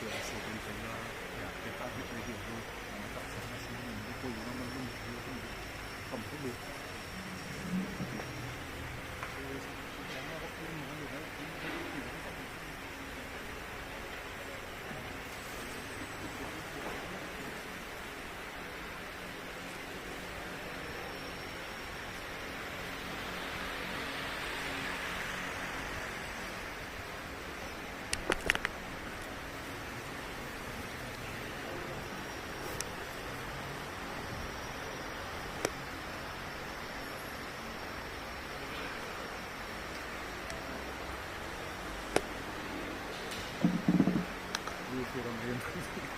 biasa kan saya ya kita hit lagi itu tak sama sini itu yang belum itu kamu dulu kurang enak.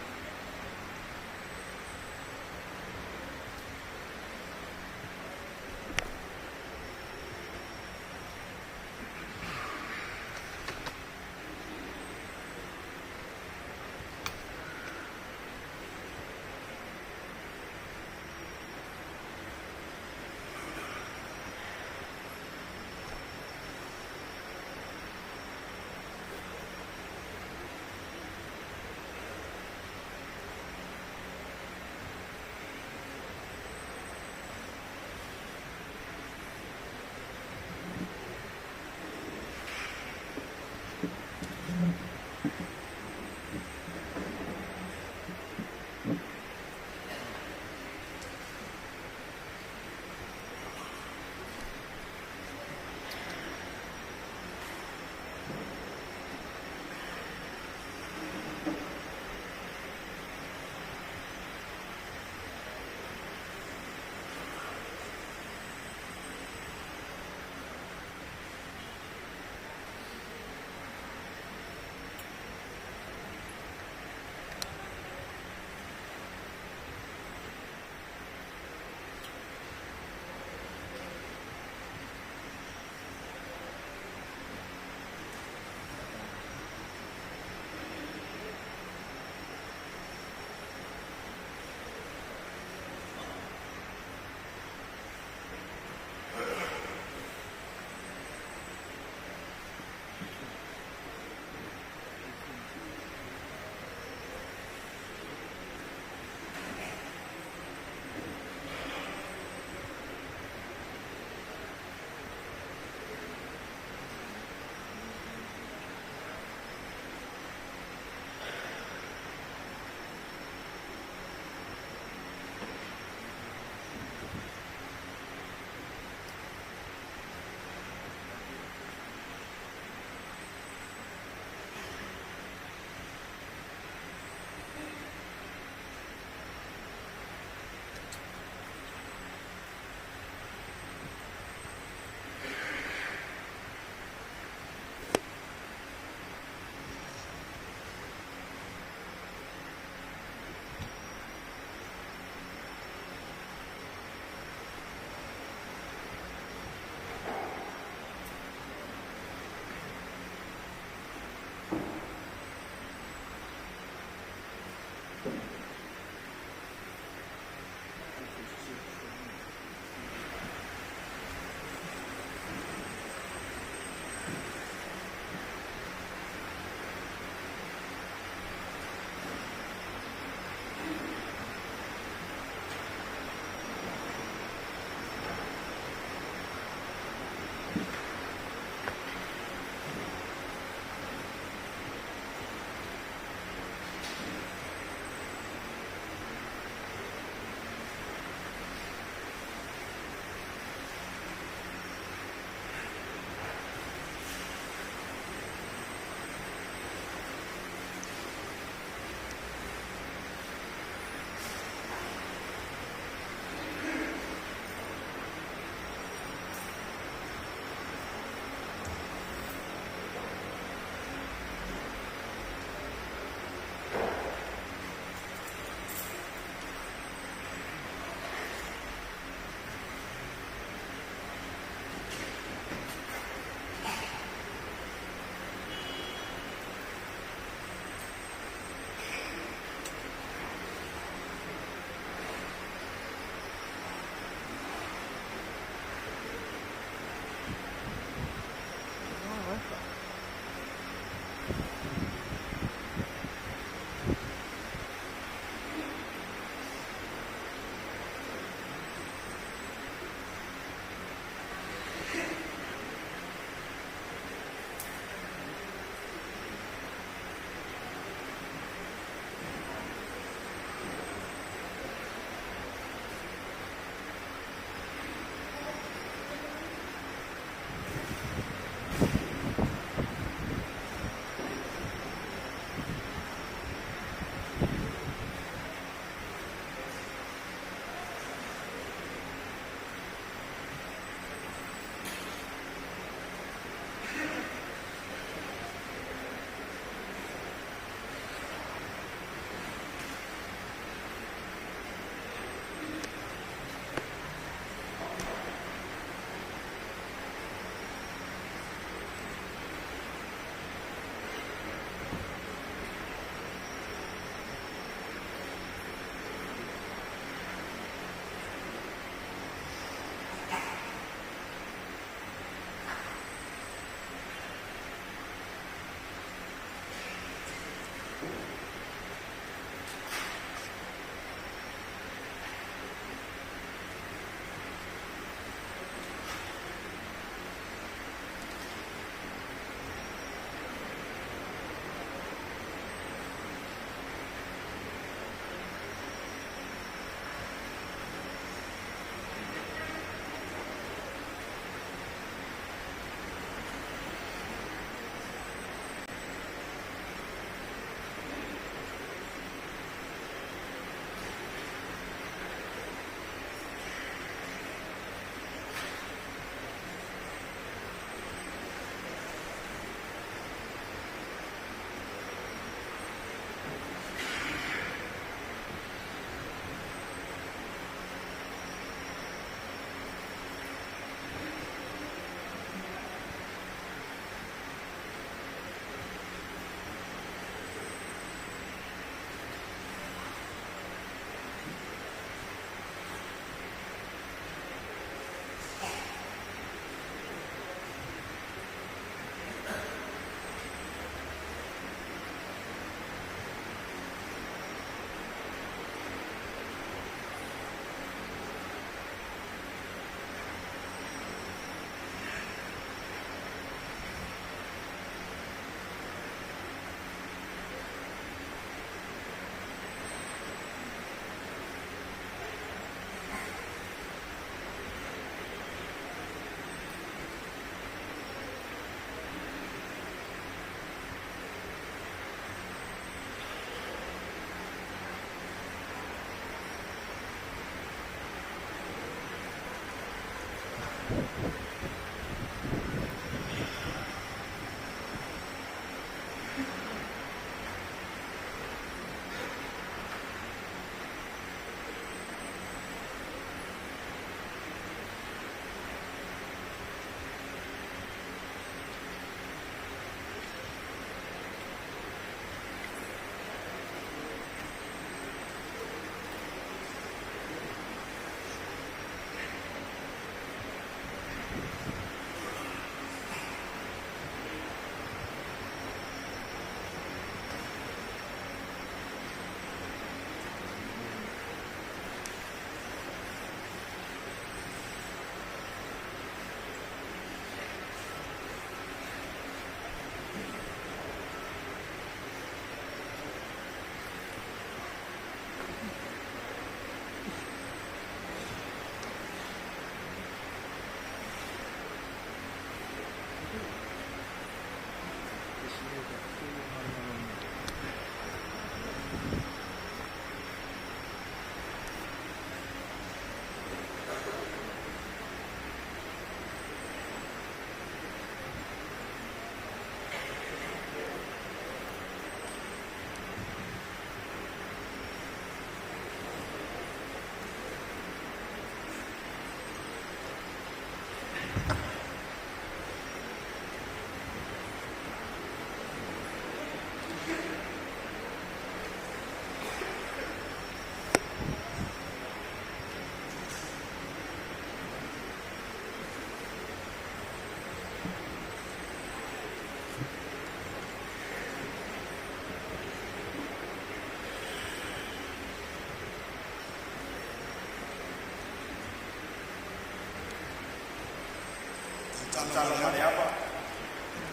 tala maleapa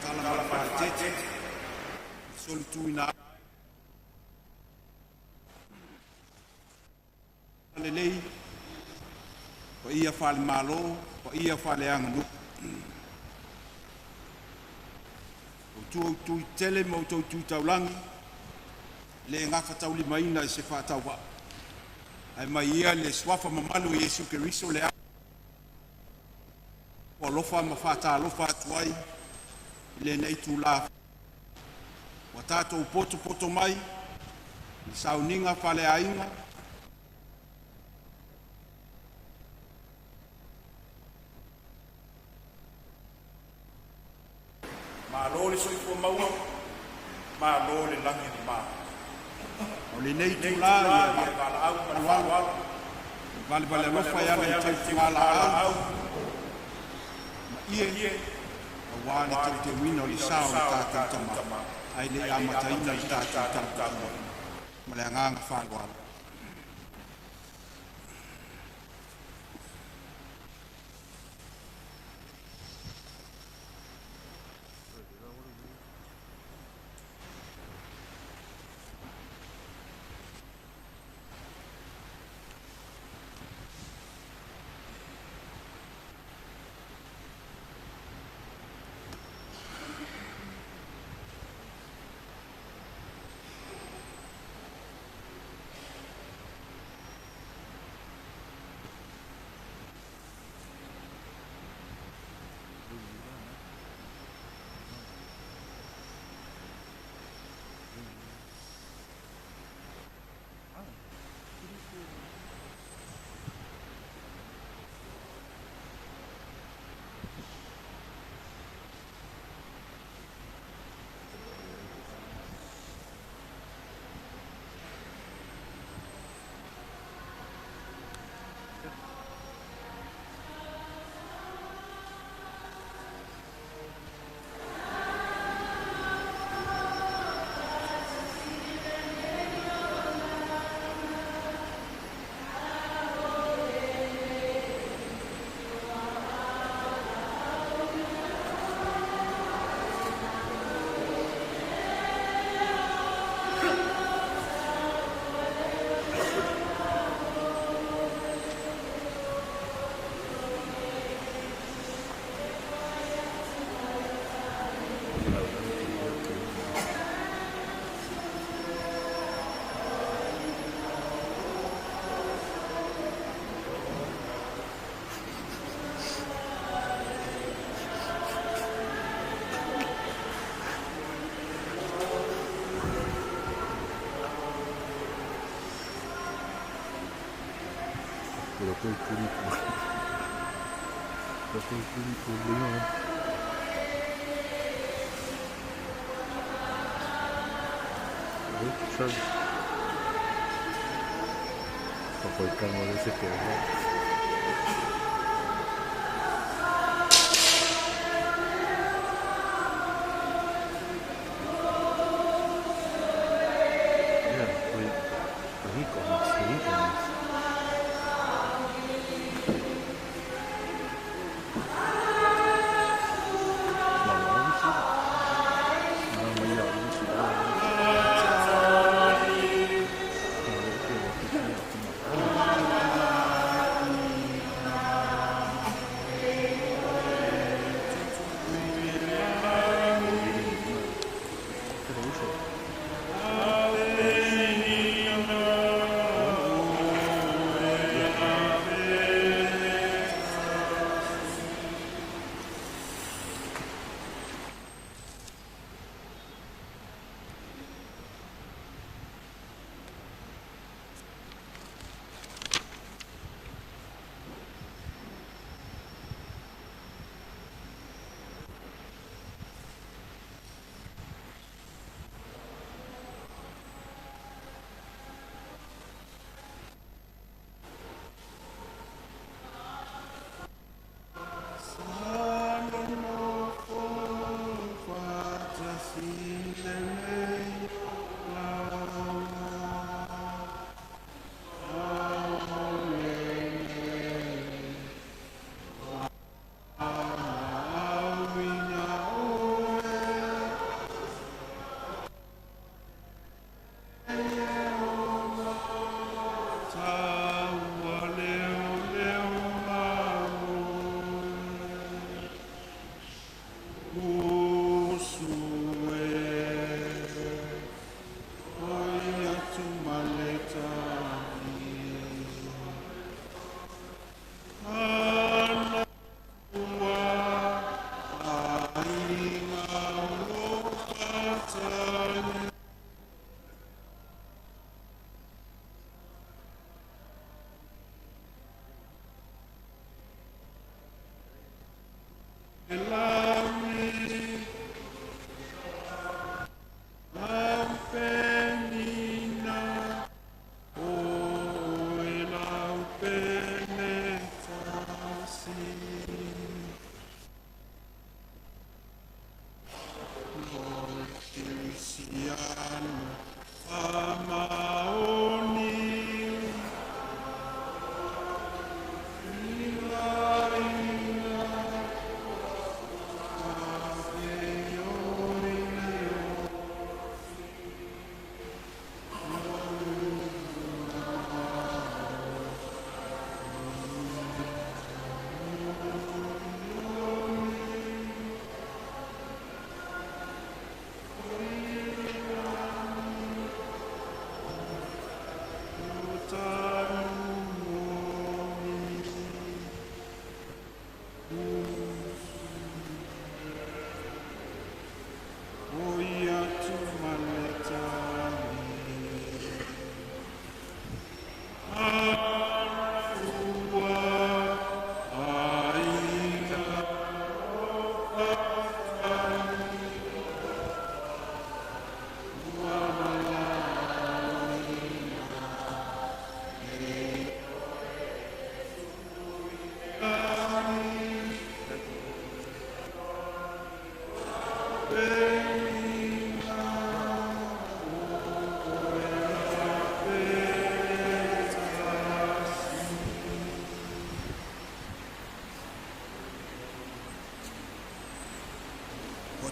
tala paletete soli tuina lelei o ia fale malo o ia fale anganu o tu tele mo tu taulangi le ngafa tauli maina se fa tawa ai mai ia le swafa mamalu Yesu Keriso le o lofa ma fa ta lofa tuai le nei tu la o tato poto mai sauninga fale ainga ma lo le soi fo maua ma lo le langi ni ma o le nei tu la ya vala au vale lofa ya le te vala au ie o wale te wino li sao le tata tama ai le amataina li tata tama ma le anganga whalwala Dopo il pulito poi il cavolo si ferma.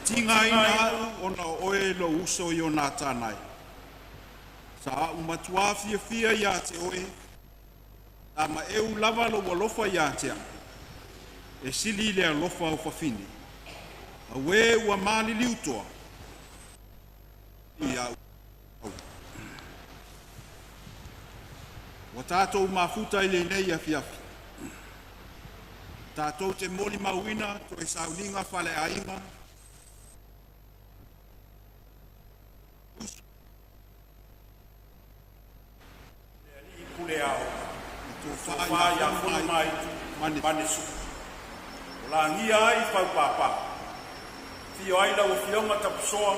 Tinga ina ona oe lo uso i o nā tānai. Sa umatua fia ia te oe, a ma eu lava lo walofa ia tea, e sili le alofa o whawhini. A we ua mali liutoa, i au. Wa tātou mafuta i le nei a fiafi. Tātou te moli mauina, to e sauninga whale ainga, Tupai Fonomaitu manesu. Langia ai whaupapa. Fio aila o fionga tapusoa,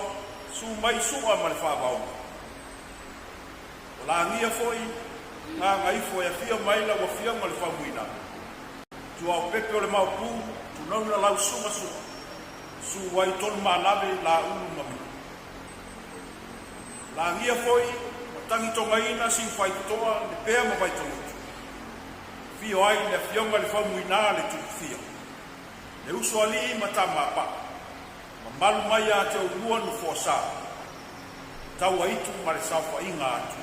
su mai sua ma le whawao. Langia foi, ngā ngai foi a fio maila o fionga le whamuina. Tu au pepe o le maupu, tu nauna lau suma suma. Su wai tonu manawe la ulu mami. Langia foi, tangi tonga ina si whaitoa le pēa ma waitonga. Fio ai le fionga le whamuina le tupufia. Le uso ali ma tamapa. Ma malu mai a te urua nu fosa. Tau aitu ma le saufa inga atu.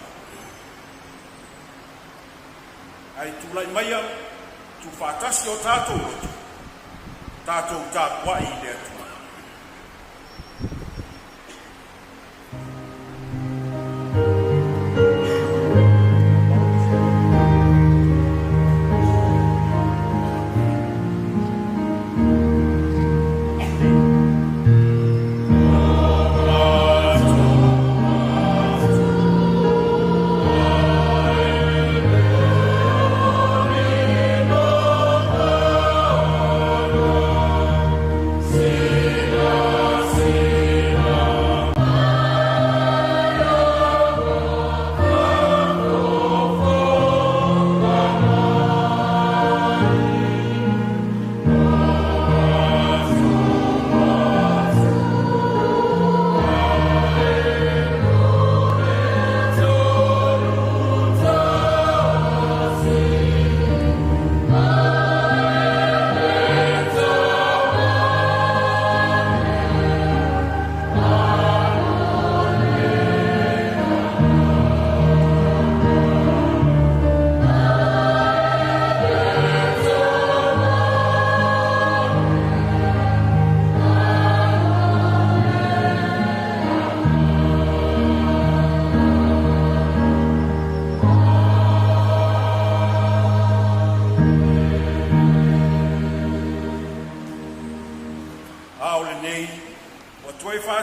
Ai tu lai mai a tu whātasi o tātou atu. Tātou tātua i le atu.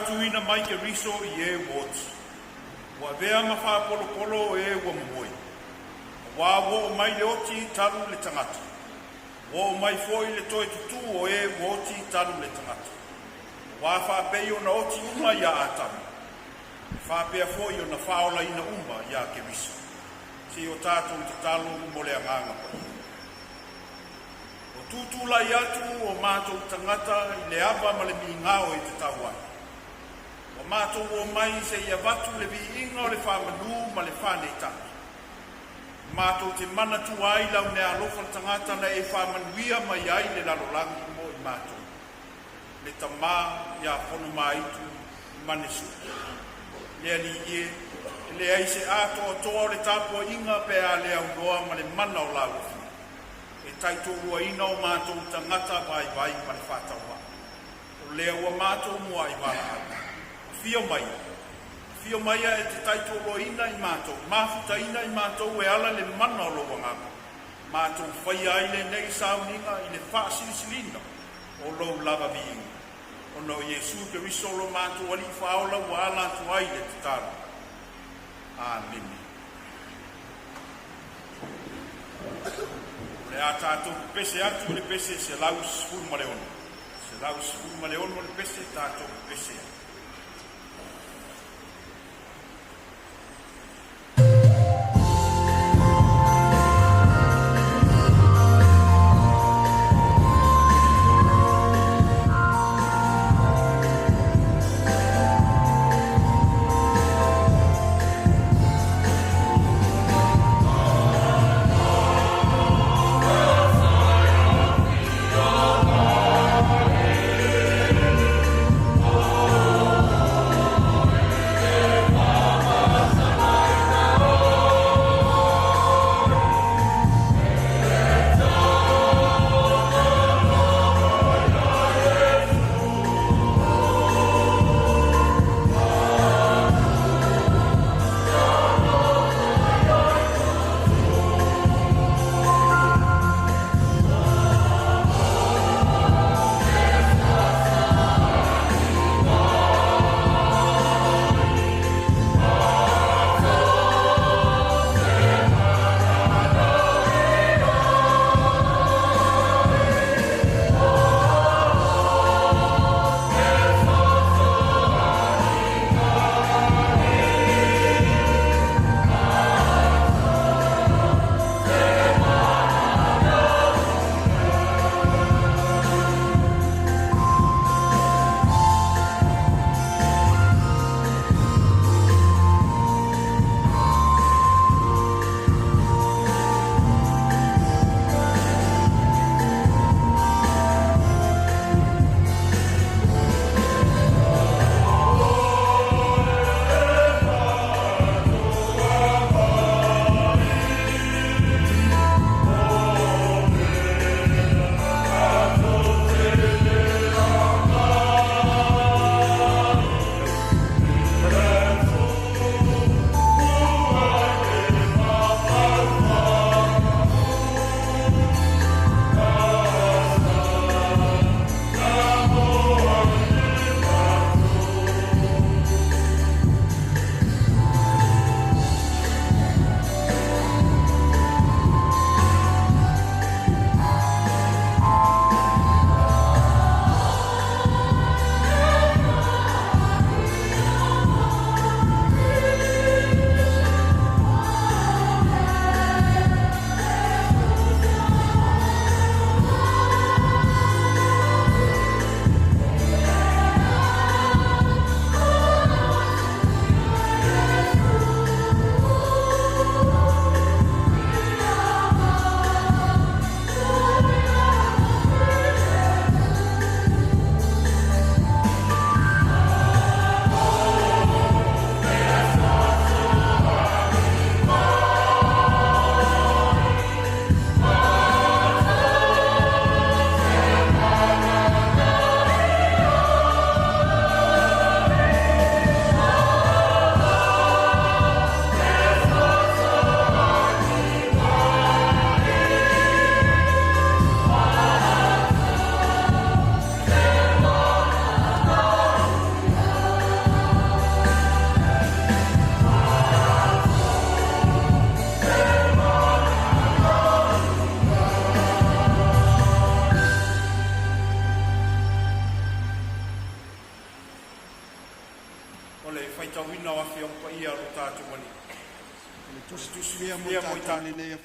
Tuina mai ke riso i e wots. Wa vea ma wha polo polo e wa mwoi. Wa wo mai le oti talu le tangata. Wo mai foi le toi tutu o e woti talu le tangata. Wa wha peo na oti uma ia atami. Wha pea foi o na whaola ina uma ia ke riso. Si o tātou te talu mo le anganga pa. O tūtula i atu o mātou tangata i le ava ma le mingao e te tauai. O mātou o mai se ia watu le vi inga o le whamanu ma le whane taki. Mātou te mana tu ai lau ne alofa tangata na e whamanuia mai ai le lalolangi mo i mātou. Le tamā ia Fonomaitu manesu. Le ali ie, le aise ato o toa le tapo inga pe a le au noa ma le mana o lau. E taito ua ina o mātou tangata vai vai ma le whataua. O lea ua mātou mua i wala. Fio mai e te taito roina i mātou. Mafuta ina i mātou e ala le mana o loa nganga. Mātou whai ai le nei sauninga i le whaasilisilina o lou lava viinga. O no Iesu ke risolo mātou ali whaola wa ala tu ai le te tāra. Amen. a tātou pese atu le pese se lau sifuru ma le ono. Se lau sifuru ma le ono le pese tātou pese atu.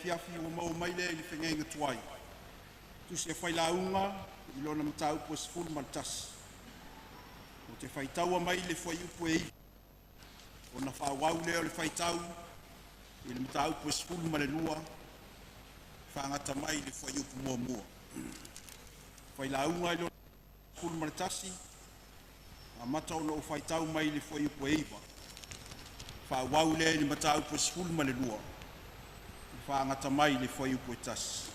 fiafi o mau mai le li fengenga tuai. Tu se fai launga i lona matau po sifuru maltas. O te fai taua mai le fai upu e o na wha wau leo le fai tau i le matau po sifuru malelua whangata mai le fai upu mua mua. Fai launga i lona sifuru maltasi a mata o o fai tau mai le fai upu e iwa. Wha wau leo le matau po sifuru malelua whaangata mai le whai upo e tasi.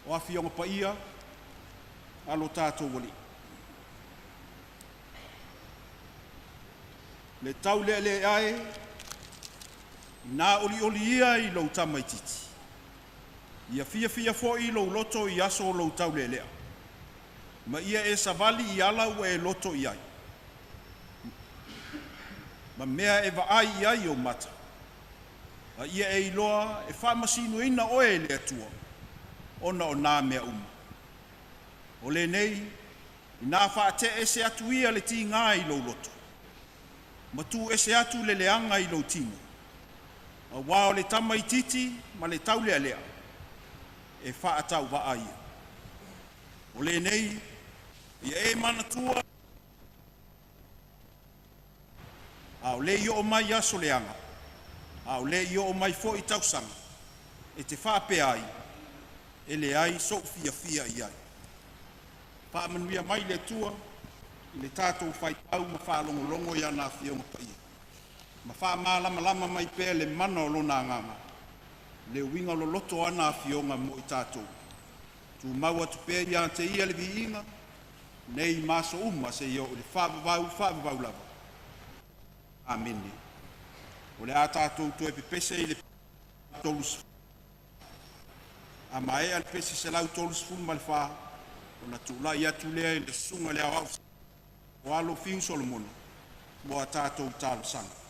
O awhionga pa ia, alo tātou wali. Le tau le ae, nā oli ia i lau tamai titi. Ia fia fo i lau loto i aso lau tau le lea. Ma ia e savali i ala ua e loto i ai. Ma mea e vaai i ai o mata. Ia e iloa e whaamasinuina oe le atua. Ona o nā mea uma. O le nei, i nā whaate e se atu ia le ti ngā i lo loto. Matu e se atu le leanga i lo tino. A wao le tama i titi, ma le tau lea lea. E whaatau wa aia. O le nei, i e manatua. A o le i o mai aso leanga. A o le i o mai fo i tausanga. E te whaape ai. E le ai so fia fia i ai. Whaamanuia mai le tua. I le tātou whaipau ma whaalongolongo i ana fia o pai. Ma whaamālama lama mai pēr le mana o lona nganga. Le winga lo loto ana fionga mo i tātou. Tu maua tu pēr i ante ia le viinga. Nei maso uma se i o le whaabavau lava. Amene. O le a tātou tu e pepese i le tolus. A mae al pese se lau tolus fun ma le wha. O na tula i atu lea i le sunga lea wau. O alo fiu Solomon. Mo a tātou tālu sanga.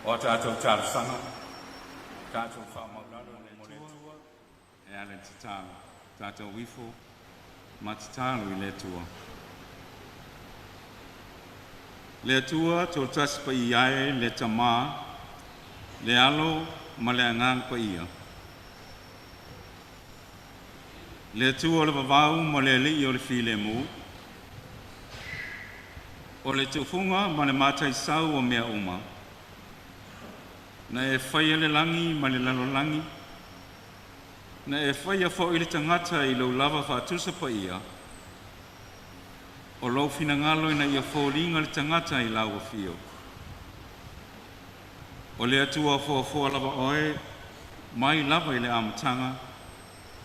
O tātou tārsanga, tātou whamauraro mo le tua, e ale te tālu, tātou wifo, ma te tālu I le tua. Le tua tō tasi pa I ae le tamā, le alo ma le angang pa ia. Le tua le vavau ma le li o le file mu, o le tufunga ma le matai sau o mea uma. Na e whaia le langi ma le lalo langi. Na e whaia fo I le tangata I lau lava whātusa pa ia. O lau fina ngalo ina ia fōringa le tangata I lau fio. O le atua fō lava oe, mai lava I le amatanga,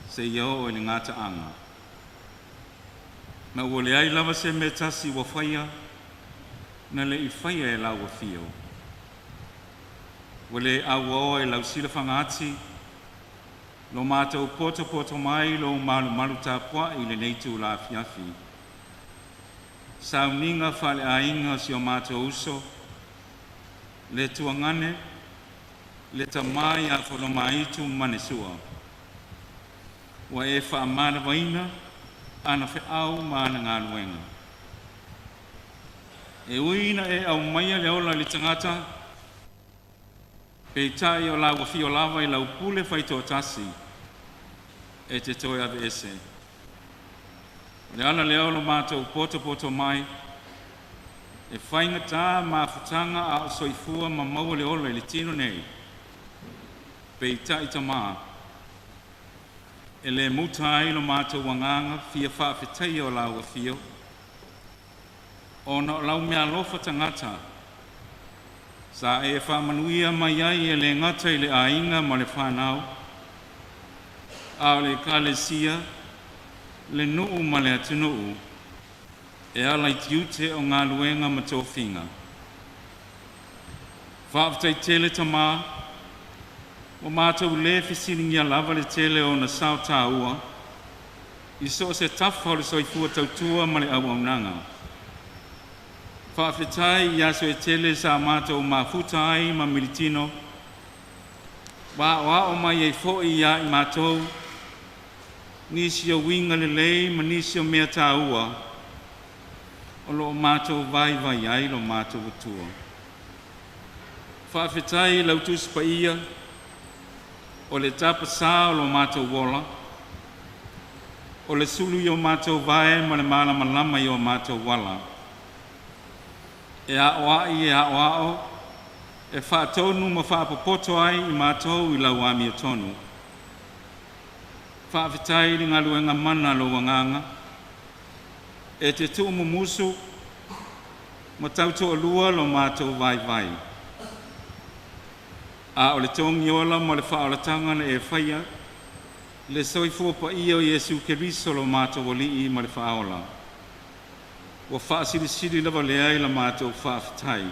se iao o le ngata anga. Na ua le ai lava se me tasi wa whaia, na le I whaia e lau fio. Wale awa e lau sila whangati, lo mātou poto mai lo malu tāpua I le neitu la fiafi. Sau ninga whale ainga si o mātou uso, le tuangane, le tamai a Fonomaitu manesua. Wa e whaamana waina, ana whe au mana ngā luenga. E uina e au maia le ola le tangata, Pei tai o lau fio lava I lau pule whaito tasi, e te toi ave ese. Le ala leo lo mātou poto mai, e whainga tā mawhutanga a o soifua ma maua le ola I le tino nei. Pei tai tamā, e le mutai lo mātou wanganga fia whawhetai o lau fio, o na lau mea lofa tangata, sa e whamanuia mai ai e le ngata I le ainga ma le whanau, a le kalesia, le nuu ma le atunuu, e ala I tiute o ngā luenga ma tō whinga. Whawhatai tele tamā, o mātou le whisiringia lava le tele o na sao tā ua, I so se tawha o le soifua tautua ma le auaunanga. Whawhetai I aso e tele sa mātou mafuta ai ma militino. Wa o mai e fo I a I mātou. Nisi o winga le lei ma nisi o mea tā ua. O lo mātou vai ai lo mātou utua. Whawhetai lautus pa ia. O le tapa sā o lo mātou wola. O le sulu I o mātou vai ma le malama lama I o mātou wala. E a o, e whaatonu ma whaapopoto ai I mātou I lau ami atonu. Whaawhitai ringa luenga mana lo wanganga, e te tuumu musu, ma tauto alua lo mātou vai. A o le tongi ola ma le whaolatanga na e whaia, le soifua pa ia o Yesu Keriso lo mātou oli I ma le whaola. Wa whaasirisiri lava lea I la mātou whaafetai.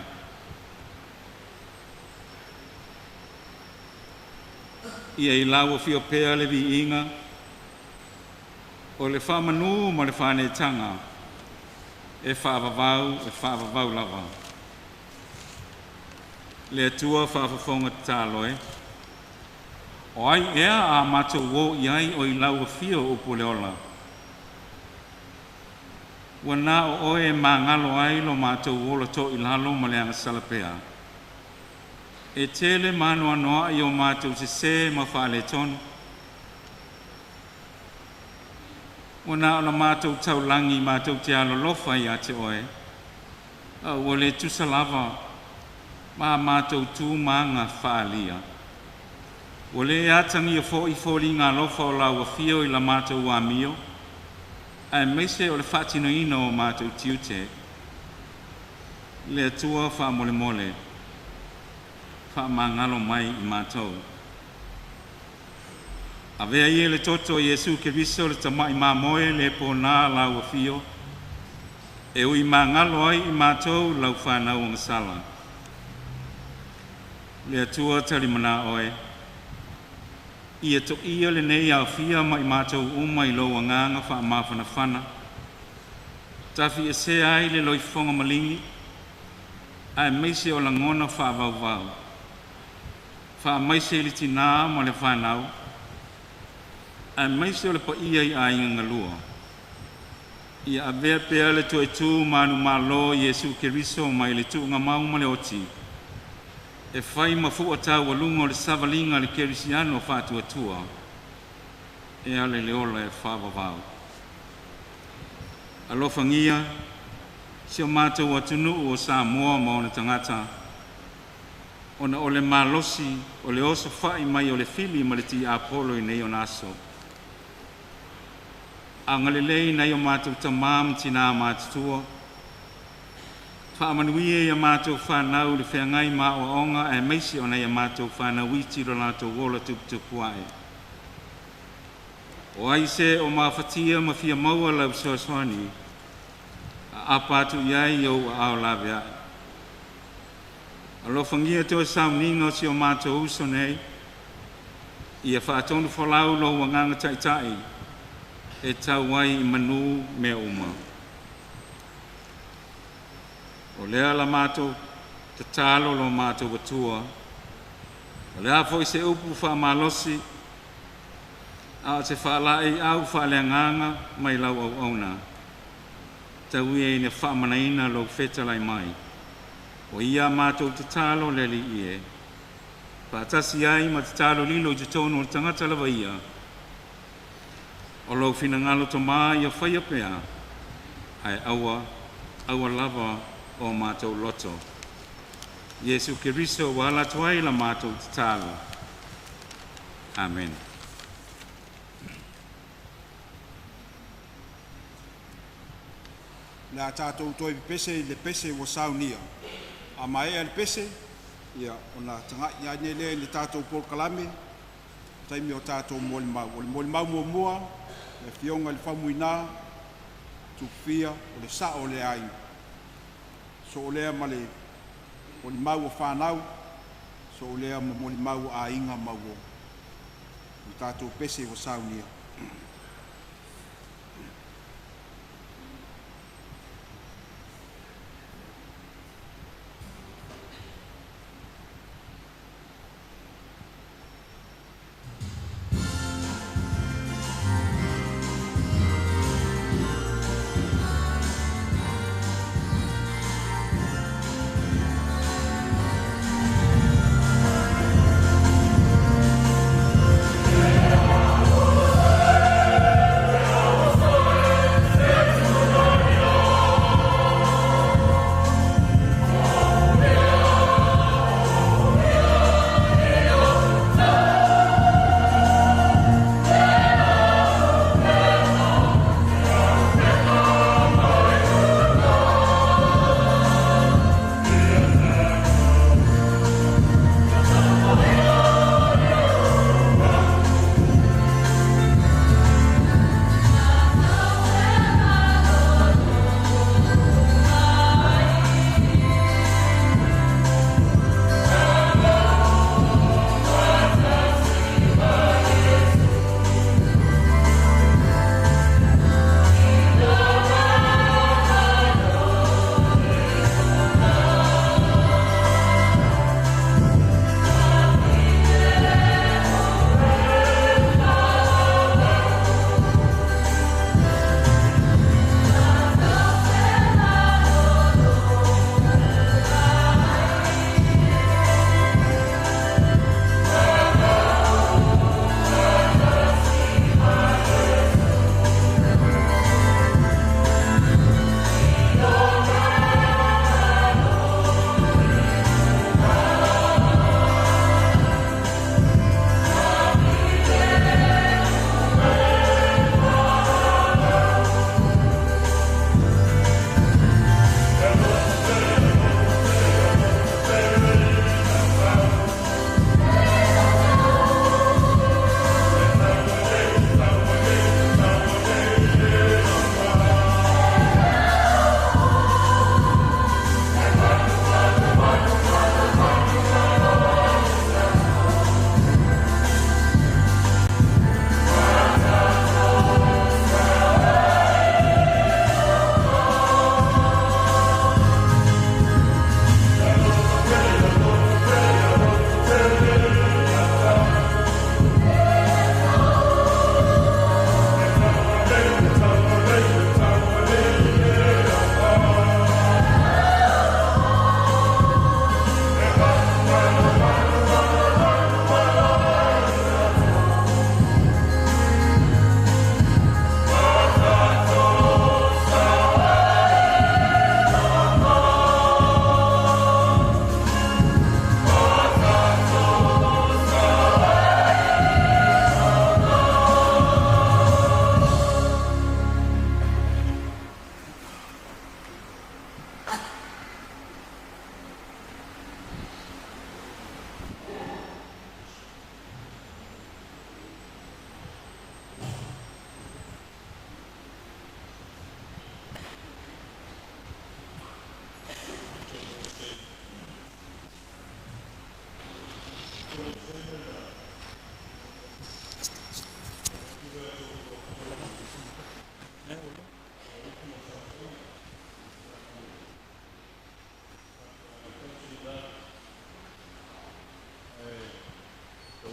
Ia I laua fio pea le vi inga, o le whamanu ma le whanetanga, e whaavavau lava. Le atua whaafafonga tāloe, o ai ea a mātou wō I ai o I laua fio upo le ola. Wana o oe mangalo ai lo mātou wola to I lalo ma le anga salapea. E tele manu anoa I o mātou se ma whaale tonu. Wana o na mātou taulangi mātou te alo lofa I a te oe. O le tusalava ma mātou tū manga whaalia. O le atangi o fōri ngā lofa o lau a fio I la mātou wa mio. Ai meise o le whaatino ino o mātou tiute, le atua wha mole, wha mangalo mai I mātou. A vea I le toto Yesu Keriso le tamai mamoe le pōnā lau a fio, e ui mangalo ai I mātou lau whanau o ngasala. Le atua tarimana oe, Ia to ia le nei au fia mai mātou uma I loa nganga wha mawhana. Tafi e se ai le loifonga malingi, ai meise o langona wha vau. wha mai se li tina mo le whanau, a mai se o le pa ia I a inga ngalua. Ia a vea pea le to e tū manu malo Yesu Keriso mai le tū ngā mau ma le oti. E whai ma fu atau walunga o le savalinga le kerisiano whātua tua. E ale le ola e whāwawau. Alofa ngia, si o mātou atunu o Samoa ma o na tangata. Ona o le malosi, o le oso whai mai o le fili ma le ti Apollo I nei o naso. A ngalelei nei o mātou tamam tina mātua. Whaamanuia ia mātou whanau le whiangai mā o onga e meisi o nei a mātou whanau I tiro lātou wola tuputupu ai. O ai se o mā whatia ma fia maua lau soaswani, a pātu iai o ao lawe ai. Alofa ngia toa sauninga o si o mātou uso nei, ia whaatonu whalau lo wanganga taitai, e tau wai I manu me uma. O lea la mātou te tālo lo mātou watua. O lea foi se upu wha malosi, a te whaalai au whaaleanganga mai lau au auna. Tau ia ina whaamanaina lo whetalai mai. O ia mātou te tālo leli ie. Pātasi ai ma te tālo lilo I te tono o tangata lawa ia. O lau whina ngalo to mā ia whaia pea. Ai aua lava o mātou loto. Yesu Keriso wala tuai la mātou te tālo. Amen. Le a tātou toi pese le pese o saunia. A mai le pese, ia ona tanga ia nele le tātou por kalame, taimi o tātou molimau. O le molimau mua, le fionga le whamuina, tupia, o le sa o le ai. So o lea ma le molimau o whanau, so o lea ma molimau a inga mau. Le tātou pese o saunia.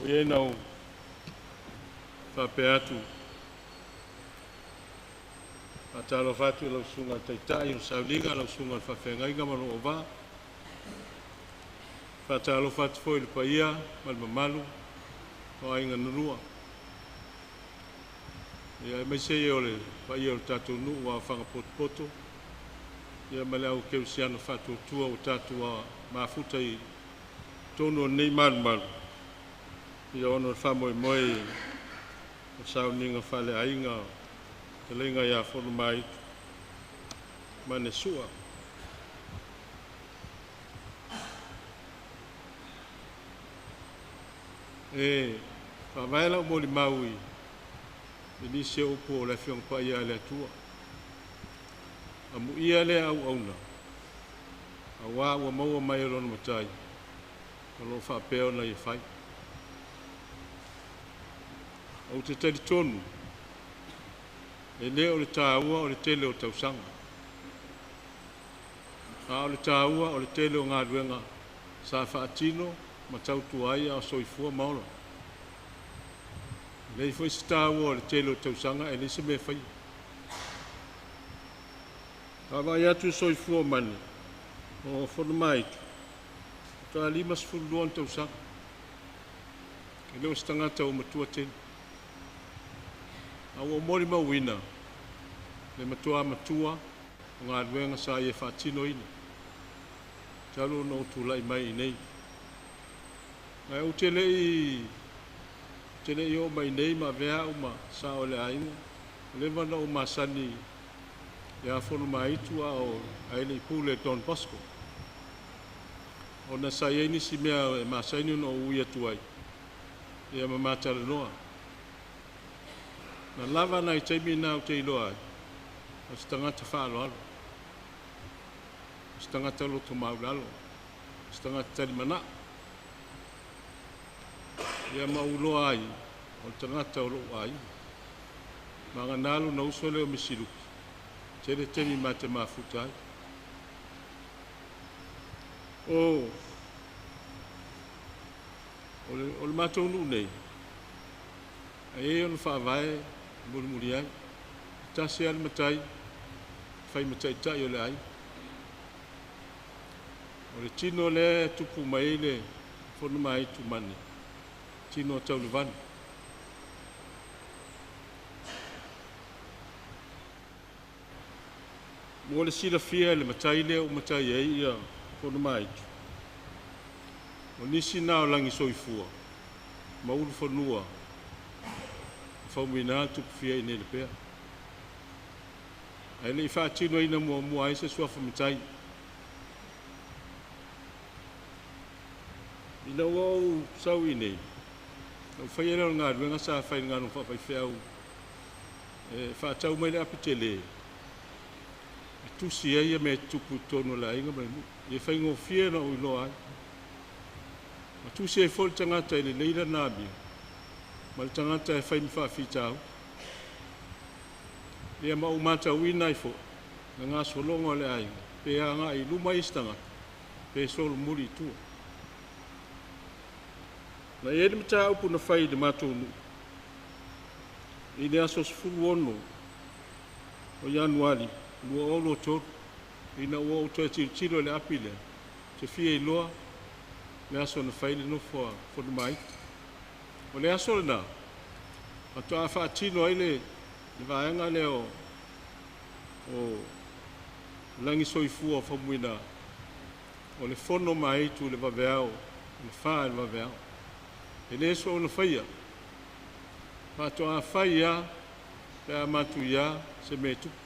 Ia nau whapea atu. Atalo fatu lau sunga taitai o saulinga lau sunga whawhengainga mano o wā. Whatalo fatu foi le paia mal mamalu o ainga nunua. Ia mai se o le paia o tatou nuu wa whanga poto. Ia male au keu siano fatu tua o tatou wa mafuta i tono nei malu. Ia ono whamoe moe o sauninga whale ainga te lenga ia Fonomaitu mane sua. E whawaela o moli maui e nisi o upo o le whiong pa ia le atua. Amu ia le au auna. A wā ua maua mai rono matai. O lo whapeo na i whai. O te tari tonu. E le o le tāua o le tele o tausanga. A o le tāua o le tele o ngā ruenga sa whaatino ma tautu aia o soifua maola. Le i fwoi si tāua o le tele o tausanga e nisi me whai. Awai atu soifua mani o Fonomaitu. Tā lima sifuluan tausanga. E leo stangata o matua tele. Awa mori mawina le matua o ngā ruenga sa ia whaatino ina. Talo no tula i mai nei. Ngai au tele i o mai nei ma vea o ma sa o le ainga. Lewa na o masani ia Fonomaitu a o aile i pule Don Bosco. O na sa ia nisi mea e masaini no uia tuai. Ia mamatara noa. Na lava na i taimi na o te iloa ai. O si tangata whaalo alo. O si tangata loto maulalo. O si tangata tari mana. Ia mauloa ai. O tangata o loo ai. Mga nalu na usole o misiluki. Tere temi ma te mafuta ai. O le matou nuu nei. E ono whaavae muri ai. Tase al matai. Whai matai tai o le ai. O le tino le tupu mai le Fonomaitu mani. Tino tau le vanu. Mo le sila fia le matai le o matai ei ia Fonomaitu. O nisi nao langi soifua. Maulu whanua. Whaumina tupu fia i nele pēr. Ai le i whaatino ina mua ai se suafa matai. Ina wau sau i nei. O whaiera o ngā ruenga sa whai ngā nung whawhai whiau. Whaatau mai le apitele. E tusi ia me tupu tono la inga mai mu. I whai ngō fia na o ilo ai. Ma tusi e fol tangata i le leila nābia. Ma le tangata e whai mwhawhitau. Ia ma umata uina i fo. Na ngā solonga le ai. Pe a ngā i luma istanga. Pe solo muri tua. Na e ni mta upu na whai de matonu. I le aso sifuru ono. O Januari. Lua olo toru. I na ua utoe tiro le apile. Te fia i loa. Le aso na whai le nofo a Fonomaitu. O le aso le nā. Ato a whaatino ai le vaenga le o langi soifua o whamuina. O le Fonomaitu le vaveao. Le whaa le vaveao. E le so ona whaia. Pato a whaia. Pe a matu ia se me tupu.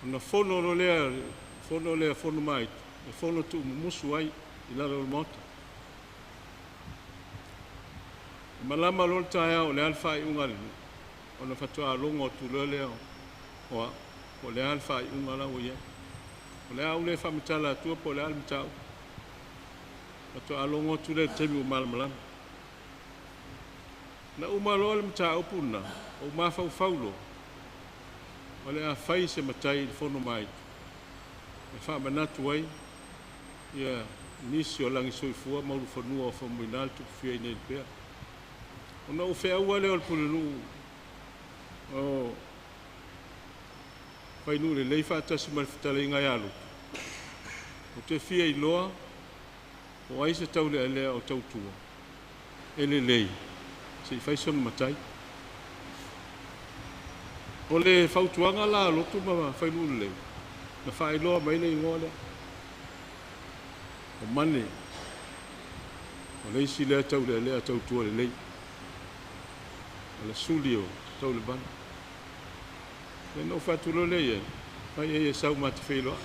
Ona fono lo lea Fonomaitu. E fono tu musu ai i lalo le mota. Malama lo taia o le alfa i unga le. Ona fatua longo tu lea o le alfa i unga la o ia. O le au le whamitala atua po le almitau. Fatua longo tu le temi o malamalama. Na umalo le mta upuna. O mafau faulo. O le a whai se matai i Fonomaitu. E wha manatu ai. Ia nisi o langi soifua maulu whanua o whamuinal tuku fia inei pea. Ona o whea ua leo pulunu o whainu le lei whaatasi malifitale inga yalu. O te fia iloa o aisa tau lea lea o tautua. Ele lei. Se i whaison matai. O le whautuanga la lotu ma whainu lei. Na whailoa maina i ngole. O mane. O lei si lea tau lea tautua le lei. O le suli o tau le bana. E no whatulo lei e. Whai e sau mati whailoa.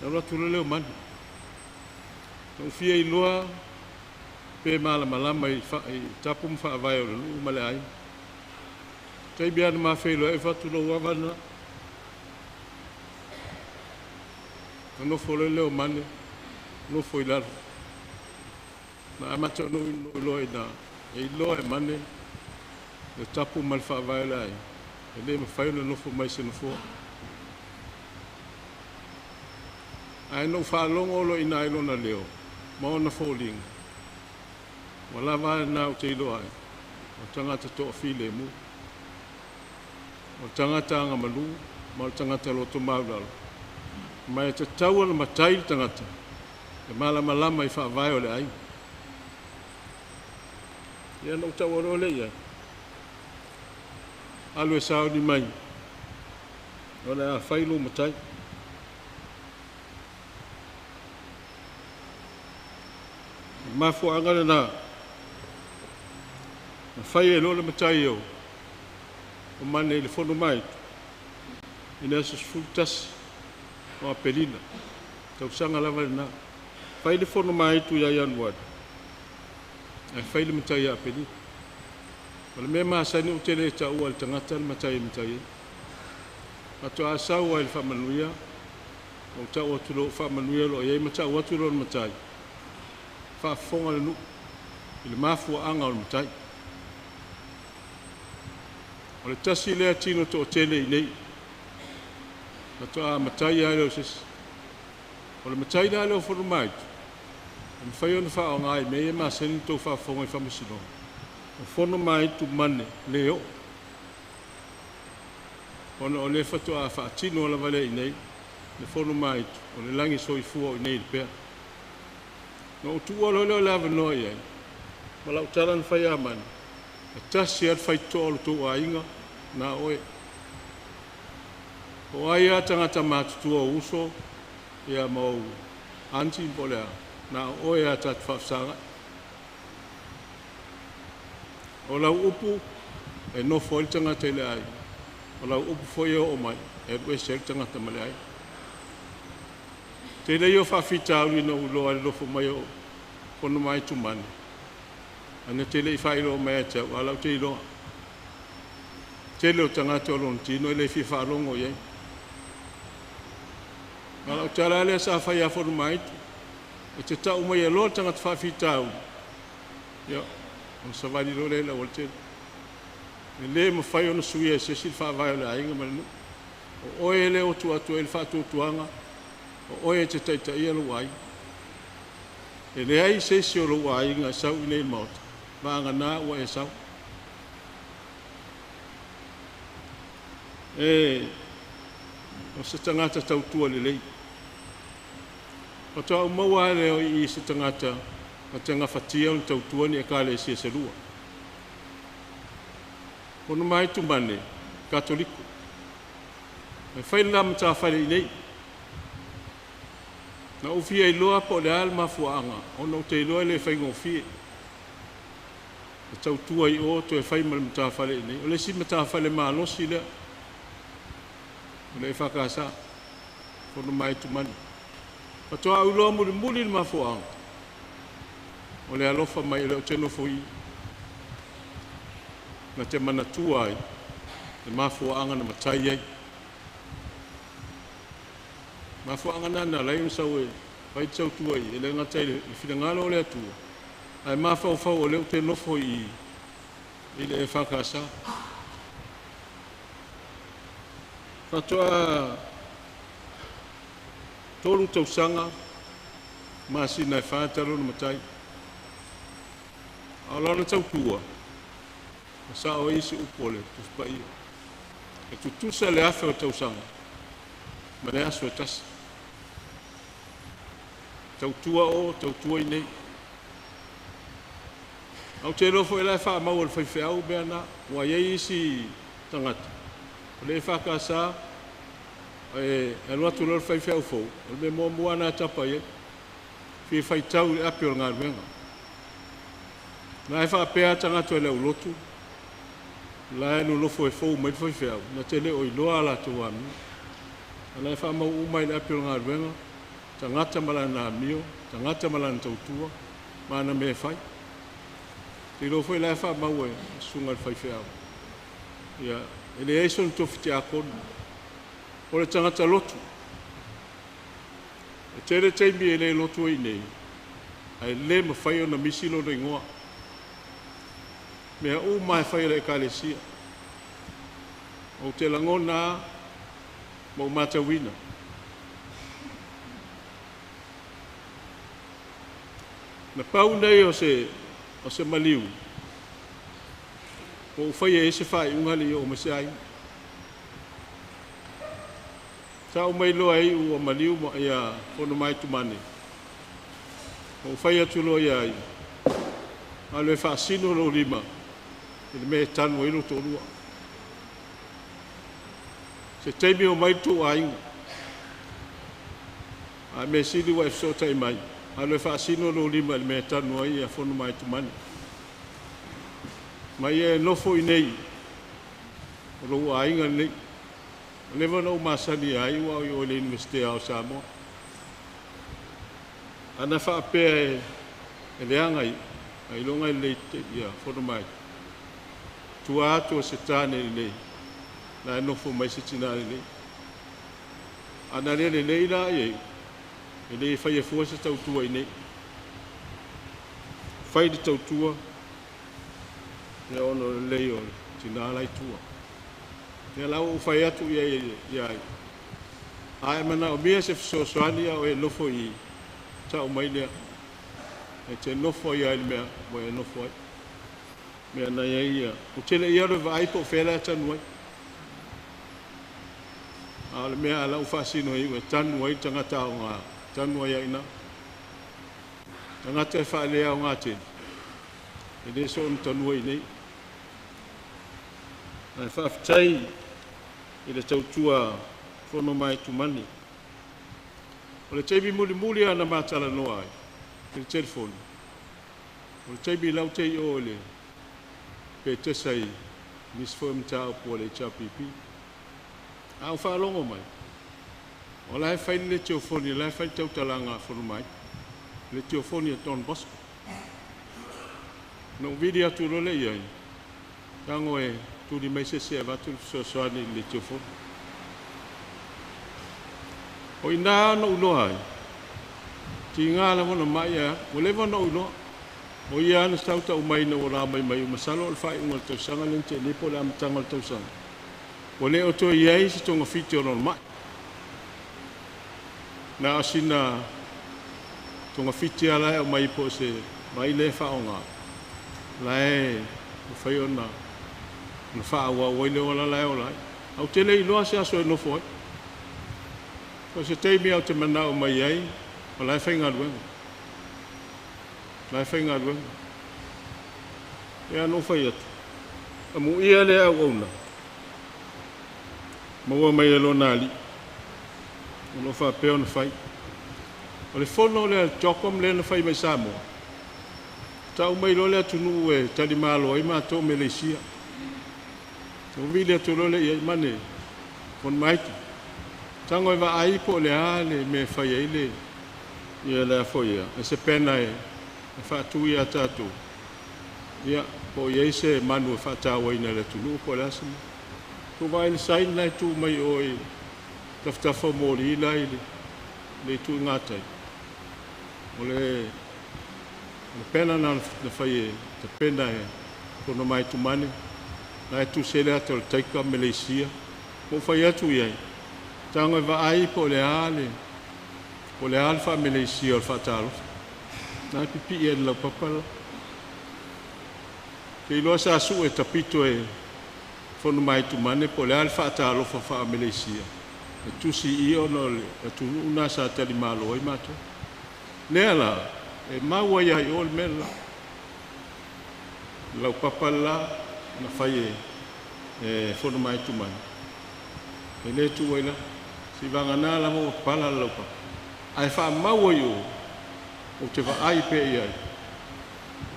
Nau tulo leo mani. Tau fia i loa pe malama i tapu mwha avai o lulu male ai. Tei biana ma whailoa e whatulo wavana. No fo leo mani. No fo i laro. Na amata no i loa i na. E i loa e mani. E tapu mal wha avai o ai. E le ma whaila no fo mai se no fo. Ai no whaalongo lo ina ilona leo. Maona fōling. Wala vāle nā o te ilo ai. O tangata toa while mu. O tangata anga malu. Ma o tangata loto maulalo. Mai te taua na matai tangata. E malama lama i whaavai o le ai. Ia no taua ro le ia. Alu e sao ni mai. O le a whailo matai. Mafu angana na whai e lo le matai o o mane i le Fonomaitu ina asus fultas o a pelina tau sanga lava na whai le Fonomaitu ia Ianuari e whai le matai a pelina o le mea maasani o te le ta ua le tangata le matai ato a sau ai le whamanuia o tau atu lo whamanuia lo iei matau atu lo le matai whaafonga le nu i le mafua anga o le matai. O le tasi lea tino to o tele i nei. Na to a matai a leo sisi. O le matai la leo Fonomaitu. O le whai ona wha o ngai me e maa seni tau whaafonga i whamasino. O Fonomaitu mane leo. O le whato a whaatino la vale i nei. Le Fonomaitu. O le langi soifua i nei le pea. No tua lo lava no ia. Malau taran fai aman. E tasi at fai tolu tu ainga na oe. O ai tangata matutua uso ia mau anti polea na oe atat fafsanga. O lau upu e no foi tangata ile ai. O lau upu foi o mai e ue sek tangata male ai. Te leo whawhita auri na uloa le lofo mai o Fonomaitu mane. Ana te lei whairo mai ata walau te iloa. Te leo tangata o lontino e lei fi whaalongo iei. Walau tala lea sa whai a Fonomaitu. E te tau mai e loa tangata whawhita auri. Ia, on sa wali lo leila o te. E le ma whai ona suia e sesi whaavai o le ainga manu. O oe le o tuatu e le whaatutuanga. O oe te taita ia lo wai. E le ai se si o lo wai ngā sau i nei maota. Maanga nā ua e sau. E o se tangata tautua le lei. O tau maua leo i se tangata a te ngawhatia o le tautua ni e ka le si e se lua. Fonomaitu mane, katoliko. E whaila mata whale i nei. Na ufia i loa po le al mafuanga, o no te loa le whainga ufia. E tau tua i o to e whai mal matawhale i nei. O le si matawhale maa losi lea. O le e whakasa. Fonomaitu mani. Patoa au loa muli muli le mafuanga. O le alofa mai leo teno fui. Na te manatua ai. Le mafuanga na matai ai. Mafuanga nana lai msau e whai tau tua i, ele ngatai le whingalo le atua. Ai mafau fau o leo te nofo i le e whakasa. Patoa tolu tausaga masina e whātaro na matai. A lona tautua, sa o isi upole, Tupai. E tutusa le afe o tausanga, ma le aso e tasi. Tautua o, tautua i nei. Au te rofo e lai wha mau al whaiwheau mea na, wa iei isi tangata. O le whakasa, e anuatu lor whaiwheau fau, o le mo muana tapa ye, fi whaitau le api o ngā ruenga. Na e whapea tangata e leo lotu, la e no lofo e fau mai whaiwheau, na te leo i loa ala tu wami. Na e whamau umai le api o ngā ruenga, tangata malana mio, tangata malana tautua, mana me whai. Te rofo i lai wha mau e sunga le whaiwheau. Ia, e le eison tofi te akonu. O le tangata lotu. E tere teimi e le lotu i nei. Ai le ma whai o na misilo na ingoa. Mea u mai whai le ekalesia. O te langona ma umatawina. Na pau nei o se maliu. O whai e se whai ungali o masai. Sa o mai loa i o maliu mo ia Fonomaitu mane. O whai atu loa ia i. Alo e whaasino lo lima. Ele me tanu ilo to lua. Se teimi o mai tu a inga. A me sili wa e fsota i mai. Alo e whaasino lo lima ele me tanu ai a Fonomaitu mane. Mai e nofo i nei. O lo a inga nei. Lewa na umasani ai wa o le Universite o Samoa. Ana whaapea e leanga i. Ai longa i leite ia Fonomaitu. Tua atu o se tāne i nei. Na e nofo mai se tinare nei. Ana lele nei la i. E nei whai e fua se tautua i nei. Whai di tautua. E ono lei o tinara i tua. Ia lau whai atu ia ai. Ai mana o mia se fisosoania o e nofo i tau mai lea. E te nofo i ai mea, mo e nofo ai. Mea na ia. O tele ia re vai po whela tanu ai. A le mea lau whaasino i ue tanu ai tangata o ngā. Tanu ai aina. Tangata e whaalea o ngā tēn. E ne so on tanu ai nei. Ai whaafitai i le tautua Fonomaitu mani. O le teimi muli ana mātala noa ai. Le telefoni. O le teimi lau tei o le pe tesai misfom tau po le chapipi. Au whaalongo mai. O lai whai le teofoni, lai whai tau talanga Fonomaitu. Le teofoni a Don Bosco. No vidi atu role iai. Tango e tuli mai se avatu sosoani le teofoni. O ina no unoa ai. Ti ngala wana mai a, o lewa no unoa. O ia ana stauta umai na ora mai mai masalo al fai ungal tau sanga lente lipo le amatanga al tau sanga. O le o to iai si tonga fiti o non mai. Na asina tonga fiti ala o mai po se mai le fa onga. Lai o fai ona na fa wa wile wala lai o lai. Au tele i loa se aso e no foi. Ko se teimi au te mana o mai ai, o lai fai ngā ruenga. Lai whai ngā ruenga. E anō whai atu. A mu ia le au auna. Maua mai e lo nāli. O lo wha peo na whai. O le whono le tokom le na whai mai Samoa. Tau mai lo le atunu e tali malo i mātou Malaysia. O vile atu lo le i mane. Fonomaitu. Tango e wa aipo le ale me whai ai le. Ia le a whoia. E se pena e. E whaatui a tātou. Ia, po iei se manu e whaatawa ina le tunu po le asama. Ko vai le sain lai tu mai o e taftafa mori ila i le tu ngatai. O le pena na whai e, te pena e Fonomaitu mane. Na e tu sele ata le taika Malaysia. Mo whai atu iei. Tango e wa aipo le ale. o le alfa Malaysia o fatalo na pipi e la papala ke lo sa su e tapito e Fonomaitu mane po le alfa fatalo fa Malaysia e tu si io no le tu una sa tali malo i mato nela e maua ia i ol mela lau papala na fai e Fonomaitu mane e le tu waila si vangana la mo pala lau pa ai fa maua yo o te va ai pe ia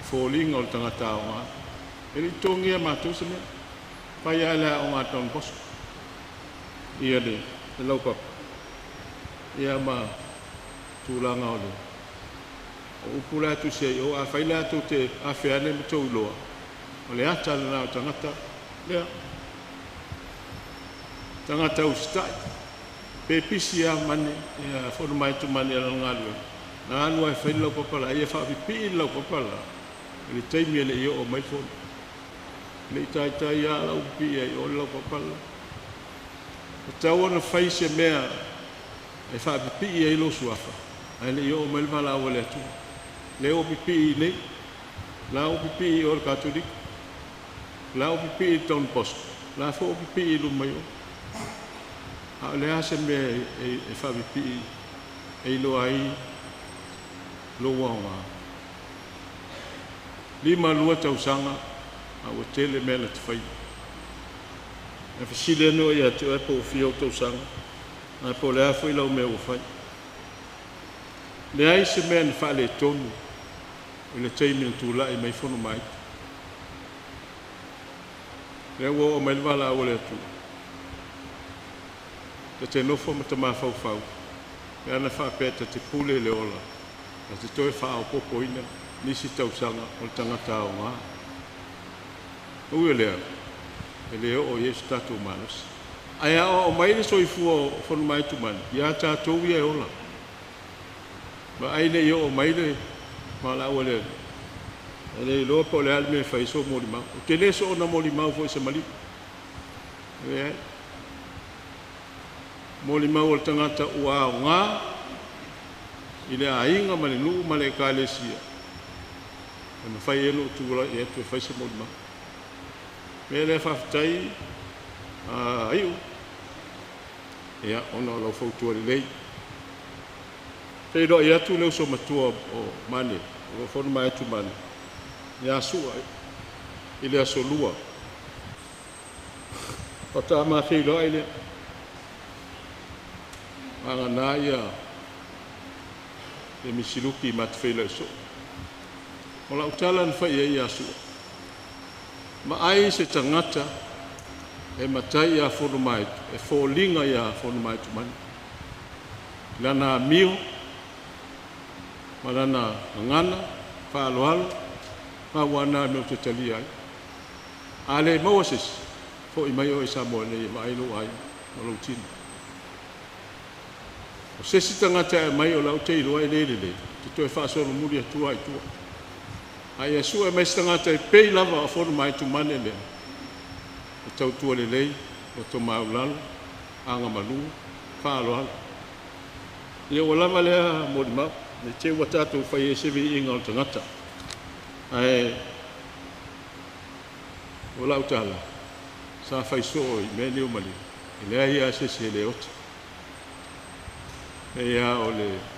falling o tangata o e li tongi ma tu se me fai ala o aton pos ia de lau pa ia ma tulanga o le o pula tu se o a fai la tu te a feane me tu loa o le ata na tangata le tangata o stai pe pisia mane ia Fonomaitu mane ala ngalu na anu ai fai lau papala ia fa pipi lau papala le taimi le io o mai fon le tai tai ia lau pi ia o lau papala tau ona fai se mea e fa pipi ia ilo suafa ai le io o mai vala o le tu le o pipi nei la o pipi o katolik la o pipi ton post la fo pipi lu mai a le ase me e fa pipi e lo ai lo wanga lima lua tausanga a o tele mele te fai e fasile no ia te po fio tausanga a po le afo i lau me o fai le ai se men fa le tonu le taimi tu la i mai Fonomaitu le wo o mai vala o le tu te no fo mata ma fau fau e ana fa peta te pule le ola a te toi fa o popo ina nisi tausanga o tangata o ngā ue lea e leo o Yesu tatu manos ai o mai le soifu o Fonomaitu mani ia tātou ia e ola ma ai le o mai le ma la o le e le lo po le alme fai so mo limau o te le so na mo limau fo se mali e mo limau o tangata ua o ngā i le ainga ma le nuu ma le kālesia e ma fai eno tūla i etu e fai se mo limau me le whaftai aiu ia ona o lau fautua le lei pei roa i atu leo so matua o mane o Fonomaitu mane ia sua i le aso lua o ta ma fei roa i le anga na ia e misiluki i matwhela so o la utala na fai e ia sua ma ai se tangata e matai ia Fonomaitu e fōlinga ia Fonomaitu mani lana mio ma lana ngana whaaloalo ma wana me o te tali ai a le Moses fo i mai o e Samoa nei ma ailo ai ma lau tini o sesi tangata e mai o lau te iloa e lele le te toi whaasoro muri atua ai tua a ia sua e mai tangata e pei lava o Fonomaitu mane lea e tau tua le lei o to maulalo anga malu whaaloalo ia o lava lea mo di mau ne te watatu fai e sevi inga o tangata ai o lau tala sa fai so i me leo mali i lea ia se le ota e ia o le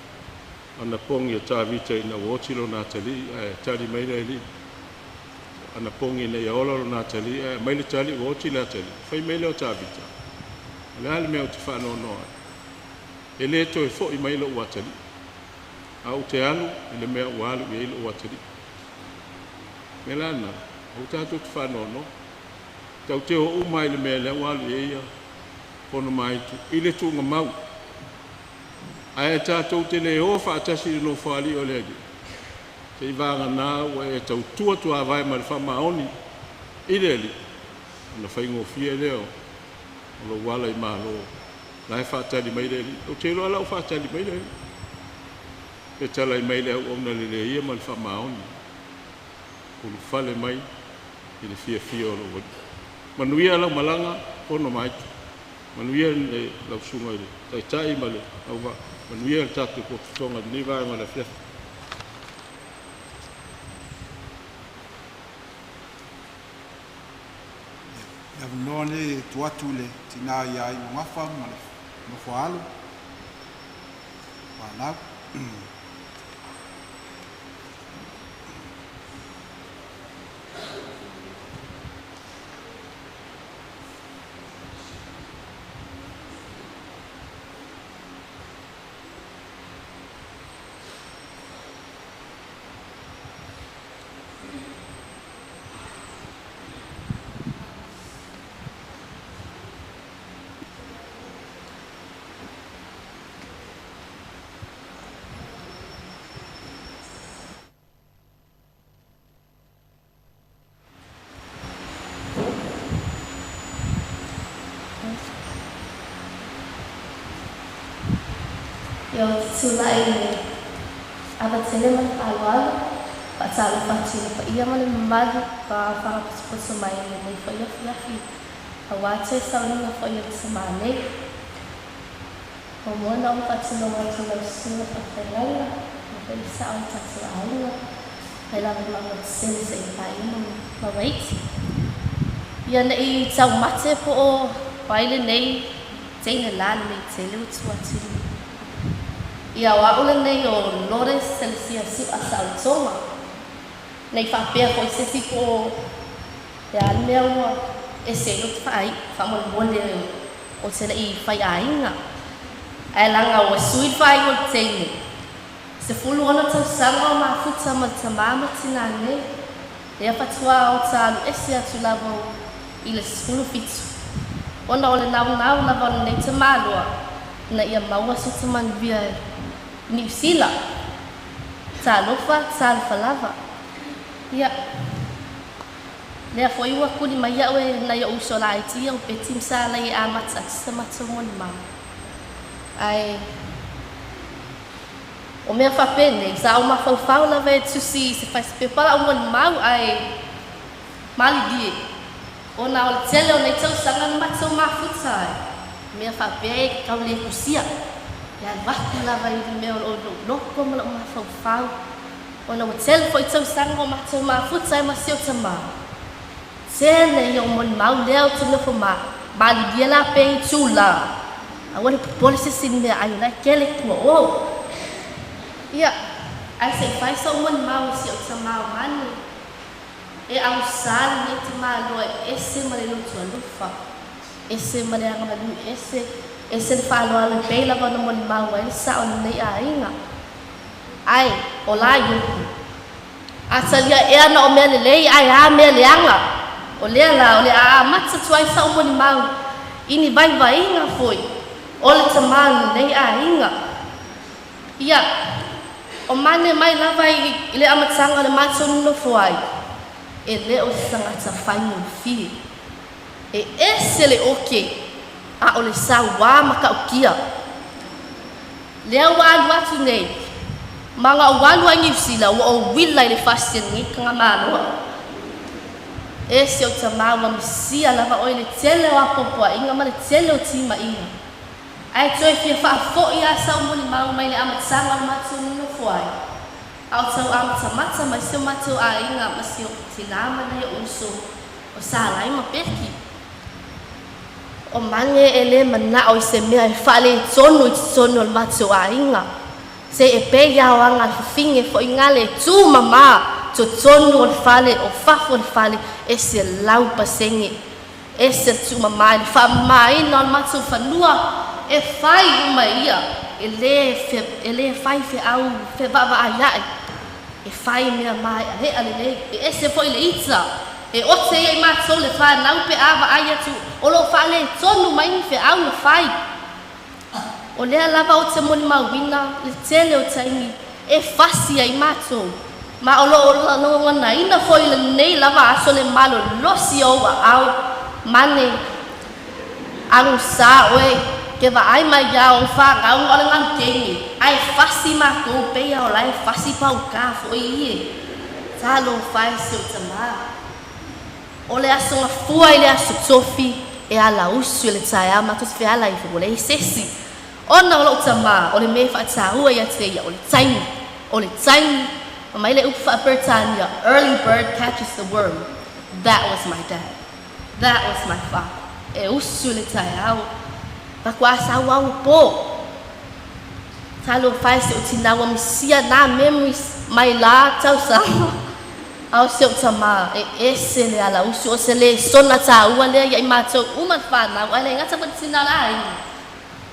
ana pongi a tāvita i na wotilo nā tali tali mai le li ana pongi na ia ola nā tali mai le tali woti nā tali fai mai leo tāvita le hali mea o te whanono e le to e fo i mai lo ua tali au te alu i le mea ua alu i eilo ua tali me lana au tātou te whanono tau te o umai le mea le ua alu i eia Fonomaitu i le tūnga mau ai tātou te le o whaatasi no whaali o legi te i vanga nā ua e tau tua vai ma le whamaoni i le li ana whaingo fia leo o lo wala i malo lai whaatali mai le li o te roa lau whaatali mai le li e tala i mai le au ona le ia ma le whamaoni ulu whale mai i le fia o lo wadi manuia lau malanga Fonomaitu manuia le lau sunga i le tai ma le au wa manuia le tatu ko tonga ni vai ma le fia Ya none tuatu le tina ia i ngafa ma le no falo. Wala. Yo sulai ni apa cene man awal pak salu pacil pak iya man mad pa para semai ni fa ya fi awal saya salu na fa ya semane Omo na pacil no pacil sino pa tenala pa isa ang pacil alu kailangan mga sene sa ipain mo mabait yan ay isang matse po paile nei cene lan ni cene utsuatin ia wa ula nei o lore celsius asa soma nei fa pe ko se tipo e al meu ese no fai fa mo bonde o se nei fai ainga ai langa o sui fai o tene se fulu ona tsa sanga ma futsa ma tsama tinane e fa tua o tsa ese atu lavo ile fulu fitsu ona ole nau lavo nei tsama lo na ia maua se tsama via New Zealand, Salofa, Salfalava. Ya, dia foi o aku di maya we na ya usola iti o petim sala ya amat sama somon ma. Ai o me fa pene, sa uma fa la ve susi se faz prepara um mau ai mali die. O na o tele o nei tau sangan mat so ma futsai. Me fa pe kau le kusia. Ya waktu la vai di me o no como ma fa ona o tel foi tau sango ma tau ma futsai ma sio tama sele yo mon mau leo tino fo ma bali dia la pe chula agora police sin me ai na kele ko o ya ai se fai so mon mau sio tama mani e au sal ni tama lo esse ma le no lufa esse ma le anga lu esse fa lo ala pe la no mon mau ai sa on nei ainga ai olá eu asalia é na o mele lei ai a mele anga olha lá olha a matsa tuai sa o mau ini vai inga foi olha taman nei a inga ia o mane mai lá vai ele amat sanga le matso no foi ele o sanga sa fai no fi e esse le ok a olha sa wa maka o kia le wa atu nei mga walu ang sila o will lai le fashion ni kanga malo esse o tamawa misia lava o le tele wa popo inga ma le tele o tima inga ai toi fi fa fo ia sa mo ni mau mai le amat sanga matsu no foi au sau amat samatsa mai se matsu a inga masio tinama na yo uso o sa lai ma perki o mange ele mana o se me ai fa le sono matsu a inga se e pe ya wanga finge fo ingale tu mama to tonu fale o fafo fale esse lau pasenge esse tu mama fa mai non matsu fanua e fai uma ia ele fai fe au fe baba ai e fai me mai he ale esse foi le itza e o se e matsu le fa lau pe ava ai tu o lo fale tonu mai fe au fai o lea lava o te moni mawina le tele o taingi e fasi ai mato ma o lo ngana ina foi le nei lava aso le malo losi o au mane anu sa oe ke va ai mai ya o fa ga o le ngan kengi ai fasi mato pe ya o lai fasi pa o ka foi ie sa lo fai se o tama o le aso nga fua ile aso sofi e ala usu le tsaya mato se ala i fo le sesi Ona lo tama, ole me fa tau ia te ia ole taimi. Ole taimi. Mai le ufa Britania, early bird catches the worm. That was my dad. That was my father. E usu le tai au. Pa kwa sa wau po. Talo fai se utina wa misia na memories mai la tau sa. Au se utama e ese le ala usu o se le sona ta ua le ia imato uma fa na wa le ngata pa tina la ai.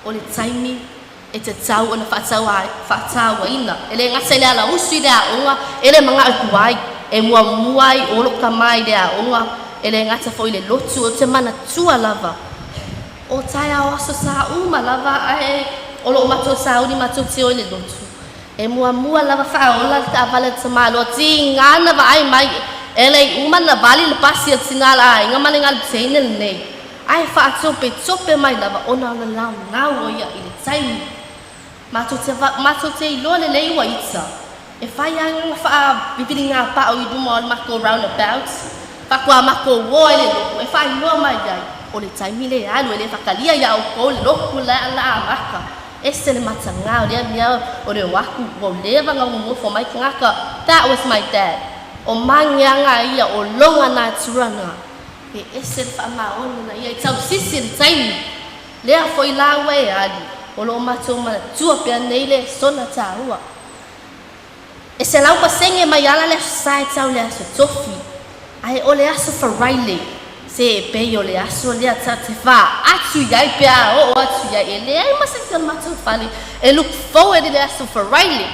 Ole taimi e te tau ona whatau ina. Ele ngata le ala usu le a onga ele manga akuai e mua muai o lo kamai le a onga ele ngata fo ile lotu o te mana tua lava. O tai a oso sa uma lava ai o lo mato sa uni mato te o ile lotu. E mua lava fa ola ta vale te malo ti ngana va ai mai ele uma na vale le pasi a tinala ai ngama ngal tene nei. Ai fa tope mai lava ona na la ngau o ia ile taimi. Mato te ilo le lei wa itsa. E fa yang fa bibiringa pa o idu mo mako roundabouts. Fa kwa mako wo ele lo e fa ilo mai ai. O le taimi le anu ele fa kalia ya o ko le lo kula ala maka. Ese le matanga o le mia o le waku o leva nga mo fo mai ngaka. That was my dad. O manganga ia o longa na turanga. E ese fa ma ona na ia tau sisi le taimi. Le a foi la we ali. O lo mato ma tua pe nei le sona taua. E se lau pasenge mai ala le sai tau le aso tofi. Ai o le aso faraile. Se pe o le aso le ata te fa. Atu yai pe a o atu yai ele. Ai ma se te mato fali. E look forward le aso faraile.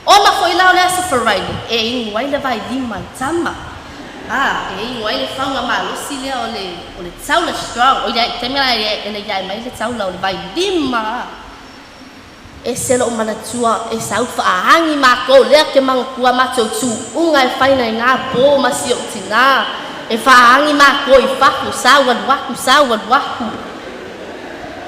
Ona foi lau le aso faraile. E ingu ai le vai lima tama. E ingu ai le whanga ma losi le o le taula strong. O yai temela ele yai mai le taula o le vai lima. E se lo manatua e sau whaahangi mako lea ke mangakua matou tu unga e whaina i ngā pō masi o tina e whaahangi mako i whaku sauan waku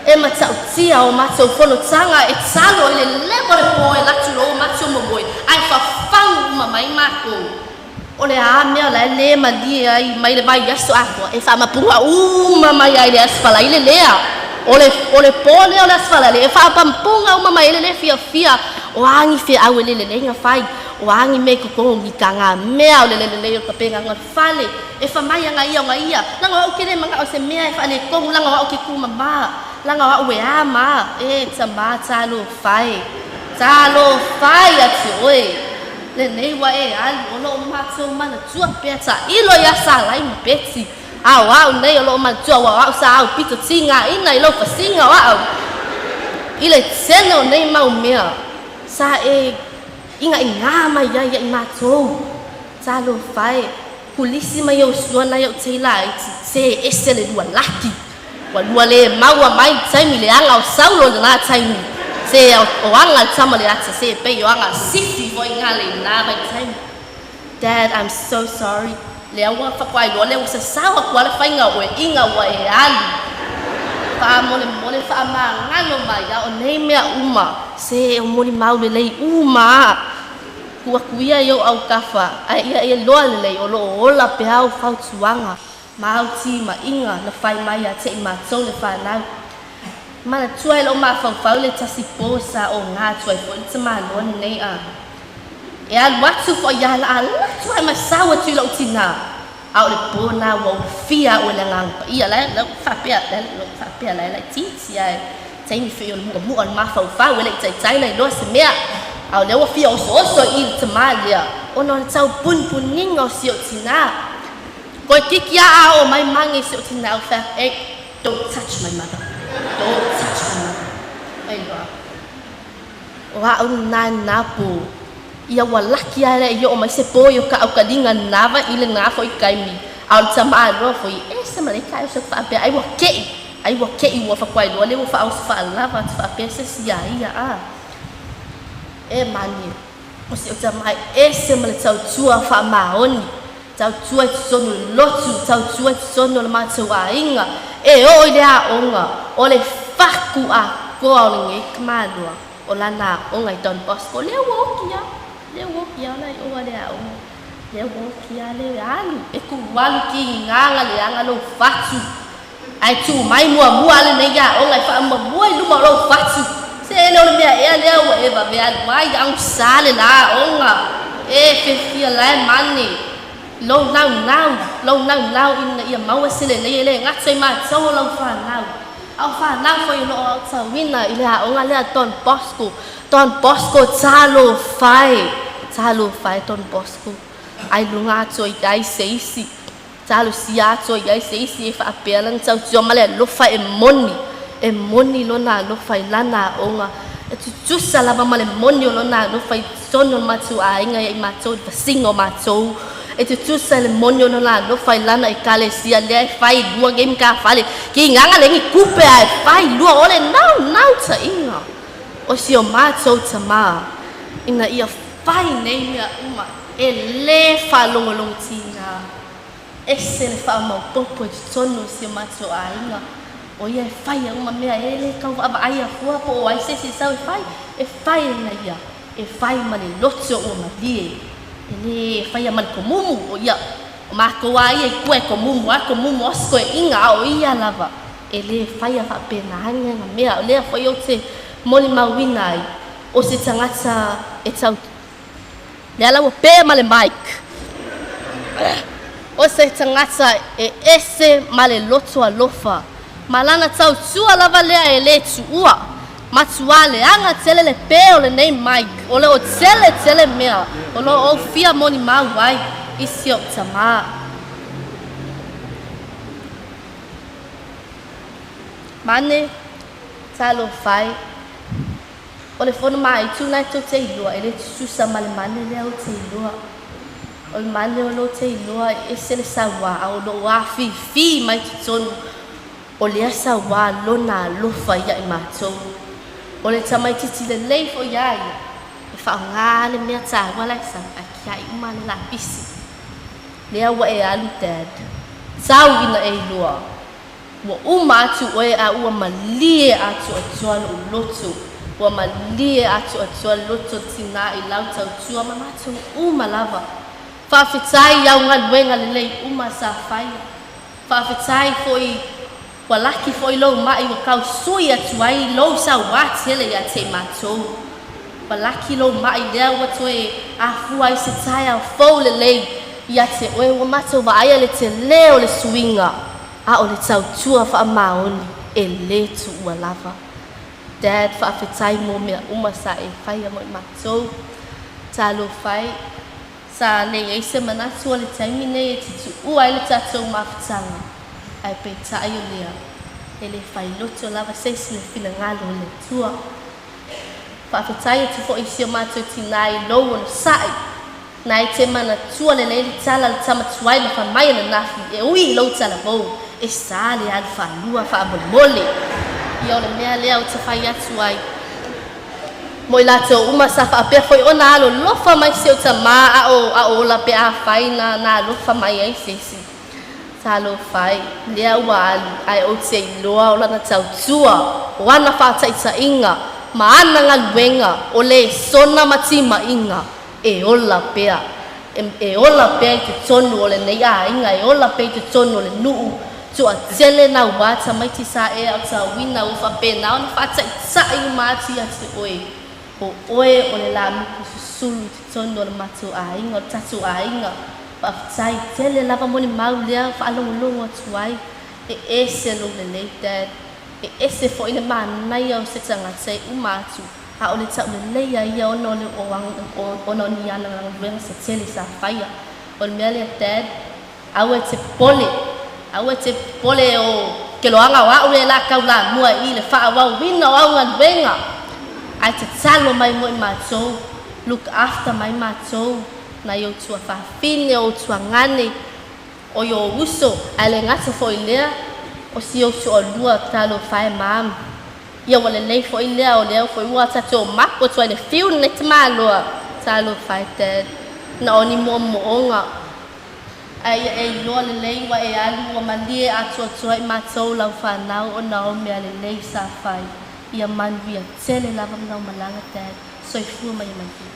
e matau tia o matou whanotanga e talo i le lewa le pō e latu lo matou mawoi ai whawhangu mamai mako o le a mea la le mali ai mai le vai yaso ako e whamapunga mai ai le asfala i le lea o le pole o le asfala le e whaapampunga o mama ele le fia o angi fia au ele le nga fai o angi me kukongo ngikanga mea o le o kapenga ngon fale e whamai anga ia o nga ia langa wau kere manga o se mea e whale kongu langa wau ke kumama langa wau we ama e tama talo fai atu oe le nei wa e ali o lo mato mana tua peta ilo ya salai mpeti au nei o lo matua wa sa au pito tinga ina ilo fasinga wa ile tseno nei mau mea sa e inga mai ya mato sa lo fai polisi mai o suana yo tela se esele dua laki wa lua le maua mai taimi le anga o saulo na taimi se o anga tama le ata se pe yo anga sifi vo inga le na mai taimi. Dad, I'm so sorry. Le awa whakwai loa le usa sawa kua le whainga o e inga wa e ali. Wha mole wha maa ngano mai ya o nei mea uma. Se o mole mau le lei uma. Kua kuia yo au kafa. Ai ia e loa le lei o lo ola pe au whautuanga. Mau ti ma inga na whai mai a te i mātou le whanau. Mana tuai lo maa whau le tasi posa o ngā tuai fo i te maa loa nei a. E alu atu fo ia la alatu ai masawa tui lau tina. Au le pōna wau fia o le ngangpa. Ia lai whapea lai titi ai. Taimi whio le mua le mawhau whau e le tai nei loa se mea. Au le wafia oso i le tamalia. Ono le tau pun ninga o si o tina. Koe kiki a o mai mangi si o tina au whea. Hey, don't touch my mother. Don't touch my mother. Ai loa. O a au nā pō. Ia walaki ala i o mai se po i o ka au kalinga nawa i le ngā fo i kaimi. Au le tama aroa fo i se marika o se whaapea. Ai wa kei ua whakwai loa le wa wha au se whaalava te whaapea se sia ia a. E mani. O se o tama se male tau tua wha maoni. Tau tua i sono lotu. Tau tua i sono le mātou a inga. E o i le a onga. O le whaku a koa o le nge kamadua. O lana onga i Don Bosco. Le wokia. Le wokia lai o le a onga. Le wokia le alu. E ku walu ki nganga le anga lo fatu. Ai tu mai mua le nei a onga i wha mua i luma lo fatu. Se no me e le o e va ve al vai ang sale la onga e fe fia la mani lo nau in ia mau sele le ngatsoi ma so lo fa nau au fa nau foi lo sa wina ile a onga le ton Bosco chalo fai ton Bosco ai lunga choi ai seisi chalo sia choi ai seisi e fa pelang chau choma le lo fa e moni lo na lo fa lana onga e tu sala ba male moni lo na lo fa sono matu ai ngai ma choi fa singo ma chou e tu sala moni lo na lo fa lana e kale sia le fai dua game ka fale ki nganga le ngi kupe ai fai lua ole nau cha inga o si o mātou tama ina ia whai nei mea uma e le whalongolong tina e se le whaamau popo e tonu si o mātou a inga o ia e whai a uma mea e le kau aba ai a hua po o ai se si sau e whai na ia e whai mani loto o malie e le whai a mani komumu o ia o mako a ia e kue komumu a komumu osko e inga o ia lava e le whai a whapena hanga nga mea o le a whai o te moli mawinai o se tangata e tau le ala o pe male Mike o se tangata e ese male loto alofa malana tau tua lava lea e le tuua matuale anga tele le pe o le nei Mike o le o tele mea o lo o fia moni mawai isi o tama mane talo fai o le Fonomaitu nai tau te ilua e le tususa ma le mane lea o te ilua o le mane o lo te ilua e se le sawa o lo wa fi mai tutonu o lea sawa lona alofa ia i mātou o le tamaititi le lei fo iai e whaonga le mea tāua lai sa a kia i uma le lapisi lea wa e alu dad tau ina e ilua wa uma atu o e a ua malie atu atua lo loto wa malie atu atua loto tina i lau tau tua ma matu uma lava whawhitai iau ngaluenga le lei uma sa whaia whawhitai foi wa laki foi lo mai wa kau sui atu ai lo sa watele ya te matou wa laki lo mai lea wa toe a fuai se tai au fau le lei ya te oe wa matou wa aia le te leo le suinga a o le tau tua wha maoni e le tu ua lava Dad whaafetai mo mea uma sa e whai a mo i mātou. Tālo whai. Sa nei eise manatu o le taimi nei e titu ua i le tātou mawhitanga. Ai pe tai o lea. E le whai loto lava seisi le whina ngalo le tua. Whaafetai e tu fo isi o mātou tina i lou o na sai. Nai te mana tua le leili tala le tamatuai na whamai na nafi. E ui lou tala vou. E sa le al whalua whaamole. Ia o le mea lea o te whai atu ai. Mo i lātou uma sa whaapea foi o nā alo lofa mai se o ta mā a o la pe a whai nā lofa mai ai sesi. Tā lo whai, lea ua alu ai o te iloa o lana tau tua. O ana whātai ta inga, ma ana ngā luenga o le sona matima inga. E ola pea. E ola pea i te tonu o le nei a inga, e ola pea i te tonu o le nuu. Tua tele na wata mai ti sa e au ta wina u whapena o na whata i sa i māti a te oe. O oe o le la miku susulu te tono o le matu a inga o tatu a inga. Whaftai tele lava moni mau lea whaalongolongo atu ai. E ese lo le lei dad. E ese fo ina mānai au se tangata i umatu. A o le tau le lei a ia ono le ono ni ana ngangwenga se tele sa whaia. O le mea lea dad. Au e te pole. Au e te pole o ke loanga wa ule la kau la mua i le wha wau wina o au ngalwenga. Ai te talo mai mo i mātou. Look after mai mātou. Na i o tua whawhine o tua ngane. O i o uso. Ai le ngata fo i lea. O si o tua lua talo whae maam. Ia wale lei fo i lea o lea fo i ua tato o mapo tua i le fiu ne te māloa. Talo whae dad. Na o ni mo onga. Ai e loa le lei wa e alu wa malie atu atua i mātou lau whanau o na o mea le lei sa whai. Ia manwia tele lava mnau malanga dad. Soi fua mai manwia.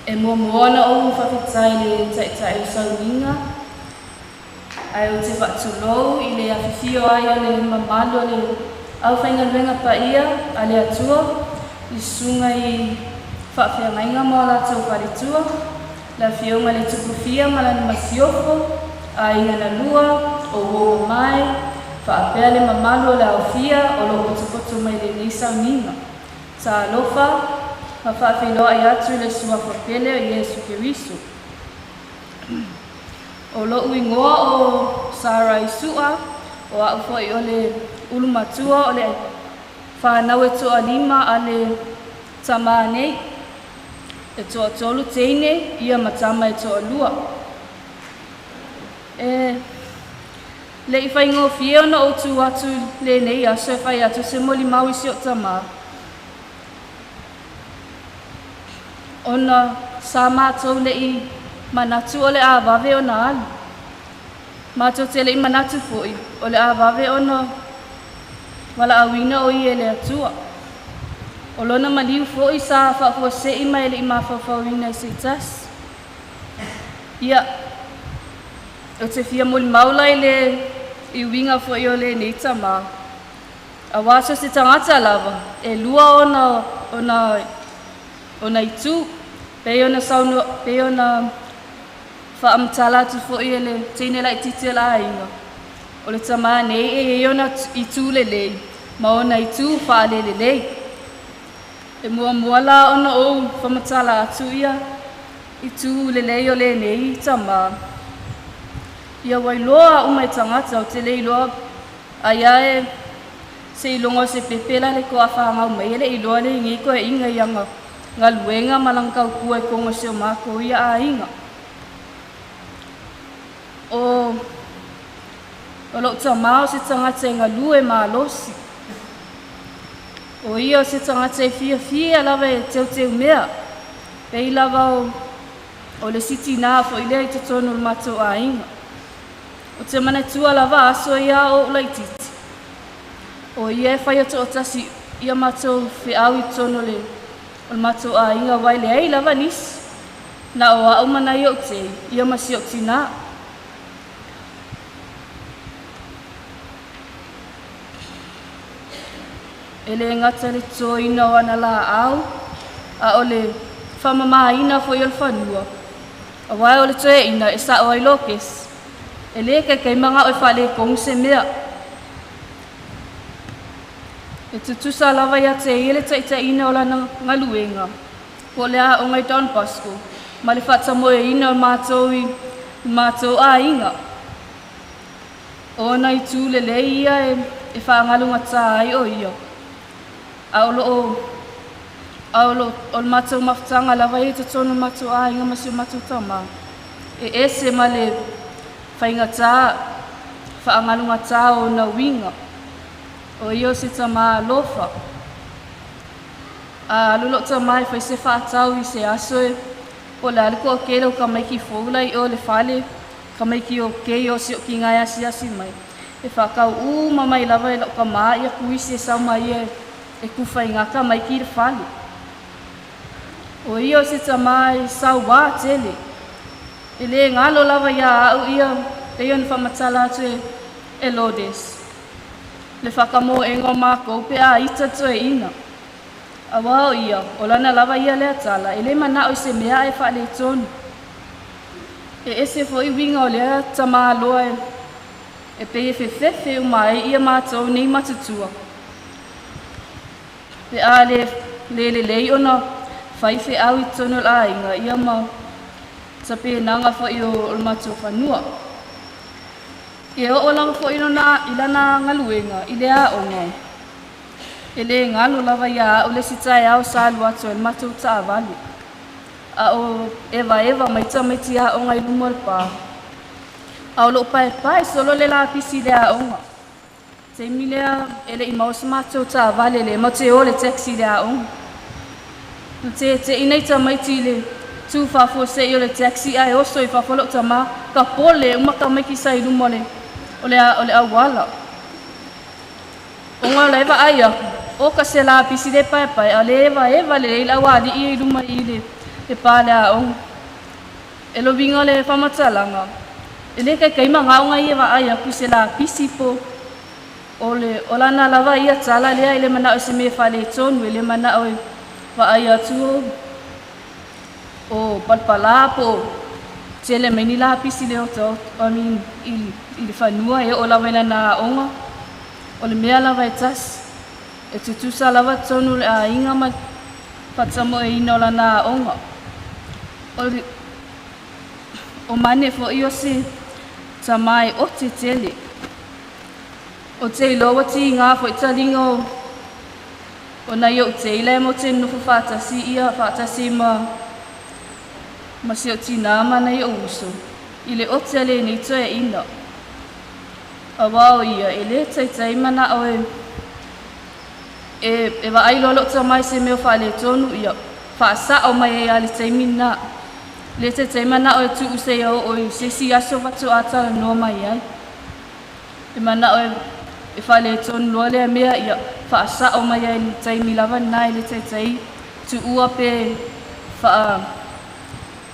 E mua na o whawhitai le tai o sauninga. Ai o te whaatulou i le awhiwhio ai o le mamalo le au whainga luenga pa ia a le atua. I sunga i whawhiangainga mo la tau wharitua. La whionga le tupufia malani masiofo. A inga na lua o o mai. Whaapea le mamalo le awhia o lo kotokoto mai le nei sauninga. Sa alofa. Mawhawhiloa i atu le sua whapele o Iesu Keriso. O lo uingoa o Sara Isua, o au fwoi o le ulumatua o le whanau e toa lima a le tamaa nei. E toa tolu teine, ia matama e toa lua. Le i whaingo fie ona o tu atu le nei aso e whai atu se moli mau isi o tamaa. Ona sa mātou le i manatu o le āwawe o na alu. Mātou te le i manatu fwoi o le āwawe o na wala awina o i e le atua. O lona maliu fwoi sa whakua se i mai le i mawhawhawina i se tas. Ia, o te fia moli maulai le i winga fwoi o le neita maa. A waso se tangata lava, e lua ona itu pe ona whaamtala tu fo i le teine lai tite la inga. O le tamaa nei e ona itu le lei, ma ona itu whaale le lei. E mua la ona o whamatala atu ia, itu le lei o le nei tamaa. Ia wailoa umai tangata o te lei loa, aia e se ilongo se pepela le ko a whaangau mai le iloa le ingi ko e inga ianga. Ngā luenga malangkau kua i kongo seo mako ia a inga. O lo tamao se tangata ngā lue mā losi. O ia se tangata e fia lava e teu mea. Pei lava o le siti nā fo ilea i te tonu le mato a inga. O te mana tua lava aso ia o laititi. O ia e whai ato o tasi ia mato whiau i tonu le o mato a inga wai le ei lava nis. Na o au mana i o te, ia masi o tina. E le ngata le tō ina wana la au, a o le whamama ina fo i o le whanua. A wai o le tō e ina e sa o ai lokes. E le kei manga o i whale kong se mea. E tutusa lava ia te ele taita ina o lana ngaluenga. Po lea o ngai Don Bosco. Ma le whata moe ina o mātou a inga. O nai tū le le ia e whaangalunga tā ai o ia. A o lo mātou mawhtanga lava i te tonu mātou a inga masi o mātou tama. E ese ma le whainga tā, whaangalunga tā o na winga. O io se tama lofa. A lulok tama e whai se whaatau i se aso e o le aliko o kele o ka maiki fōula i o le whale ka maiki o kei o si o ki ngai asi mai. E whakau mamai lava e lau ka maa i a kuisi e sau mai e kuwha i ngaka maiki i le whale. O io se tama e sau wā tele. E le ngalo lava ia au ia le ion whamatala atu e Lodes. Le whakamo e ngā mākou pe a ita to e ina. A wao ia, o lana lava ia lea tala, e le mana o se mea e whaale tonu. E ese fo i winga o lea tama aloa e pe e whewhewe umai ia mātou nei matutua. Pe a le ona whaiwhe au i tonu la inga, ia ma tape nanga fo i o mātou whanua. E o langa fo ilana ngaluenga, i lea o ngai. E le ngalo lava ia o le sitai au sa alu atu e matou ta avali. A o eva mai tamaiti a o ngai lumol pa. A o lo pae solo le la pisi lea onga. Te mi lea ele i maus matou ta avali le ma te o le taxi lea onga. Te inei tamaiti le tu fafo se i o le taxi ai oso i fafolo tama ka pole umaka maiki sa i lumole. O le awala. O ngā laiva aia, o ka se la pisi le pae, a le eva le leila wali i luma i le e pale aonga. E lo vinga le whamatalanga. E le kai mangaunga ia wa ai aku se la pisi po. O lana lava ia tala lea ele mana o se me whale tonu ele mana o wa ai atu o palpala po. Tele meni la pisi le o tau. I mean, ili whanua e o lava ina na onga. O le mea lava e tas. E tutusa lava tonu le a inga ma patamo e ina o lana onga. O mane fo i o se tamai o te tele. O te iloa ti ngā fo i talingo o na i o te ile mo te nufu whātasi ia whātasi ma si o ti nāma na i o uso. I le o tele ni to e ina. A wao ia e le tai mana o e wa ai lolo tamai se meo whale tonu ia whaasa o mai e ali taimina. Le te mana o tu use o se si aso watu ata no mai ai. E mana o e whale tonu loa lea mea ia whaasa o mai ai tai milawa nai le tai tu ua pe wha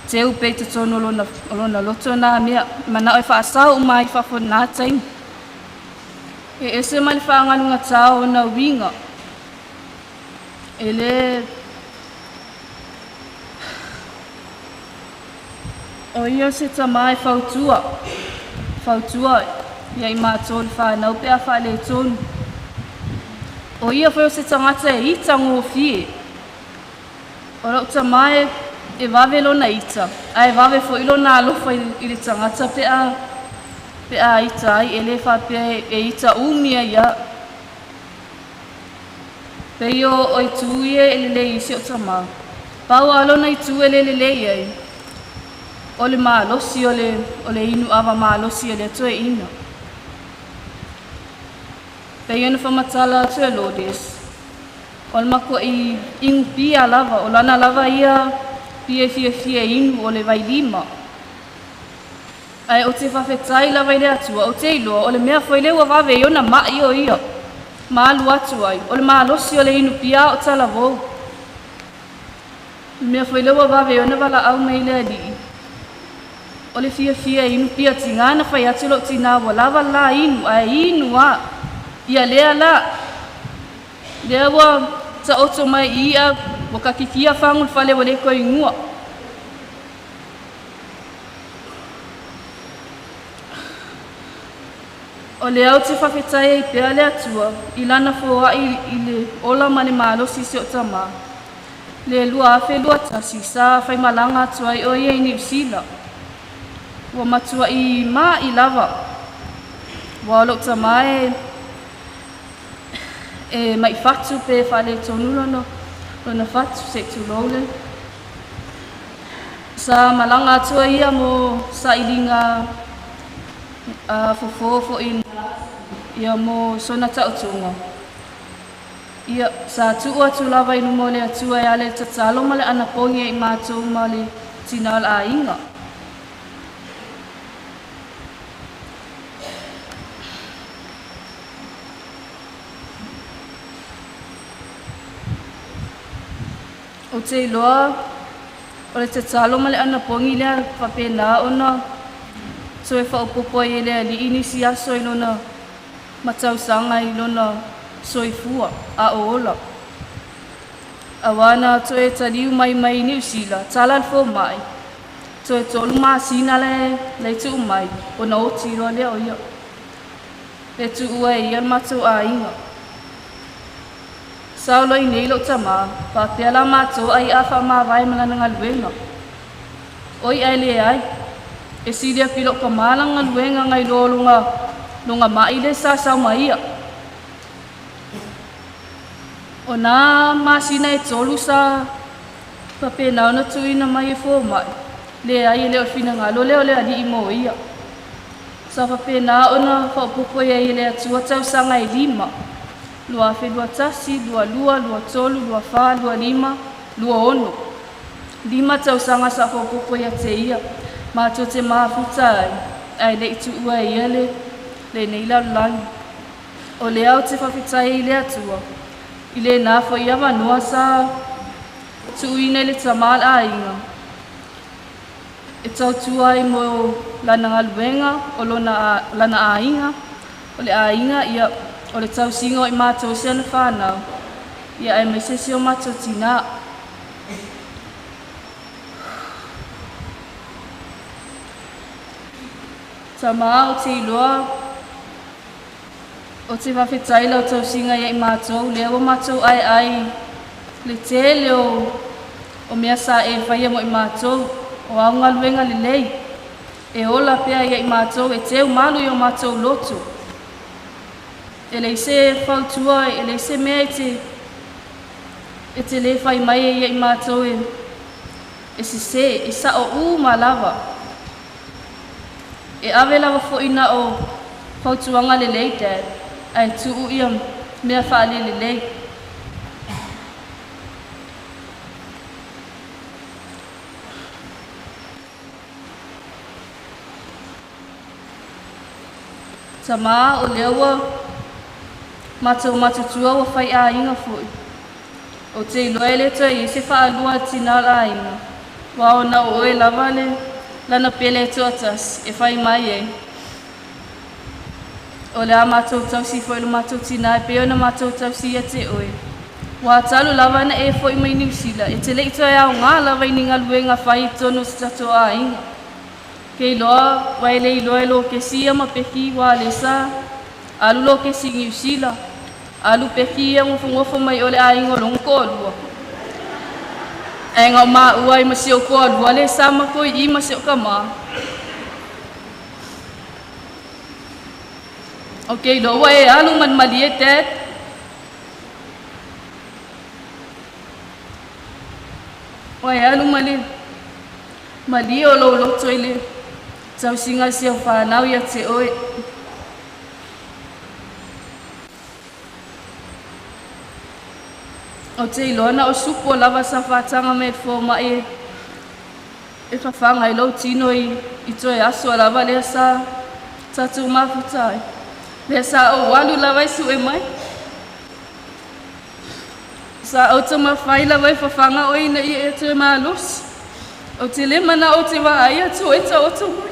te upe te tonu lona loto na mea mana o e whaasa o mai whafo nā tai. E ese mali whaangalunga tau na winga. Ele o ia se tamai fautua ia i mātō le whanau pe a whale tonu. O ia whao se tangata e ita ngō fie. O rau tamai e wawe lona ita. A e wawe fo ilo nā alofa i le tangata pe a ita ai e le whapea e ita umia ia. Pe i o i tūie e le lei isi o tamai. Pau alona i tūe le lei ai. O le mālosi o le inu awa mālosi o le atoe ina. Pe iona whamatala atu e Lourdes. O le mako i ingu pia lava, o lana lava ia fia inu o le vai lima. Ai o te whawhetai lava i le atua, o te iloa, o le mea foi leua wawe iona mai o ia. Maalu atu ai, o le mālosi o le inu pia o tala vou. Le mea foi leua wawe iona wala au mei le alii. O le fia inu pia tingana whai atu lo tina wa lava la inu, a inu a. Ia lea la. Lea wa ta oto mai ia, wa kakikia whangul whale wa leko ingua. O le au te whawhetai e pea le atua, i lana fōa i le ola ma le mālosi se o tama. Le lua awhe lua tasi, sa whai malanga atua i o ia i New Zealand. Wa matua i maa i lava. Wa o lok tama e mai fatu pe whale tonu lona fatu se tu lole. Sa malanga atua ia mo sa ilinga fofofo ia mo sona tautunga. Ia sa tua tu lava inu mo le atua ia le tatalo ma le anapongi i mātou ma le tinal a inga. O te iloa, o le tatalo ma le anapongi lea whapena ona so e whaupopo e lea li inisi aso i lona matausanga i lona soifua a oola. Awana to e taliu mai New Zealand, tala fo mai. To e tolu masina le tu mai, o na oti lo lea o ia. E tu ua e ian matou a inga. Saulo i neilo tama, pa pela matou ai a wha maa vai malana ngaluenga. Oi ai le ai. E siria pilo ka malanga luenga ngai lunga mai le sa maia. O nā masina e tolu sa papena ona tuina mai e fō mai. Le ai leo fina ngalo leo le ali i mo ia. Sa papena ona whaupupo ia i le atua tau sanga e lima. Lua fe lua tasi, lua tolu, lua wha, lua lima, lua ono. Lima tau sanga sa whaupupo ia te ia. Mātou te mafuta ai le itu ua ia le neila langi. O le au te whawhitai i le atua. I le nā fo ia wanua sa tuuina le tamal ainga. E tautua ai mo lana galuega o lana ainga o le ainga ia o le tausiga o i matou se ana whanau ia e maisese o matou tina. Sama o te iloa o te whawhetai lau tausiga ia i matou lea o matou ai le tele o mea sa e whaia mo i matou o aunga luenga le lei e ola pea ia i matou e teu malu i o matou lotu e lei se whautua e lei se mea e te le whai mai ia i matou e se sa o malawa e awe lawa foina o whautuanga le lei dad ai tuu ia mea whaale le lei. Sama o lewa matou matutua o whai a inga fui. O te iloa le toi se whaalua tina la inga. Wao na o e lava le lana pele tuatas e whai mai e. O le a matou tausi fo ilo matou tina e peo na matou tausi e te oe. Wa talu lava na e fo i mai New Zealand. E te le ito e au ngā lava i ninga luenga whai tono si tato a inga. Kei loa, wai le iloa lo ke sia ma peki wa le sa. Alu lo ke si New Zealand. Alu peki e ngofo mai o le a inga longko lua. E ngā maa ua i masio ko lua le sa ma koi i masio ka maa. Okay, lo wai alu man mali e dad. Wai alu mali o lo toile. Tau singa si o whanau ia te oe. O te ilona o supo lava sa whatanga me fo mai e whawhanga i lau tino i toe aso lava lea sa tatu mafutai. Lea sa o walu lava i su e mai. Sa o te mawhai lava i whawhanga o ina i e toe maalos. O te le mana o te waa ia tu e ta o tu mai.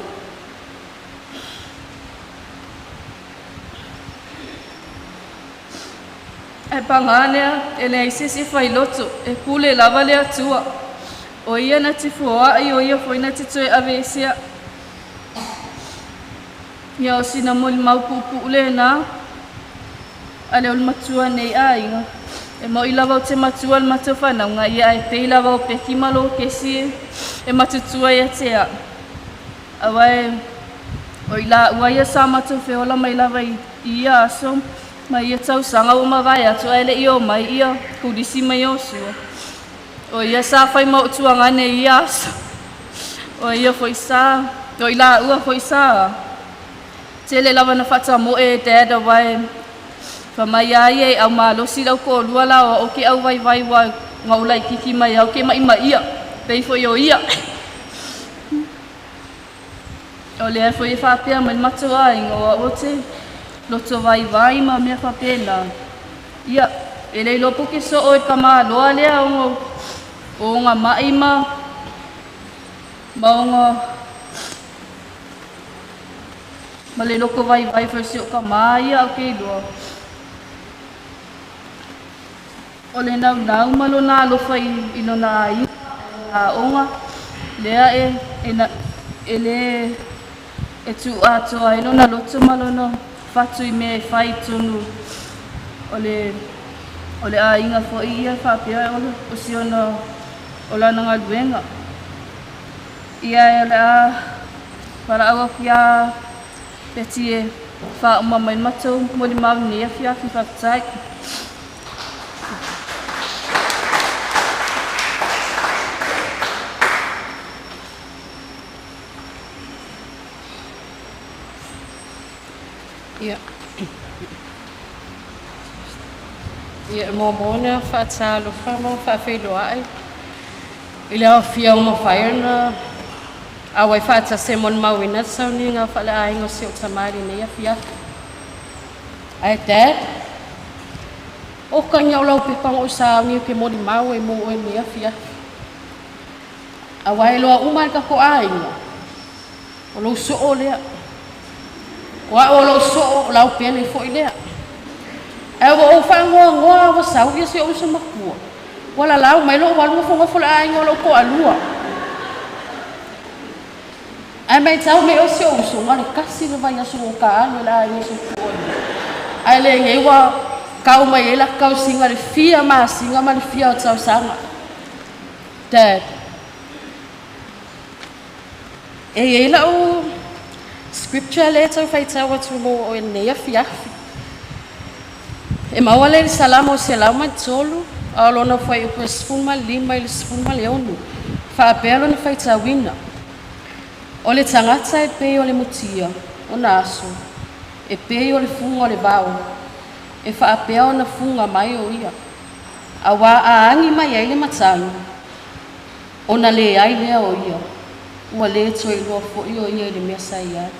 E panganea e le sisi fai loto e kule lava le atua. O ia na te fua i o ia foi na te toe avesia. Ia o sina moli mau pupu le na. Ale o matua nei a inga. E mo i lava o te matua le matua whanaunga ia e pei lava o peki malo kesi e matutua ia te a. Awai o i la ua ia sa matua whiola mai lava i ia aso. Mai ia tau sanga o mawai atu ele i o mai ia kudisi mai o sua. O ia sa whai mau tuangane ia aso. O ia foi sa, o i la ua foi sa. Tele lava na whata mo e dada wai. Whamai ai e au malosi lau ko lua la o ke au vai wa ngaulai kiki mai au ke mai ia. Pei foi o ia. O lea foi e whapea mai matua ingo o te. Loto vai ma mea whapena. Ia, e lei lopo ke so o e kama loa lea o ngā maima. Ma o ngā... Ma le loko vai whasi o kama ia o kei loa. O le nau malo nā alofa i no nā i a onga. Lea e le e tu atoa i no nā loto malo no. Fatu i me whai tonu o le a inga fo i ia whapea o si ona o lana ngā luenga. Ia e le a para awa whia peti e wha o mamai matou mori mau nia whia whi whaptai. Ia. Ia mōmona whaatalo whamo whawhiloa ai. I lea whia o mawhaia na awai whaata se mon mawina sau ni ngā whale aingo se o tamari ni a whia. Ai dad. O ka nyau lau pepang o sao ni ke mori mau e mo e ni a whia. Awai loa uma ka ko ainga. O lo so o lea. Wa o lo so o lau pele fo lea. E o fa ngoa wa sau ia se o se makua. Wala lau mai lo wa lo fo la ainga lo ko alua. Ai mai tau me o se o so ngale kasi le vai aso ka alo la ainga so ko. Ai le ngai wa kau mai ela kau singa le fia ma singa ma le fia o tau sanga. Dad. E ela o scripture letter fai tawa tu mo o nei fiafi. E mawale salamo se lama tolu alona fai o sfuma lima il sfuma leonu. Fa belo ni fai tawina. O le tangata e pe o le mutia o naso. E pe o le funga o le bao. E fa apea o na funga mai o ia. Awa a angi mai ai le matanga. O na le ai lea o ia. Ua le toi loa fo i o ia le mea sai ai.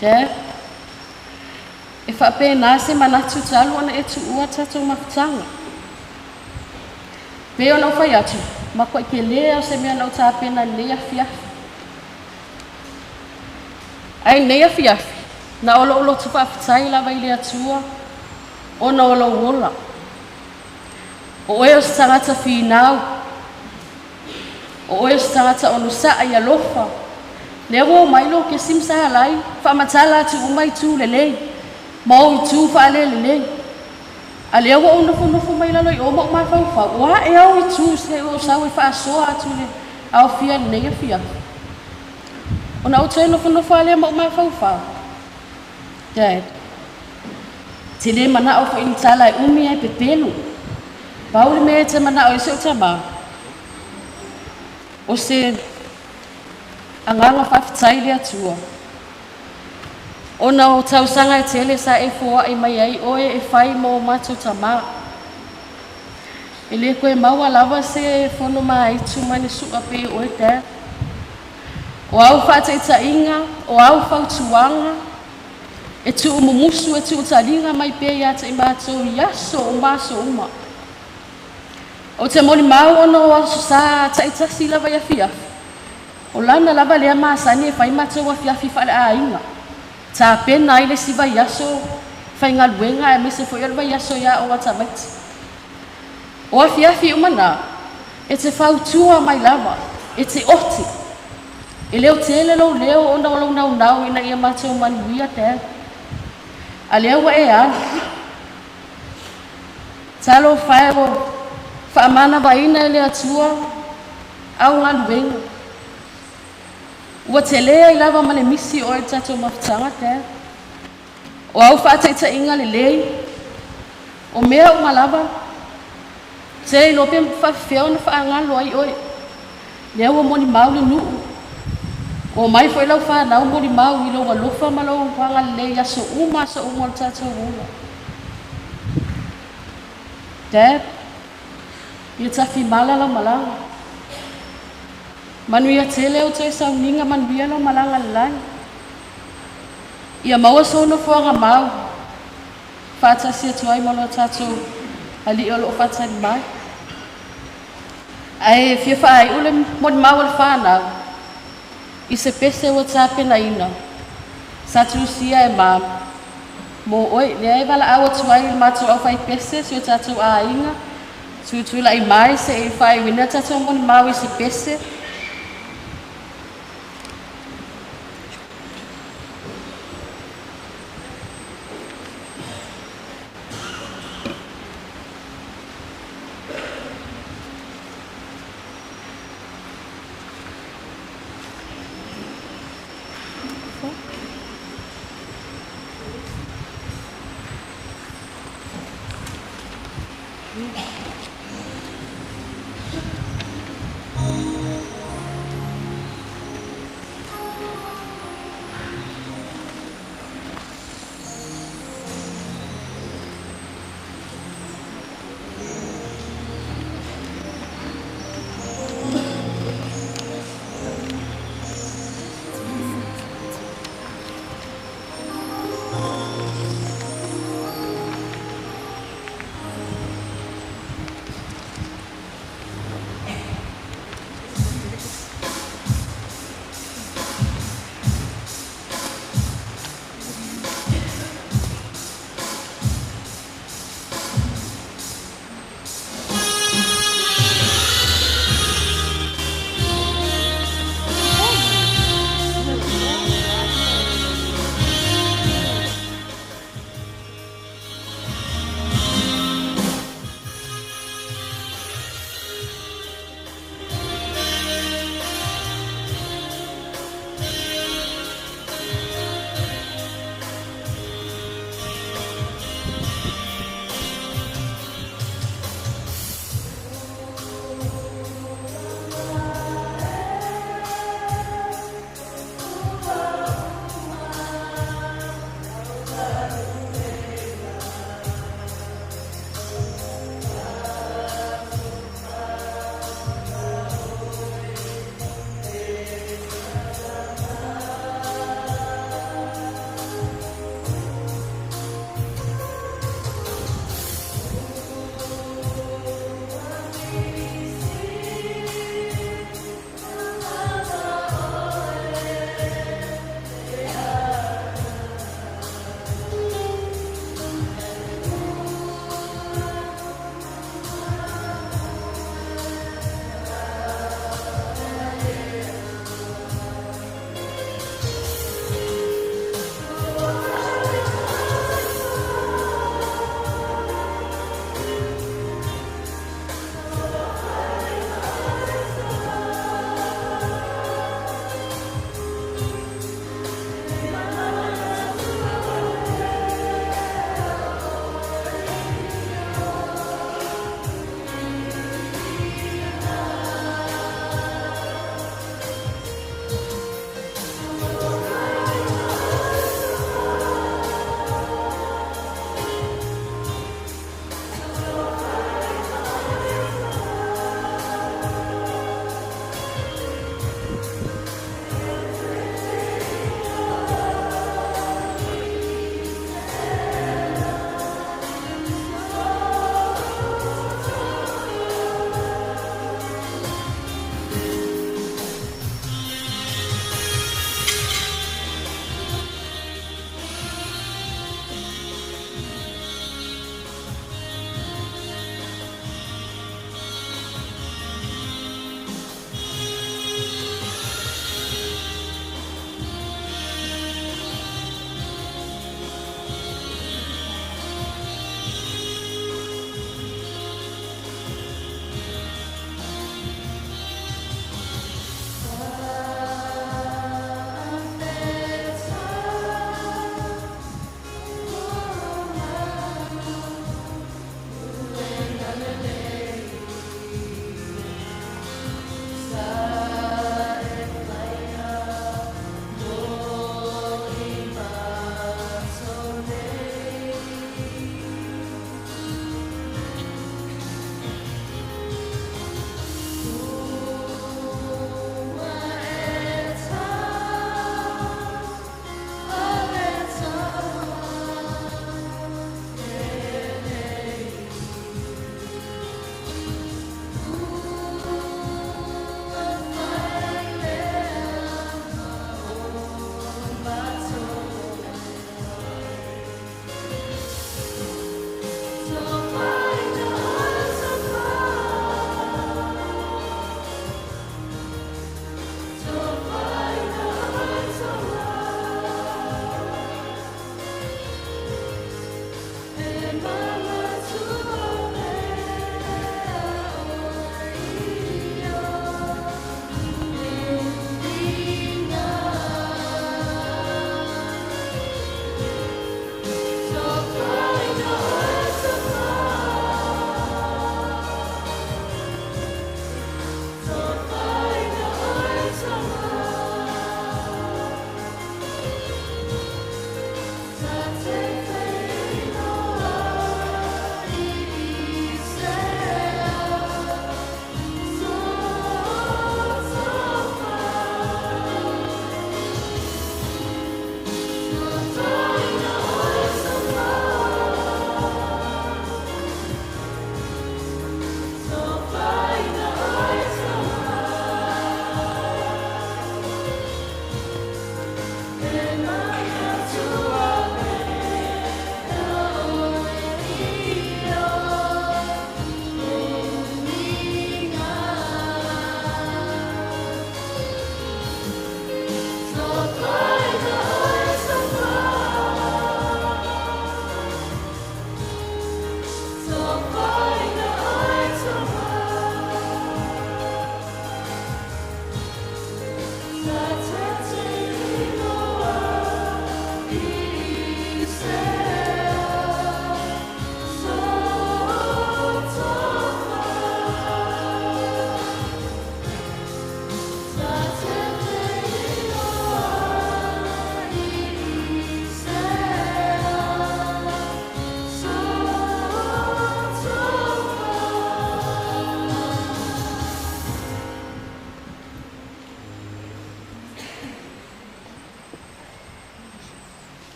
Te? E whape nā se manatu talu ana e tu ua tatou mafutanga. Pe o nau whai atu, makua ke lea o se mea nau tāpena lea fiafi. Ai lea fiafi, na olo olo tu whaafitai lawa i lea tua, o na olo wola. O e o se tangata whinau, o e se tangata o nusa ai alofa. Lea wo mailo ke simsa alai, whaamatala tu umai tu lelei. Mau i tu whaale lelei. A lea wo o nofo mai laloi o mau mai whauwhau. Wa e au i tu se o sau e whaasoa atu le au fia nei a fia. O na o toi nofo a lea mau mai whauwhau. Dad. Te le mana o fo initala e umi e pepelu. Pauli me te mana o e se o tama. O se anganga whaafitai lea tua. O na o tausanga e tele sa e fua e mai ai o e whai mo mato tama. E le koe maua lava se Fonomaitu mani suka pe o e te. O au whata i ta inga, o au whautuanga. E tu umumusu e tu utalinga mai pe ia te imato yaso o maso uma. O te moni mau ono o aso sa ta i tasi lava ia fiafi. O lana lava lea maasani e whai mato wa fiafi whale a inga. Ta pena ile si vai yaso fai ngaluenga e mese foi vai yaso ya o atamait. O afiafi umana e te fautua mai lava e te oti. E leo tele lo leo onda lo nau ina ia mato manuia te. A leo wa e an. Talo fai o faamana vaina ele atua au ngaluenga. Ua te lea i lava mane misi o e tatou mafutanga te. O au whaataita inga le lei. O mea uma lava. Te ilo pe whawhewh na whaangalo ai oi. Lea ua moni mau le nuu. O mai fo ilau whanau moni mau ilo wa lofa malo wanga le lei aso uma o tatou ula. Dad, ia tafi mala lau malanga. Manuia tele o toi sau ninga manuia lo malanga lai. Ia maua sono fuanga mau. Fata sia tuai malo tatou ali o lo fata ni mai. Ai fia fai ule mon mau al whanau. I se pese o tapena ina. Satu sia e mam. Mo oi, lea e wala awa tuai mato au fai pese si o tatou a inga. Tutu la i mai se e fai wina tatou mon mau i se pese.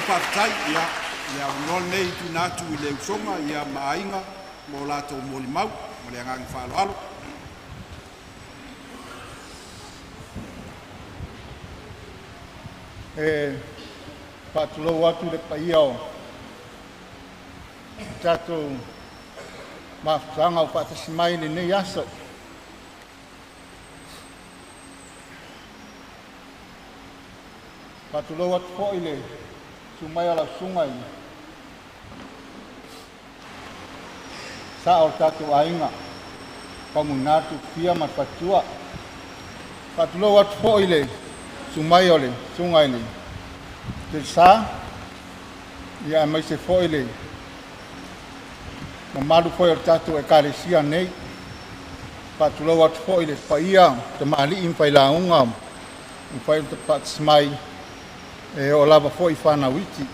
whaatai ia unol nei tuna atu I le usonga ia maainga mo lātou molimau mo le angangi whaaloalo. Pātulau atu le paia o tātou mawhanga o whātasimai le nei aso. Pātulau atu hoi le sumai ala sungai. Sa o tātou ainga, pamunatu pia matpatua. Pātulau atu hoi le sumai o le sungai le. Te sa, ia mai se hoi le. Mamalu hoi o tātou e kāresia nei. Pātulau atu hoi le paia, te maali impai launga. Impai te patismai. E o lava foi whanawiti.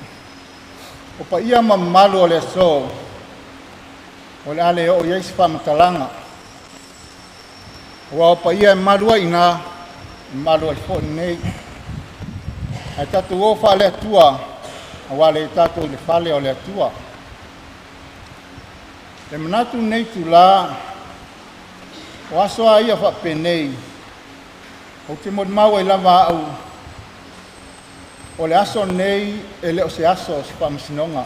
O pa ia mamalu o le so, o le ale o ieisi whamatalanga. O pa ia marua ina, marua I fo nei. Ai tatu o whale atua, a wale tatu le whale o le atua. Le manatu nei tu la, o asoa ia whapenei, o te mod mau I lava au, o le aso nei e le o se aso si whamasinonga.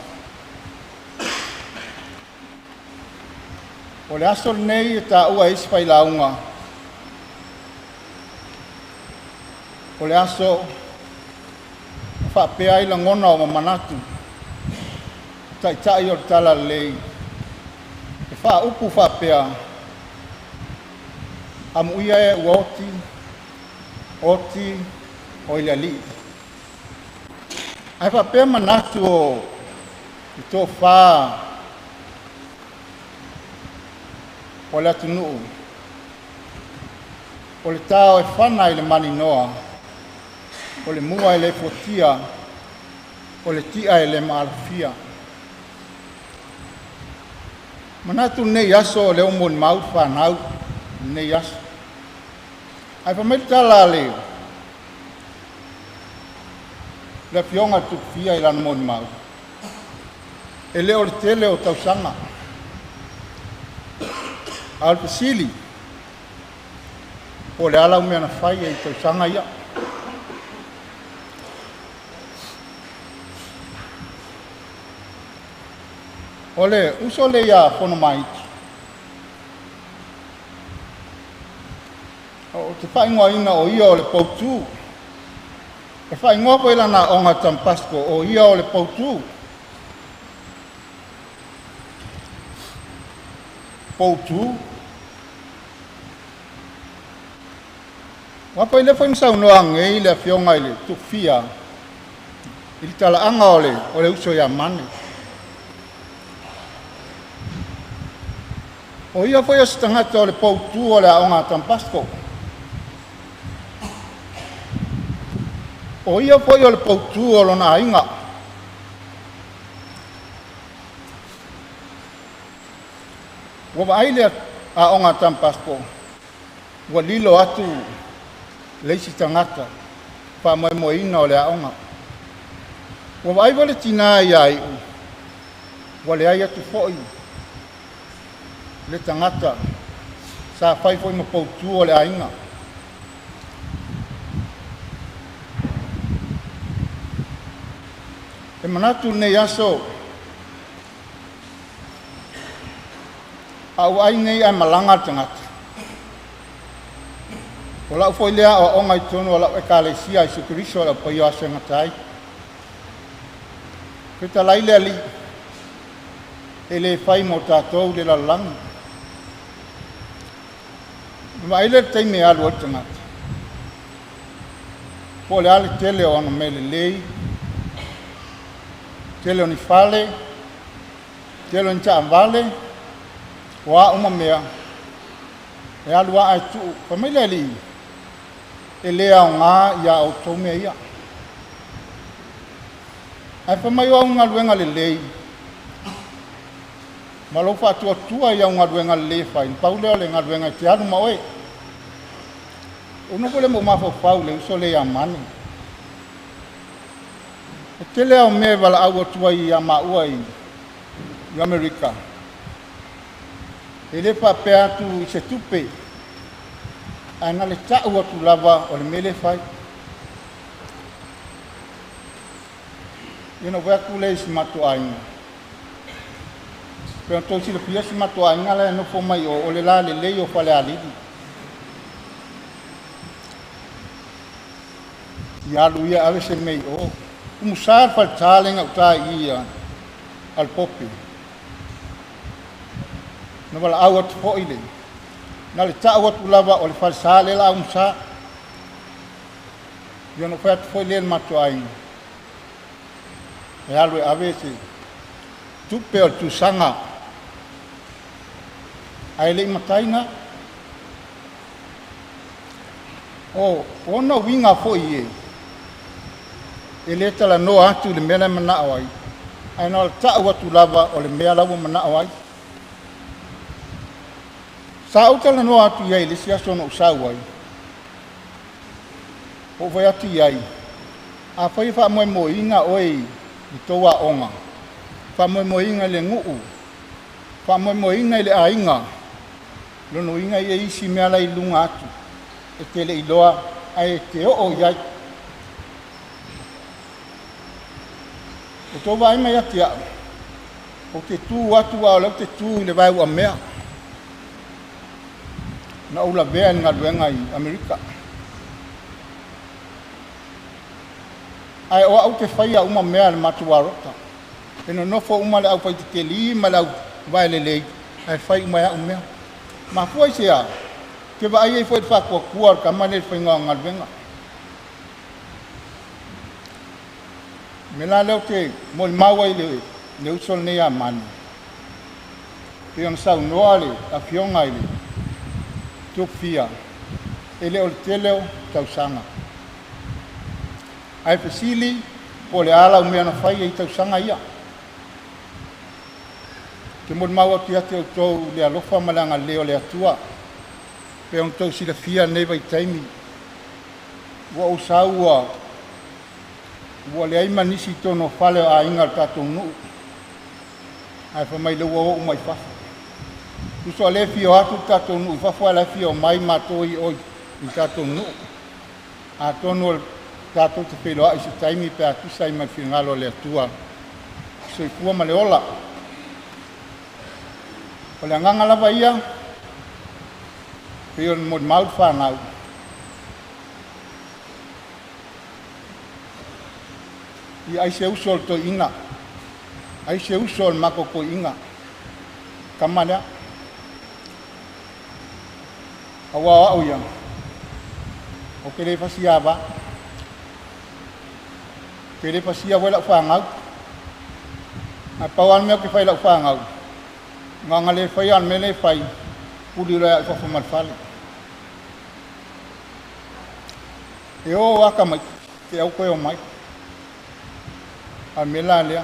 O le aso nei e tā ua isi pai launga. O le aso whapea I la ngona o manatu. Tai o le tala lei. E wha upu whapea. Amu ia e oti o ile li. Ai whapea manatu o I tō whā o le atunuu. O le tāo e whana I le mani noa. O le mua I le fotia. O le tia I le maalfia. Manatu nei aso o le umon mau whanau. Nei aso. Ai whamei tala leo. Le fionga tu fia I lana moni mau. E leo le tele o tausanga. Alpesili. O le ala umea na whai e tausanga ia. O le uso le ia Fonomaitu. O te whaingoa ina o ia o le poutu. E whaingoa po ila na onga tampasko o ia o le poutu. Poutu. Wapa ile whaingisau noa ngei le fionga ile tukfia. Ili tala anga o le uso ia mane. O ia foi as tangata o le poutu o le onga tampasko. O ia foi o le poutu o lona ainga. Wa aile a onga tampasko. Wa lilo atu leisi tangata pa mo ina o le onga. Wa ai vole tina ia I. Wa le ai atu foi. Le tangata sa fai foi mo poutu o le ainga. E manatu nei aso au ai nei ai malanga tangata. O lau foi lea o onga I tonu o lau e kālesia I sukuriso o lau pai o aso ngatai. Keta lai lea li e le fai mo tātou le lalang. Ma ile teime alu o tangata. Po le ale tele o ana mele lei. Tele o ni fale. Tele o ni taa vale. Wa uma mea. E alu a ai tu. Pa mele li. E lea o ngā ia o tome ia. Ai pa mai o unga luenga le lei. Ma lo fa tua ia unga luenga le lei fai. Pauleo le ngā luenga te alu ma oe. Uno ko le mo mafo fau le uso le ia mani. E Ke leo me wala au atua I a maua I Amerika. E le whapea atu I se tupe. Ana le tau atu lava o le mele whai. Ina weku le si matu ainga. Pea tau si le pia si matu ainga le no fo mai o le la le lei o whale alidi. Ia luia ave se mei o. Umusar fal talenga utai ia al popi. Na wala au atu po ile. Na le tau atu lava o le fal sale la umsa. Ia no fai atu po ile matu ainga. E alwe ave se tupe o tusanga. Ai le mataina. O ona winga fo ie. E le tala no atu le mea mana awai. Ai na tau atu lava o le mea lawa mana awai. Sa utala no atu iai le si aso no usau ai. O vai atu iai. A whai wha moe mo inga oi I toa onga. Wha moe mo inga le nguu. Wha moe mo inga le ainga. Lono inga I isi mea lai lunga atu. E te le iloa ai te o iai. O tō vai mai ati au. O te tū atu au lau te tū le vai ua mea. Na ula vea ni ngā luenga I Amerika. Ai o au te whaia uma mea le matua rota. E no nofo uma le au whai te li ma le au vai le lei. Ai whai uma ya umea. Ma fuai se a. Ke wa ai e fwoi te whakua kua ka mane le whai ngā luenga. Me la leo te mo le maua I le usol nei a mani. Pe on sau noa le a fionga I le tupfia. E leo le teleo tau sanga. Ai fesili po le ala umea na whai I tau sanga ia. Ke mo le maua ti ate o tau le alofa malanga leo le atua. Pe on tau sila fia nei vai taimi. Wa usau Ua le ai manisi tono whale a inga tatou nuu. Ai wha mai lewa o mai whafu. Uso a le fio atu tatou nuu. Whafu a le fio mai mato I oi I tatou nuu. A tono tatou te whiloa I se taimi pe atu sai mai whingalo le atua. So I kua ma le ola. O le anganga lava ia. Peo ni mod maut whanau. I ai se usol to inga. Ai se usol mako ko inga. Kamalea. Awa au ia. O kere fasia ba. Kere fasia wala whangau. Ai pawan mea ke whai lau whangau. Nganga le whai an me le whai. Puri rea I whafumal whale. E o waka mai. Te au koe o mai. A mela lea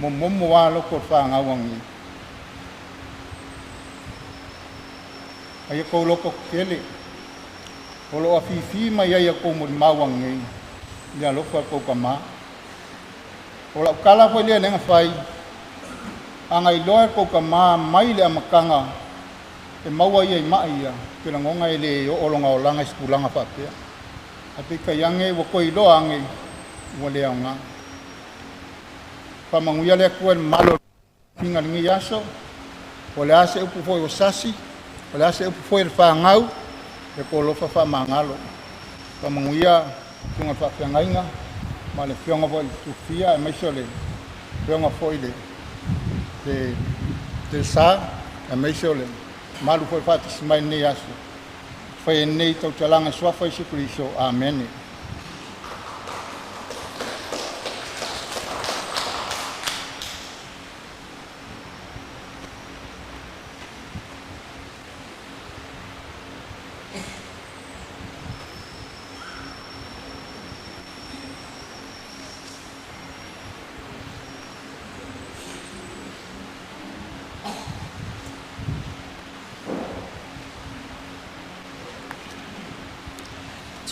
momo wa loko whanga wangi. Ai ko loko kele. O lo afifi mai ai ko mo mawangi. Ia loko ko kama. O la kala foi le nga fai. Anga I loa ko kama mai le amakanga. E maua ia I mai ia. Ke la ngonga le o olonga o langa skulanga papea. Ape ka yange wo ko I loa ange. Wo le anga. Pamanguia le kua malo pinga ngi yaso o le ase upu foi o sasi o le ase upu foi le whangau e ko lo fa mangalo pamanguia tunga fa whangainga ma le fionga foi tu fia e mai sole fionga foi le sa e mai sole malu foi fa mai nei yaso foi nei tau talanga swa foi se Kristo amen.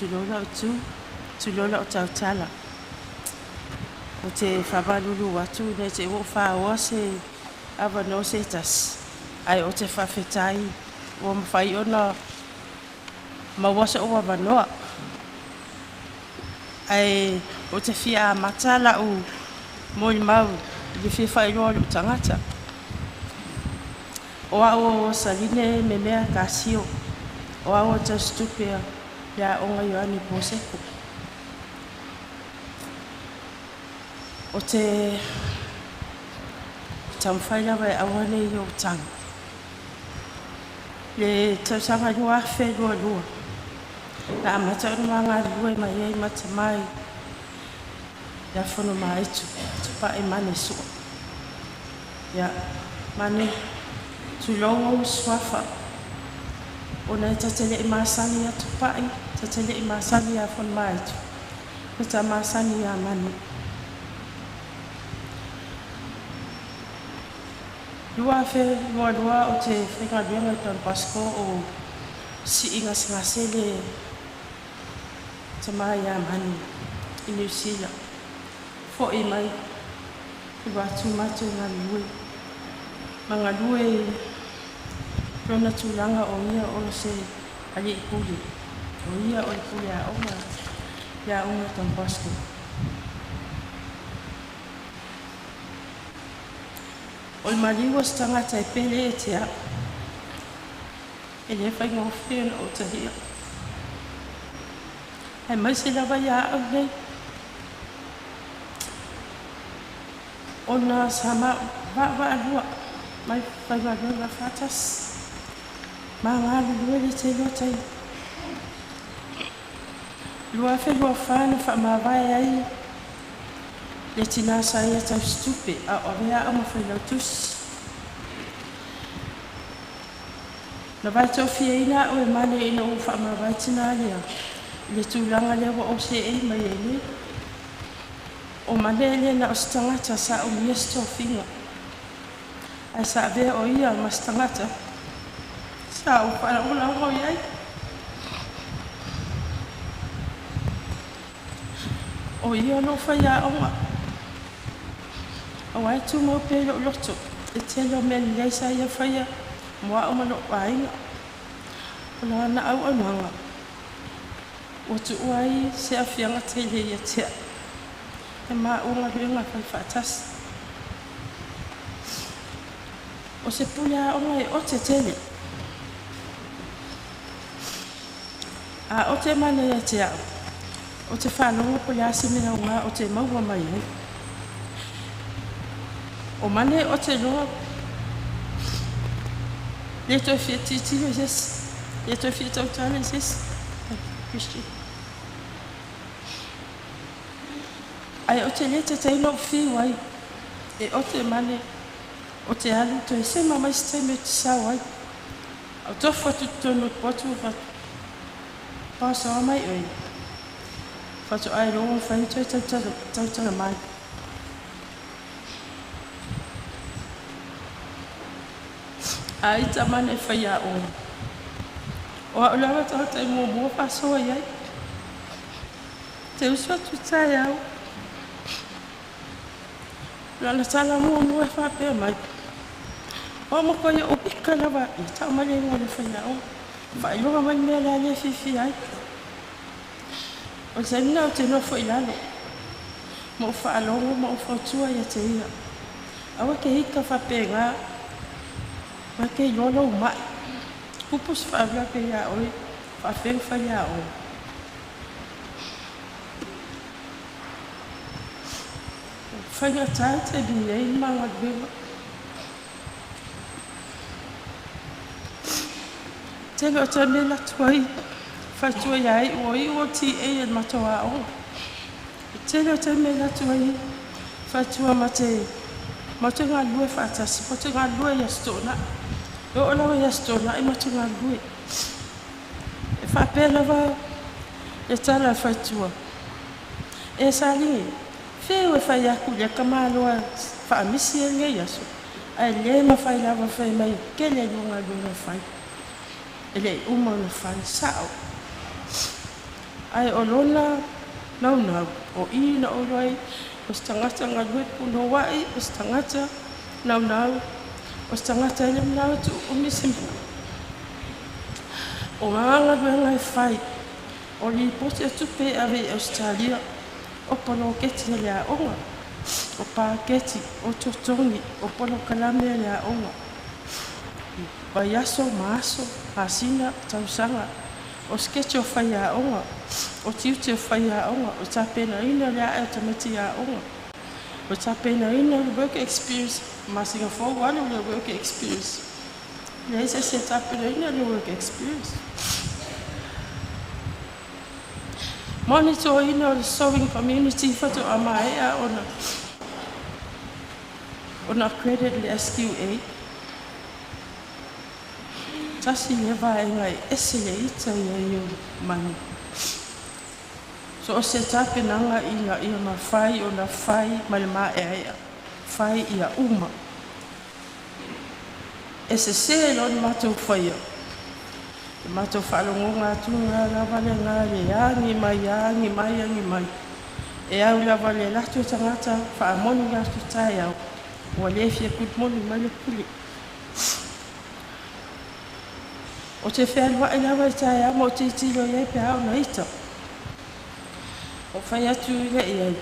Tulola o tu, tulola o tau tala. o te whamalulu atu ne te o whaoa se awa no se tas. Ai o te whawhetai o mawhai ona mawasa o wanoa. Ai o te whia matala o moi mau i whia whairoa lu tangata. O ao saline me mea kasio. O ao te stupea ya onga yoani poseko. O te tamwhaila wai awane i o tanga. Le tausanga lua whe lua lua. Na amata unu ngā lua mai ei mata mai. Ya Fonomaitu, Tupai mane sua. Ya mane tulongo uswafa. Ona tatele i masani ya Tupai, tatele i masani ya Fonomaitu. Kata masani ya mane. Lua fe lua o te whengaruenga i Don Bosco o si inga singasele te mai a mani i New Zealand. Fo i mai i watu matu ngā lue. Ma ngā lue rona tūlanga o ia o se ali i puli. O ia o i puli a onga Don Bosco. O i mariwa stangata e pele e te a. E le whai ngofena o te hia. Hei mai se lawa ia au nei. O nā sama wa alua. Mai whai warua whatas. Mā ngā lua le te lotai. Lua whi lua whāna wha mā vai ai. Le tina sa ia tau stupe a orea ama whai lau tusi. Na vai tau fia ina o e mane ina o wha mā vai tina lea. Le tūlanga lewa o se e mai e le. O mane le na o stangata sa o miesto finga. Ai sa vea o ia ma stangata. Sa o para ula hoi ai. O ia no whai a onga. O ai tu mo pelo loto. E telo me leisa ia whai a. Mua o mano wainga. O na ana au ananga. O tu uai se a whianga tele ia tea. E maa unga huinga whai whatas. O se pula onga e o te tele. A o te mane ia tea. O te whanonga po le asimina unga o te maua mai ai. O mane o te loa. Le toi fia titilo jes. Le toi fia tautana jes. Christian. Ai o te lete teino fi wai. E o te mane. O te alu to e se mama ste me te sa wai. Au tofa tu tonu potu fa. Pasa mai oi. Fa to ai ro fa to tautana mai. Ai ta mane whai a o. O a ulawa tau tai mua pa soa iai. Te usua tu tai au. Lana tala mua whapea mai. O mo koe o pika lawa i tau male ngore whai a o. Whai loa mai mea la le fifi ai. O te mina o te nofo i lalo. Mo whaalongo mo whautua ia te ia. Awa ke hika whapea ngā. Ma ke yolo mai. Kupus whaavla pe ia oi. Whawheng whai ia oi. Whainga tai te binei manga dwewa. Tenga o te mela tuai. Whaitua iai oi o ti e en matoa o. Tenga o te mela tuai. Whaitua mate. Mate ngā lue whaatasi. Mate ngā lue iastona. O olawa iastona i mate ngā lue. E whapea lawa. E tala whaitua. E salingi. Whewe whai aku le kamaloa whaamisi e nge yaso. Ai le ma whai lawa whai mai. Kele lunga lunga whai. E le uma na whai sao. Ai o lona nau nau. O ina o roi. o se tangata ngalue puno wai, o se tangata nau, o se tangata ele mnau tu umisi. O nganga ngai fai, o li pote atu pe ave Australia, o pono keti le a onga, o paketi, o totongi, o pono kalame le a onga. Vaiaso, maaso, hasina, tausanga, o sketch o fai a onga, o tiute o fai a onga, o tapena ina le a tamati a onga, o tapena ina le work experience, ma Singapore wale le work experience. Le isa se tapena ina le work experience. Monitor ina le sewing community fatu amaea ona credit le SQA. Tasi le vai ngai ese le ita ia mani. So o se tapena nga ia mawhai ona whai ma le ea. Whai ia uma. Ese se lon matou whaia. Matou whaalongonga tunga lava le ngā le angi mai. E au lava le latu tangata whaamoni ngātu tai au. Ua lefia kutmoni mai le puli. O te whaalwa e lava i tai au mo te tilo iei pe au na ita. O whai atu ile iei.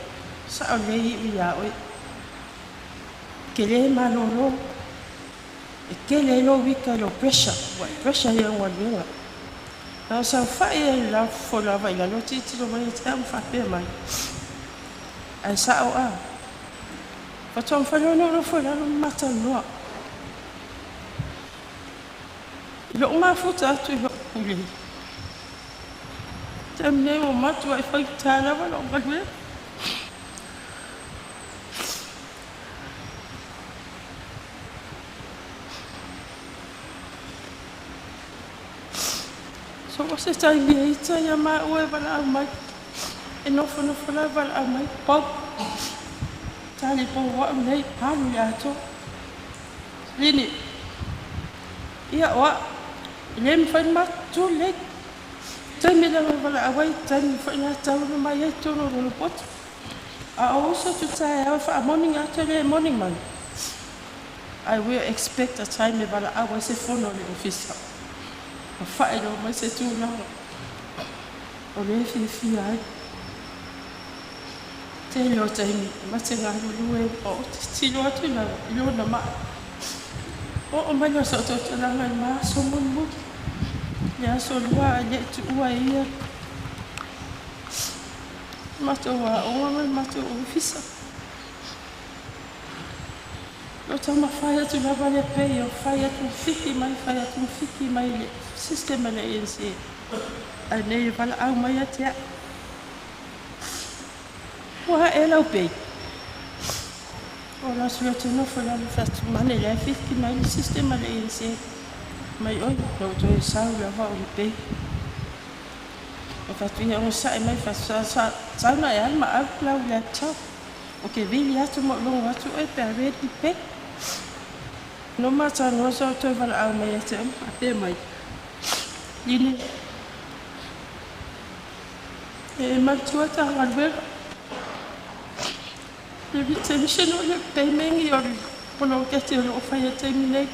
Sa o lei i a oi. Ke le malolo. E ke le lo wika lo pressure. Wa pressure ia ngwa luenga. Nau sa whai e la wholava i la lo titilo mai e te am whapea mai. Ai sa o a. Whatom whanono no whanano mata noa. I lo mafuta atu i lo puli. Te mne o matu ai whai tālawa lo ngahue. So o se taimi e ita ia maa ue wala au mai. E nofo la wala au mai. Pop. Tali po wa nei palu ya to. Lini. Ia wa. Lem fan ma tu le. Taimi la wala au mai tani fa na tau no mai e to no no pot. I also to say for morning after morning man. I will expect a time wala au se fono le officer. Fai lo mai se tu na. O le fi ai. Te lo taimi ma te nga lu e o ti lo atu na lo na ma. O mai no so to na ma so mun. Ya so lua le tu wa ia. Matoa o mato officer. Lo tama fai tu na vale pe o fai tu fiki mai le sistema le ense. Ai nei vala au mai atia. Wa ela pe. O la sua tu no foi la fast mane le fiki mai le sistema le ense. Mai oi lo to sa la va o pe. O fatuia o sa e mai sa na e alma au clau le tau. O ke vili atu mo longo atu e pe redi pe. No mata no sa to vala au mai ate a pe mai. Lini. E matua ta ngalwe. Le vitemition o le pe mengi o pono ke te o fai te mine.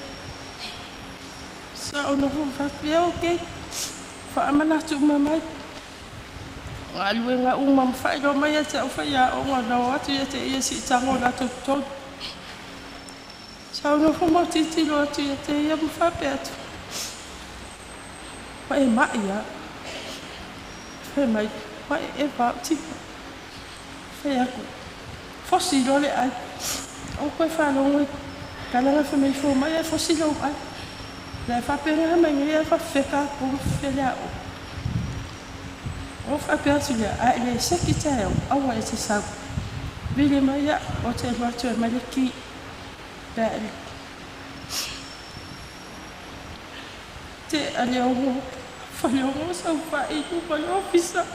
Sa o no fatuia o ke. Fa amana tu mamai. Alwe nga umam fai lo mai te o fai a o nga atu te ia si tango na to to. Sa no fo mo titi lo atu te ia mu fa pe atu. Pa e mai ia. Fe mai pa e pa ti. Fe aku. Fosi lo le ai. O ko fa lo ngai. Kana nga fa me fo mai fosi lo ai. La fa pe nga mai ia fa fe ka ko fe la o. O fa persulia a le sekitae awa e te sagu. Vile mai a o te watu e maliki bēli. Te ale ongo, whale ongo sa ufa e tupa i ofisa.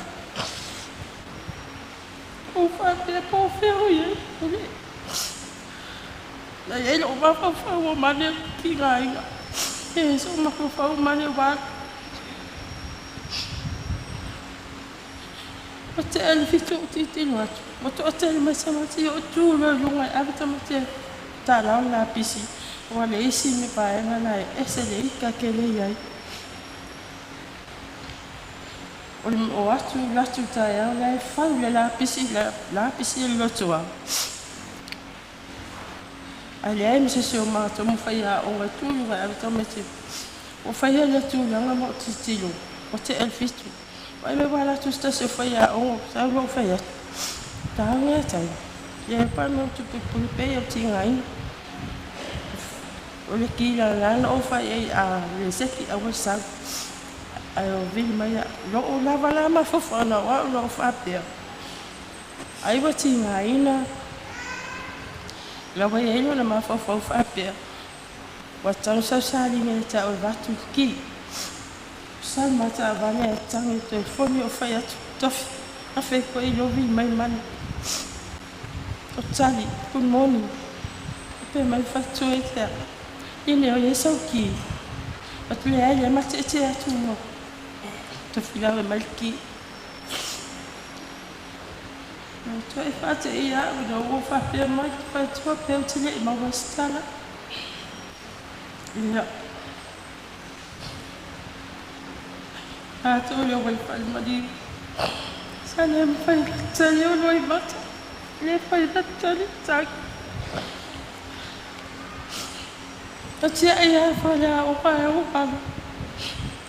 Ufa pe po whero ye, ule. Na ye lo mawha whau o mane ki ngā inga. E so mawha whau mane wā. o te ele fitu o te tino atu. O te o te ele masa mati o tu lo lunga e avita mati ta lao la pisi. O le isi me paenga na e se le ika ke le iai. O atu latu tae au la e whau le la pisi e lotua. Ai le ai mese se o mātou mo whai a o ngai tūlu ngai avita mati. O whai a le tūlanga mo te tilo. O te ele fitu. Ai me wala tu sta se foi a o sa lo foi a ta nge tai ye pa no tu pe o tinga ai o le kila la no foi a le seki a o sa ai o vi mai lo o la vala ma fo fo na wa lo fa pe ai wa tinga ai na la wa ye lo na ma fo fo fa pe wa tau sa li me ta o va tu ki San mata vale a tangi te foni o whai atu tofi. A whai koe I lovi mai mani. O tali, good morning. O pe mai whatu e tea. Ine o ye sau ki. O tu le aile mate e te atu mo. Tofi lawe mai ki. O tu e whate I a u na o whapea mai ki whatua pe o tele I mawa stala. Ia. Ato le wai whai mari. Sa le mwhai tali o loi mata. Le whai tali taki. A tia e a whai a o whai o whai.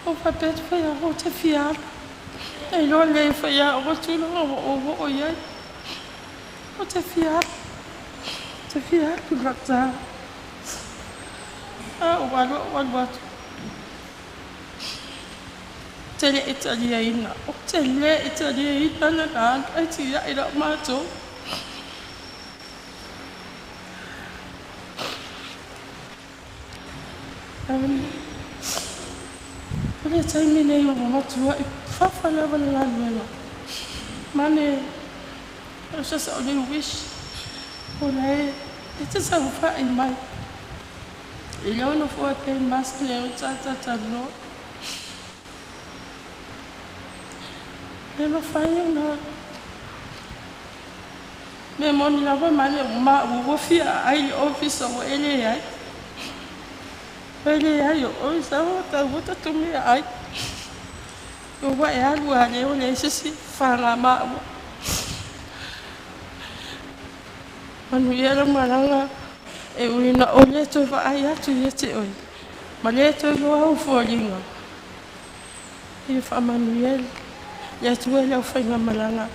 O whai pet whai a o te whiara. E lo le whai a o tūnga o iai. O te whiara. Te whiara ku rata. A o walu atu. Tele Italia ina. O tele Italia ina na naan. Ai tia ina mato. Pule taimi nei o matua I whawhala wala la nuela. Mane, it was just a little wish. O nei, e te sa uwha I mai. I leo no fua pe mask leo tata tano. Lelo whai na. Me moni lawa mane ma uwofia ai office o ele ai. Ele ai o isa o ta wota tumi ai. O wa e alu ale o le sisi whanga ma. Manu iera maranga e uina o le to wa ai atu ye te oi. Ma le to loa o fualinga. I wha manuel. Ya tua lau whainga maranga.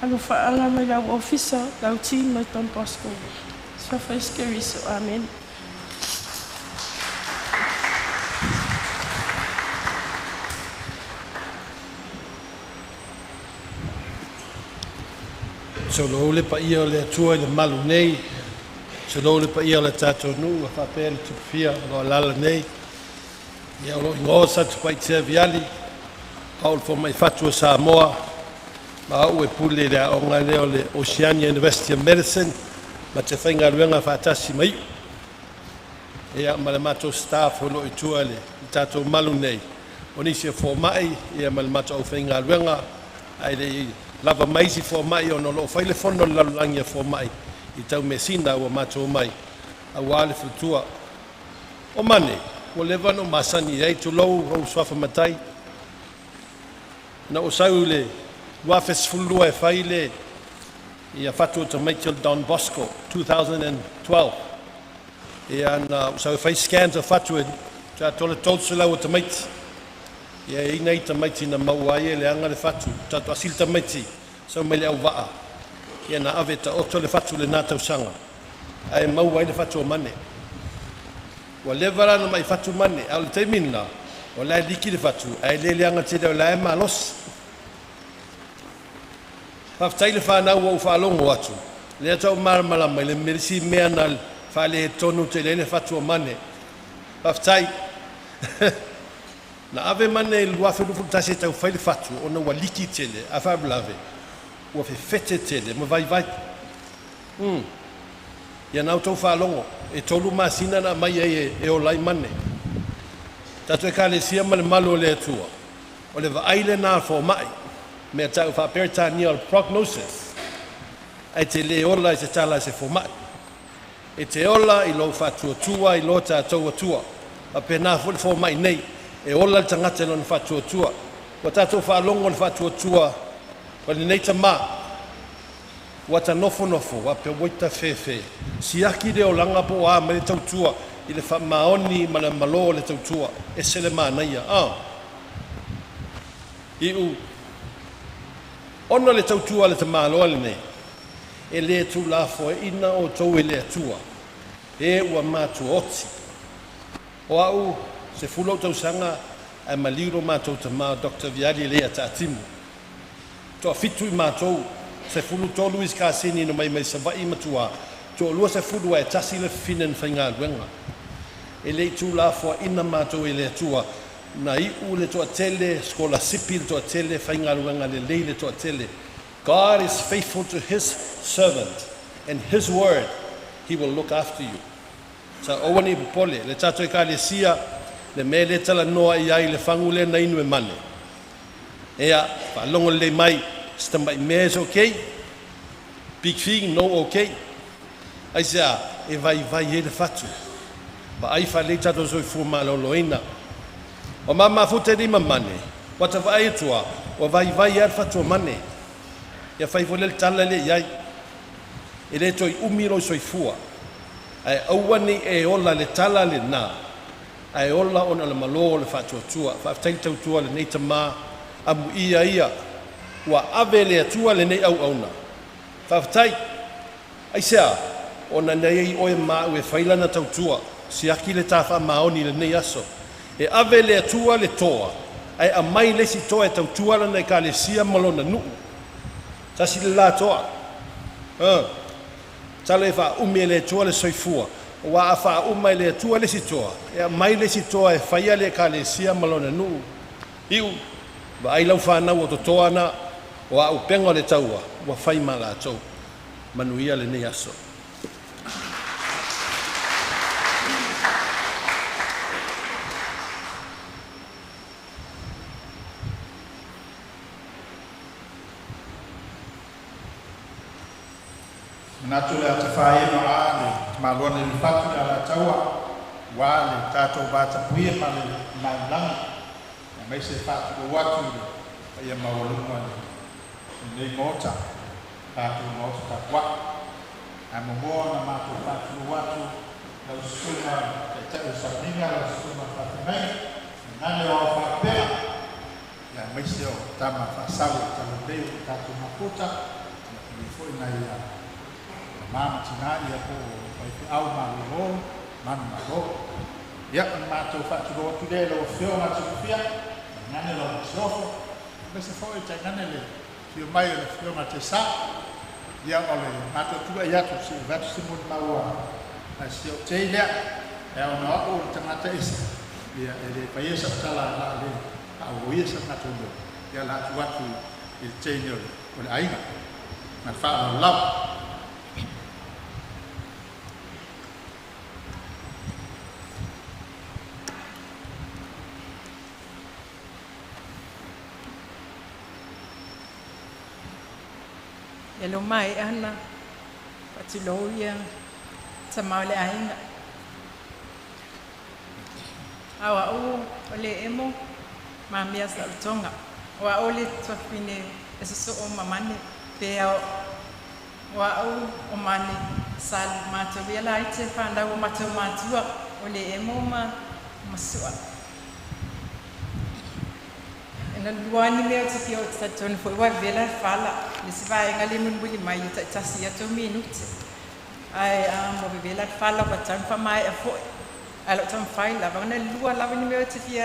Alo whaanga mai lau officer, lau team mai Don Bosco. So whaiskeri so amen. So lo le pa ia le tua le malu nei. So lo le pa ia le tato nu, a whapea le tupia, lo alala nei. Ia lo ingo sa tupai te viali. Paul for mai fatua Samoa. Ma au e pule le aonga leo le Oceania University of Medicine. Ma te whainga ruenga whaatasi mai. Ia ma le mato staff o lo I tua le tato malu nei. O nisi e mai, ia ma le mato au whainga ruenga. Ai le lava maisi fo mai o no lo faile fono lalulangi fo mai I tau mesina o mato mai a wale futua o mane o levano masani ai tu low o swafa matai na o saule wafes fulua e faile ia fatu to Michael Don Bosco 2012 ia na o sau fai scans of fatu e ta tole tolsula o tamait ia ina ita maiti na mauai le anga le fatu tato asil ta maiti so mele au waa ia na ave ta oto le fatu le nata usanga ai mauai le fatu o mane wa levara na mai fatu mane au le taimina o la liki le fatu ai le anga te o la e malos faftai le whanau o whalongo atu le atau maramala mai le merisi mea na whale tonu te le fatu o mane faftai na ave mane lua fe lufu tase tau faile fatu ona waliki tele a fa blave o fe fete tele mo vai ya na auto fa longo e tolu masina na mai e o lai mane tatu e kale sia mal malo le tua o le va aile na fo mai mea tau whaperitania o prognosis. Ai te le ola I se tala se format. E te ola I lo whatuatua I lo tātou atua. A pēnā fo mai nei, e ola le tangata lo na whatuatua. Wa tātou whaalongo le whatuatua, wa le nei ta mā. Wa ta nofo, wa pe waita whewhe. Siaki le o langa po a ma le tautua, I le whamaoni ma le malo le tautua. E se le mānaia. Iu, ona le tautua le ta māloa le nei. E le tu la fo ina o tau e le atua. E ua mātua oti. O au, se fulo tau sanga, ai maliro mātou ta mā Dr. Viali lea ta atimu. Toa fitu I mātou, se fulu tolu is kāsini no mai savai matua. Toa lua se fulu e tasi le finen whainga luenga. E le tu la fo ina mātou e le atua. Na iu le toa tele, skola sipil toa tele, whainga luenga le leile toa tele. God is faithful to his servant and his word, he will look after you. Sa owani pole, le tato ka le sia, le me le tala noa I ai le whangu le na inu e mane. Ea, whalongo le mai, stambai me's okay, big thing, no okay. Ai sea, e vai e le fatu. Ba ai fa le tato soi fu malo loina. O mama fute di mamane, wata vai tua, o vai e fatu mane. Ia fai vole le tala le iai. E le toi umiro soi fua. Ai auani e ola le tala le nā. Ai ola ona le malo le whatuatua. Whaftai tautua le nei tamā. Amu ia. Ua ave le atua le nei au auna. Whaftai. Ai sea. Ona nei oe māu e whailana tautua. Siaki le tāwha maoni le nei aso. E ave le atua le toa. Ai a mai lesi toa e tautua lana e ka le sia malona nuu. Tasi le la toa. Tala e wha umi le toa le soifua. Wa a wha umai le toa le si toa. E a mai le si toa e whaia le ka le sia malona nuu. Iu, wa ai lau whanau o to toa na, wa au penga le taua, wa whai ma la tau. Manuia le nei aso. Natu le ata whae maa le malona le whatu le ala taua wa le tātou bāta puia ma le mailangi e mai se whatu le watu le ia mawalunga le nei mota tātou mota ta kwa a momoa na mātou whatu le watu lau suma e tau sarninga lau suma whatamai nane o whapea ia mai se o tama whasawe tala leo tātou maputa i fwoi na ia Mama tina ia po pai au malo manu malo ia mato fatu do tu de lo fio ma tu fia nane lo sofo bese foi te nane le fio mai le fio ma te sa ia ole mato tu ia tu si vatu si mun maua a si o te ia e o no o tangata isi ia ele pai sa tala la le au ia sa mato do ia la tu watu il tenio ole ainga na fa la e lo mai ana patiloia tamale ainga awa o le emo mamia sa tonga wa ole tofine eso o mamane pe wa o mani sal mato vela ite fanda o mato matua o le emo masua na luani leo tiki o tatoni foi wa vela fala le se vai ngali mun buli mai ta tasi to minuti ai mo vela fala pa tan fa mai foi alo tan fai la bana lua la ni leo tiki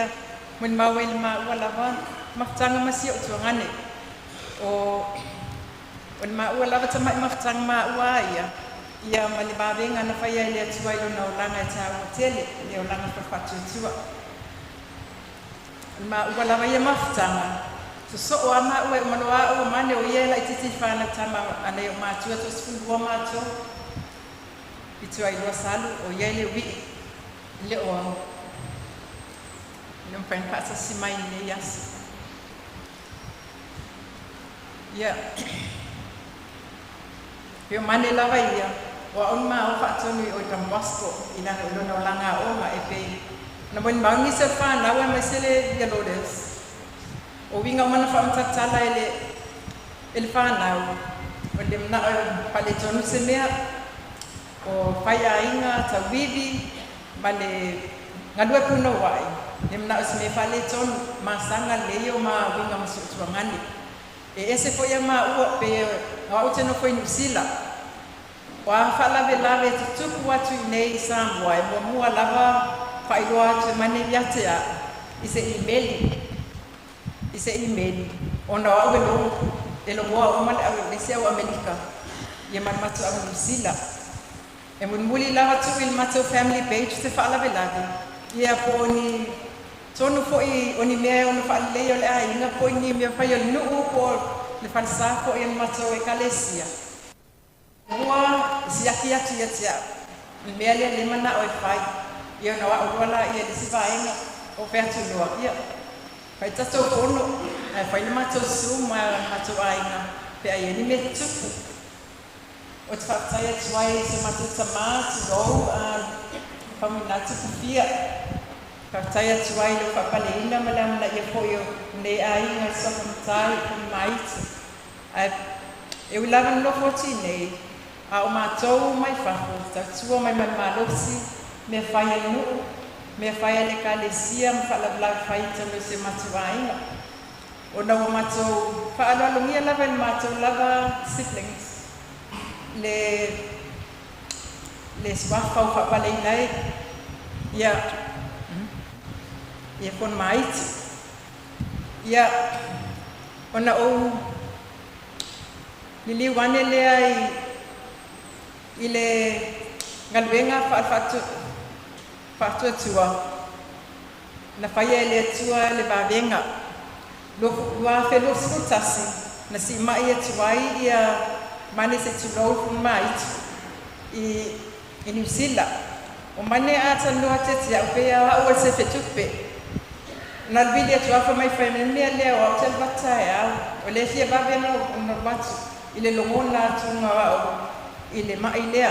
mun ma wel ma wala ba ma tanga masio to ngane o on ma wala ba tama ma tanga ma wa ia mali ba venga na fa ia le tswa ilo na ulanga ta hotel le ulanga pa fa tswa ma wala mai maftanga so o ama o manoa o mane o yela ititi fana tama ana yo matua to sfundu mato itu ai lo salu o yele wi le o não pen passa si mai ne yas Ia. Pio mane lava ia. Wa on ma o whaatonu o Tambasko i lana ulona o langa o ma e pe. Na mwen maungi se whana ua mai sele ia lodes. O winga o mana whaamtatala ele whanau. O le mna o pale tonu se mea. O whai a inga ta wiwi. Ma le ngadua puno wai. Le mna o se me whale tonu. Ma sanga leo ma winga masutua ngani. E ese foi a ma ua pe a o teno foi nusila. Wa fala lave tuku watu nei samwa e mo mua lava whairoa te mane viatea i se email ona au e lo e lo moa o male au le sea o Amerika i e matu au nusila e muli lava tu il matu family page te fala lave i a po ni tonu foi oni mea ona fala leo le a inga po ni mea fai o nuu po le falsa po i matu e kalesia Ua siaki atu ia tia. Mea lea lima na oi whai. Ia na wa uruala ia le siva ainga o wheatu noa ia. Whai tatou kono. Whai na matou su ma matou ainga. Pe ai ni me tupu. O te whaktai atu ai se matou tamā tu rou whamuna tupu pia. Whaktai atu ai lo whapale ina malamna ia poio nei ainga sa whamtai Fonomaitu. E ulavan lo foti nei. A o mātou mai whaku, tautua mai malosi, me whai anu, me whai le kalesia, me whalabla whai tau se matuainga. O na o mātou, whaalalogia lava le mātou lava siblings. Le swafau whapalei nei, ia Fonomaitu. Ia, o na o Lili wane lea i le ngaluenga whaatua tua. Na whaia le tua le wawenga. Lua whelo skutasi. Na si mai atuai ia mane se tulou Fonomaitu i New Zealand. O mane ata noa tetia upea au se fetupe. Na albili atua whamai whaimemea lea o au telvatai au. O le fia wawenga o norwatu. Ile longona tunga wao ile mailea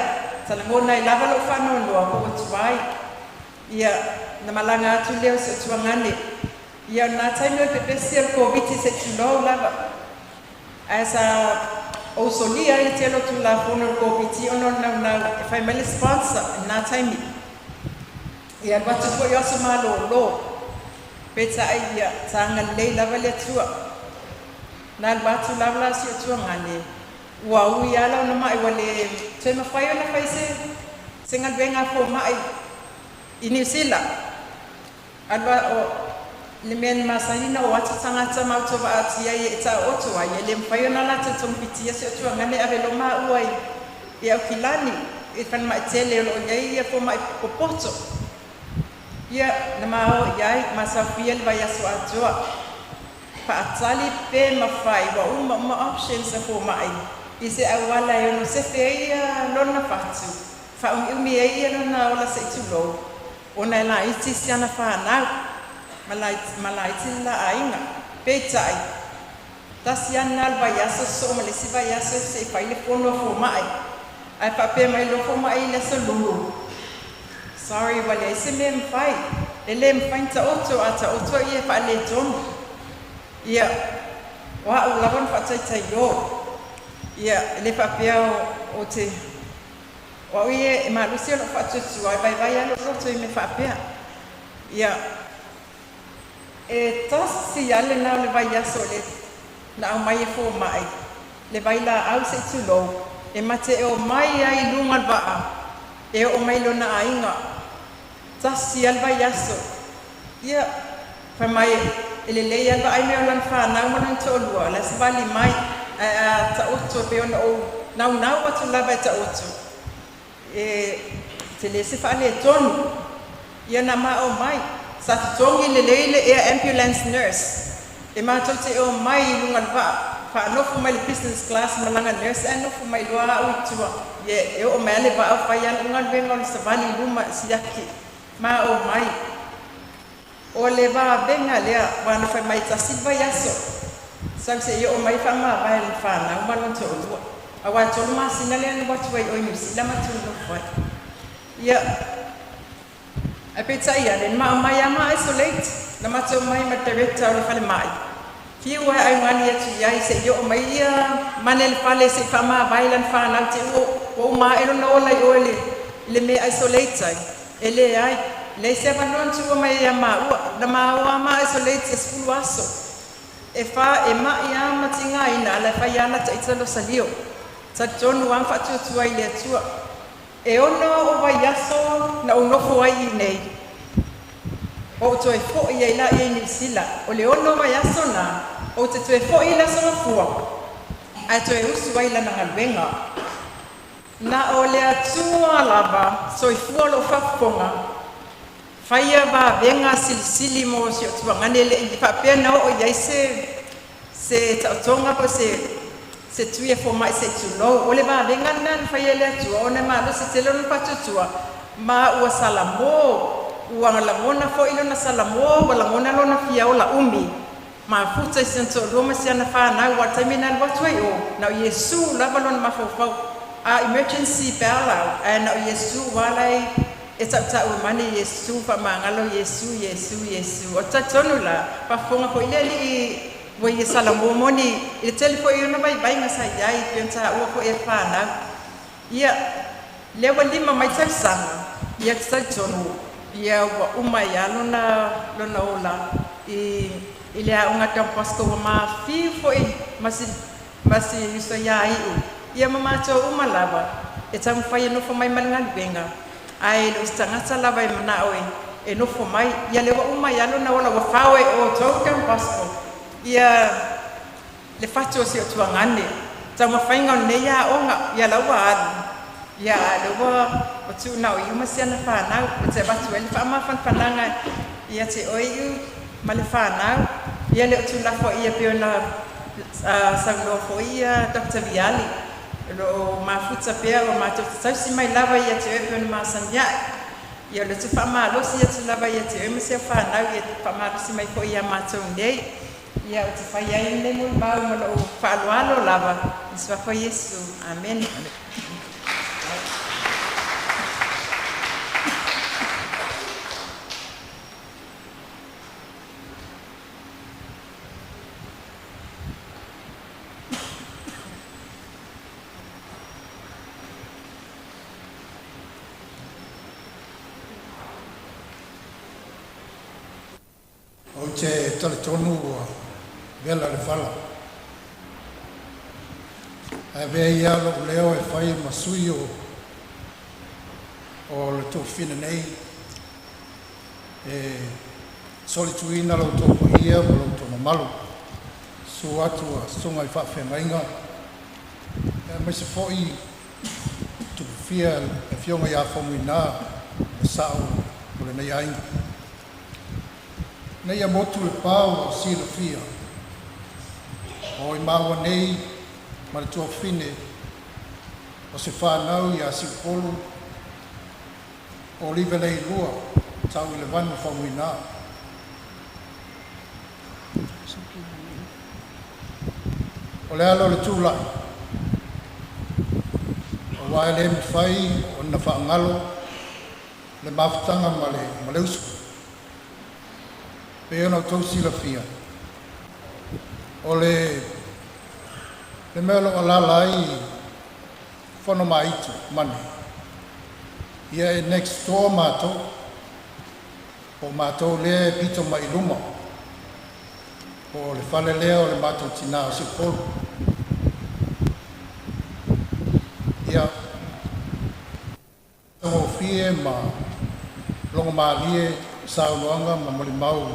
salangona ilava lo fano lo ko tuai ia na malanga atu leo se tuangane ia na time pe pesier ko biti se tulo lava asa o solia ile telo tu la fono ko biti ono na family sponsor na time ia batu ko yo so malo lo peta ia tanga le lava le tua na batu lava si tuangane Wa ia la na mai wale te ma fai na fai se ngal benga fo mai i New Zealand alba o le men masalina o atu tanga ma to va atia e ta o to ai le fai na la te tom pitia se tu ngane ave lo ma uai e au kilani e fan mai tele lo ia fo mai popoto ia na ma o ia ma sa fiel vai aso atua pa atali pe ma fai wa uma options fo mai Ise awala yo no se feia lona fatu. Fa umi ia lona ola se tulo. Ona la iti siana fa na. Malai la ainga. Petai. Tasiana alba yaso so malisi va yaso se fa ile fono fo mai. Ai pa pe mai lo fo mai le so lulu. Sorry wale ise mem fai. Ele mfainta oto ata oto ia fa le ton. Ia. Wa ulawan fa tai yo. Ia le papia o te wa ie e malusi o fatu tua vai alo roto i me papia ia e tos si ale na le vai aso le na o mai fo mai le vai la au se tulo e mate o mai ai lunga ba e o mai lo na ainga tos si al vai aso ia fa mai ele le al vai me o lan fa na mo nan to lua la sbali mai ta oto pe ona o nau watu lava ta oto e te le se fale tonu ia na ma o mai sa tongi le leile e ambulance nurse e ma to te o mai lunga va fa no fu mai business class malanga nurse and no fu mai loa o tua e o mele va fa ya lunga venga se vali luma siaki ma o mai o le va venga le va no fa mai ta silva yaso Sang se yo mai fa ma ba el fa na ma lo to lo. Awa to ma sinale ni wat wai o ni sila ma tu lo fa. Ya. Apetsa ya den ma ma isolate. Na ma to mai ma director lo fa mai. Fiu ai ngani ya tu ya se yo mai ya manel fa le se fa ma ba ilan fa na te o ma elo no la yo le me isolate sai. Ele ai le se va non tu mai ya ma na ma isolate se fu aso. E fa e ma ia matinga ina la fa ia na taita lo salio sa tonu wan fa tu tu ai le tu e ono o vai aso na uno fo ai nei o to e fo ia ila e ni sila o le ono vai aso na o te tu e fo ila so fo ai to e usu ai la na ngalwenga na o le atu alava so i fu lo fa fonga Faya ba venga sili mo si tu ngane le i fa pena o ya se tonga po se tuie fo mai se tu no o le ba venga nan faya le tu o ne ma lo se te lo pa tu ma o salamo o la mona fo ilo na salamo wala mona lo na fia o la umi ma futa sento roma se na fa na wa terminal wa tu o na Yesu la balon ma fo a emergency bailout and Yesu walai Eta o mani Yesu pa mangalo Yesu o tatonula pa fonga ko ile wo yesala momoni ile telefo yona bai nga sa yai pensa o ko e fana ia lewa lima mai tsanga ia tsatonu ia wa uma ya lona ola ile a unga tampasko ma fi foi masi so yai ia mama to uma lava eta mfai no fo mai mangan benga ai lo stanga sala vai mana oi e no fo mai ia le uma ia no na ola wa fawe o token pasto ia le fato si o tuangane tama fainga ne ya onga ia la wa ia le wa o tu na o yuma sia na fa na o te batu ele fa ma fan fananga ia te oi ma le fa na ia le tu la fo ia pe na sanglo fo ia Dr. Viali lo mafuta pea o mato tasi mai lava ia te e ma sanja ia le tu fama lo si ia tu lava ia te e me se fa na ia fama lo si mai ko ia mato ndei ia o te fa ia ine mo ba mo lo fa lo lava iswa ko Yesu amen Che tonu vela le fala ave ia lo leo e fai masui o le to fina nei e solituina lo to ia lo to malo su atu sunga i fa fenga e se foi tu fia e fionga ia fomina sao le nei ai nei a motu le pau o si le fia. O i maua nei, ma le tua fine, o se whanau i a si polu, o liwe lei lua, tau i le vanu whamuina. O le alo le tūlai, o wae le mwhai, o na whaangalo, le mawhtanga ma le usuku. Pe ona tau sila fia. O le mea lo alala ai Fonomaitu mane. Ia e next door mātou. O mātou lea e pito mai luma. O le whale lea o le mātou tina o se polo. Ia o fie ma longa maalie saunoanga ma malimau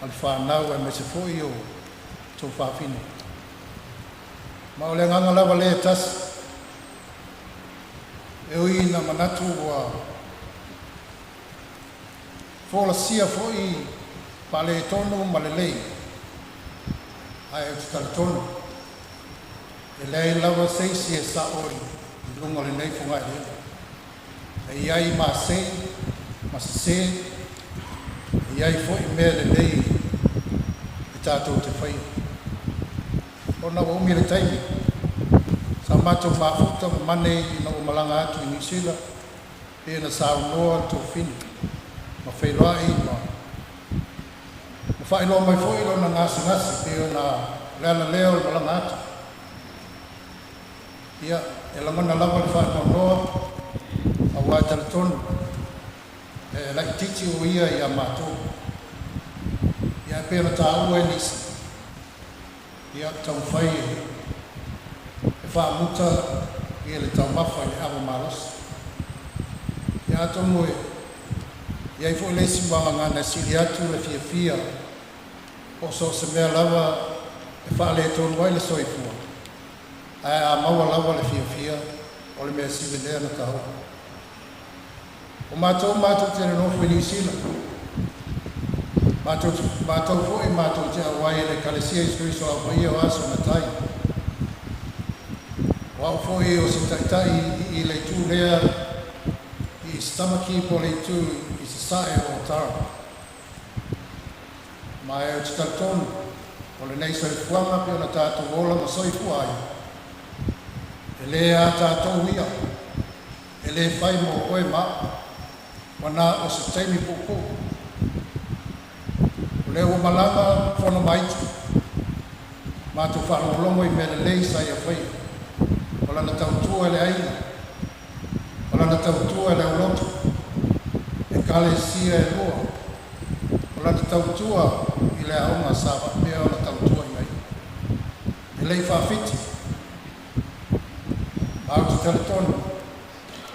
al whanau e me se foi o tō whawhine. Ma o le nganga lawa le tas e ui na manatu wa whola sia foi pa le tonu ma le lei ai e tutala tonu e lei lawa seisi e sa oi i lunga le nei funga e iai ma sei ma se iai foi mea le lei e tātou te whai. ona o mi le taimi sa matou mafuta ma mane ina o malanga atu i Nisila e na sa noa to fini ma whailoai ma whaeloa mai fo ilo na ngasi pe o na leo le malanga atu ia e langona lava le whaeloa a wātara tonu e lai titi o ia mātou ia pe na tā ua e nisi ia tau whai e whaamuta ia le tau mawha i awa malos ia atomu ia i fo lesi wanga ngana siri atu le fia o so se mea lava e whaale e tonu ai le soifua a maua lava le fia o le mea siri lea na tau o mātou tēne nofu i Nisila mātou fo i mātou te awai le kalesia i skriso au mai o aso na tai o au fo i o si taitai i le tū lea i stamaki po le tū i se sae o tara ma e o titatonu o le nei soi fuanga pe o na tātou ola ma soi fuai e le a tātou ia e le whai mo oe ma wana o se taimi poko o le o malanga Fonomaitu mātou whaolongo i mele lei sa ia whai o lana tautua le aina o lana tautua le auloto e kale sia e loa o lana tautua i le aonga sa wapea o la tautua i ai e lei whawhiti mātou teletonu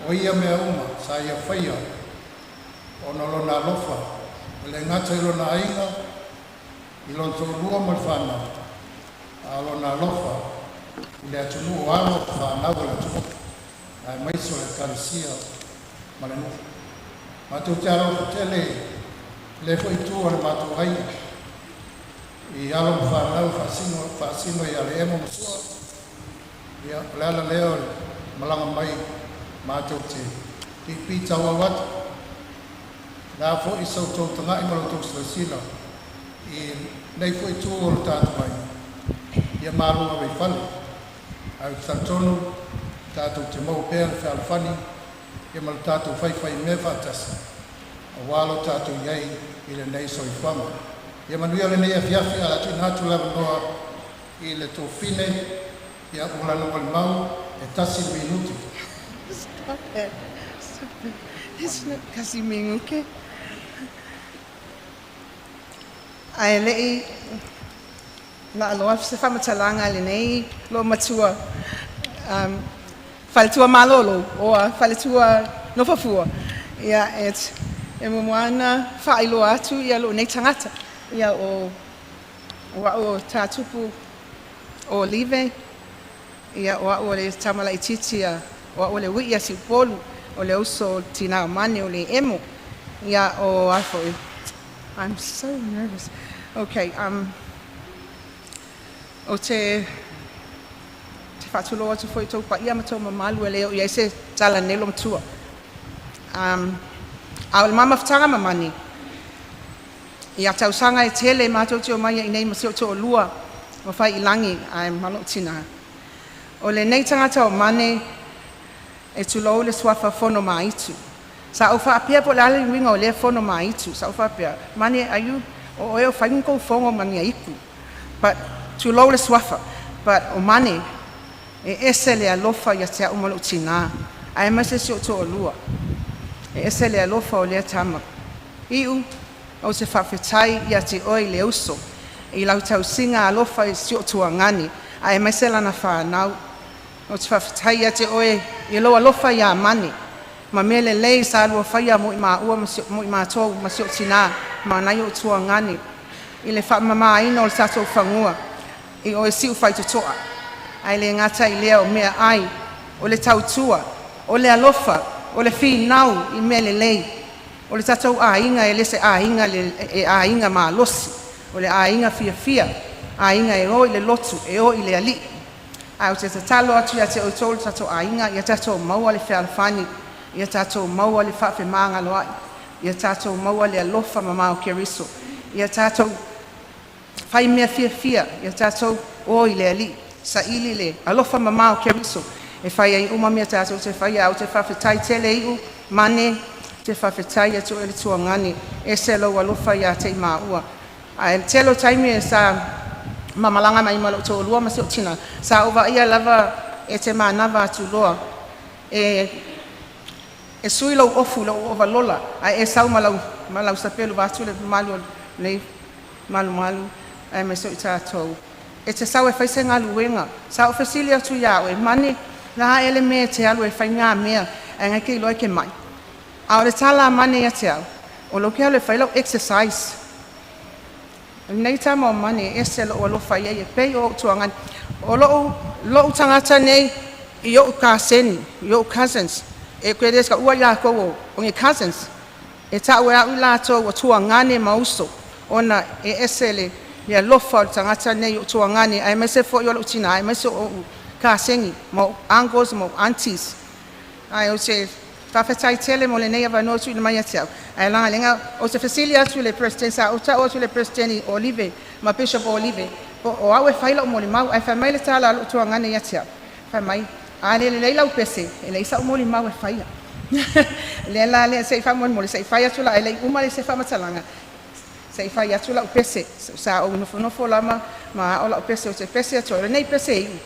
o ia mea uma sa ia whaia o na lona lofa, le ngata i lona ainga, i lona tō lua mai whānau. A lona lofa, i le atunu o alo whānau le atunu. Ai maiso le karesia, ma le nufu. Mātou te alo tele, le fo i tū ale mātou ainga. I alo whānau whāsino i ale emo masua. I le ala leo malanga mai, mātou te pita ua watu. Nā fo i sau tau tanga i malo tau sila i nei fo i tū o le tātu mai. Ia mārunga wei whale. Au tātonu, tātou te mau pēr whea whani, ia malo tātou whaiwhai me whātasi. A wālo tātou iei i le nei soi whama. Ia manuia le nei a whiawhi a atu nātu lawa noa i le tō whine, ia ulano wale mau e tasi minuti. Stop it. Stop it. It's not kasi minguke. Ai lei la aloa se whamatalanga le nei lo matua whaletua malolo o whaletua nofafua ia e mumuana whailo atu ia lo nei tangata ia o tātupu o live ia o le tamala i titi o le wia si polu o le uso tina mani o le emo ia o afo. I'm so nervous. Okay, o te whatuloa tu foi tau pa ia matou mamalu e leo ia se tala nelo matua. A o le mama whatanga mamani. Ia tau sanga e tele mātou te o mai i nei masio te o lua ma whai i langi ai malo tina. O le nei tangata o mane e tulou le swafa Fonomaitu. Sa o whaapea po le ale winga o le Fonomaitu. Sa o whaapea. Mane ayu o eo whaingo fongo mani a iku. But tulou le swafa. But o mane e ese le alofa ia te umalo tina. Ai mase si o to o lua. E ese le alofa o le tama. Iu o se whawhetai ia te oi le uso. I lau tau singa alofa i si o tua ngani. Ai mase lana whanau. O te whawhetai ia te oi i loa alofa ia mani. Ma mele lei sa alua whaia mo i maa ua mo i maa tōu ma si o tina. Ma nai o tua ngani. I le whamama ino o le tatou whangua. I o e siu whai tutoa. Ai le ngata i lea o mea ai. O le tautua. O le alofa. O le whi nau i mele lei. O le tatou a inga e lese a inga e a inga maa losi. O le a inga fia fia. A inga e o i le lotu. E o i le ali. Ai o te tatalo atu ia te o tolu tatou a inga. Ia tatou maua le whea alfani. Ia tatou maua le whawhe maanga loai. Ia tatou maua le alofa ma mao keriso. Ia tatou fai mea fia ia tātou o i le ali sa ili le alofa mamao ke riso e fai ai uma mea tātou te fai au te whawhetai tele iu mane te whawhetai atu e le tuangani e se lau alofa ia te maua a telo taimi e sa mamalanga mai malo to lua ma se tina sa ova ia lava e te manava atu loa e sui lau ofu lau ova lola a e sau malau sapelu vatu le malu le malu e me so i tātou e te sau e whaise ngā luenga sa o fasili atu iau e mani la ele me te alu e whai ngā mea e ngai ki loe ke mai a o le tala mani a te au o lo ke le whai lau exercise nei tama o mani e se lo o lo whai e pei o tuangan o lo tangata nei i o kaseni i o cousins e koe reska ua ia kou o nge cousins e ta ue au lato o tuangane mauso ona e esele ia lofa o tangata nei o tuangane ai mese fo i o lo tina ai mese o kasengi mo uncles mo aunties ai o se whawhetai tele mo le nei ava no tu i mai atiau ai langa lenga o se fasili atu le president sa o ta o tu le president Olive ma Bishop Olive o au e whaila o mo le mau ai whai mai le tala o tuangane i atiau whai mai a le lau pese e le isa o mo le mau e whaia le la le se wha mo le se whaia tu la e le uma le se wha matalanga se whaia tu la o pese sa o nofo lama ma o la o pese o te pese atu le nei pese iu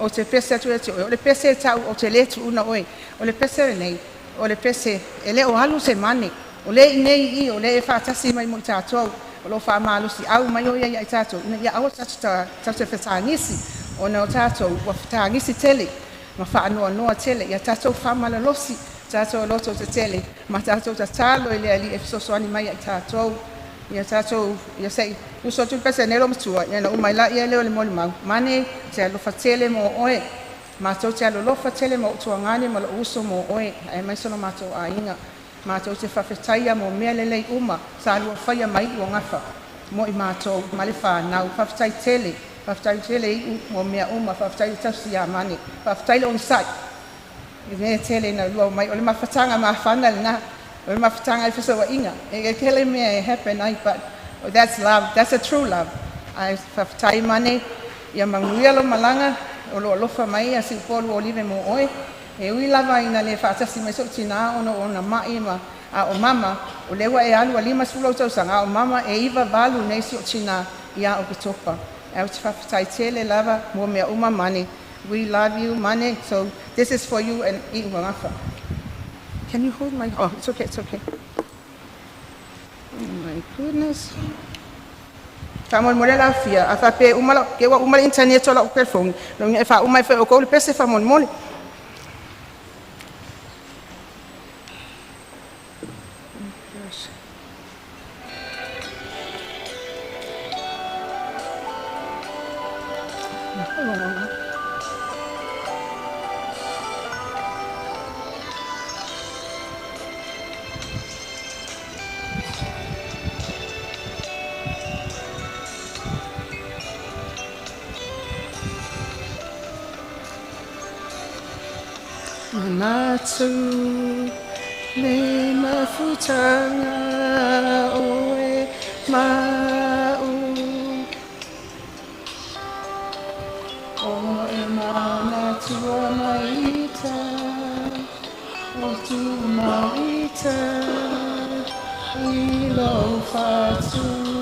o te pese atu o le pese tau o te letu una oe o le pese nei o le pese e le o halu se mane o le i nei i o le e whaatasi mai mo i tātou o lo wha maalusi au mai o ia i tātou ia au tātou te whetangisi o na o tātou wa whetangisi tele ma wha anoa tele ia tātou wha malalosi tātou loto te tele ma tātou ta tālo i le ali e fisosoani mai i tātou ia tātou ia sei uso tu pese nero matua ia na umai la ia leo le moli mau mane te alofa tele mo oe mātou te alolofa tele mo tuangane ma lo uso mo oe e mai sono mātou a inga mātou te whawhetaia mo mea lelei uma sa alua whaia mai o ngafa mo i mātou ma le whanau whawhetai tele i mo mea uma whawhetai tausi a mane whawhetai le on sai i mea tele na lua mai o le mawhatanga ma whanal nga o le mawhatanga i whasawa inga e kele mea e happen ai but that's love, that's a true love ai whawhetai mane ia manguia lo malanga o lo alofa mai a si polu Olive mo oe e ui lava ina le whaatasi mai so tina ona mai ma a o mama o lewa e alu a 5 sulau tausanga a o mama e iwa valu nei si o tina ia o kitopa e au te whawhetai tele lava mo mea uma mane we love you mane so this is for you and i uangafa can you hold my oh it's okay oh my goodness Famol molela fia a fa pe umala ke wa umala internet ola o telefone lo nge fa umai fa o ko le pese fa mon mole Manatu le mafutanga oe mau o e manatu maita o tu maita i lo fatu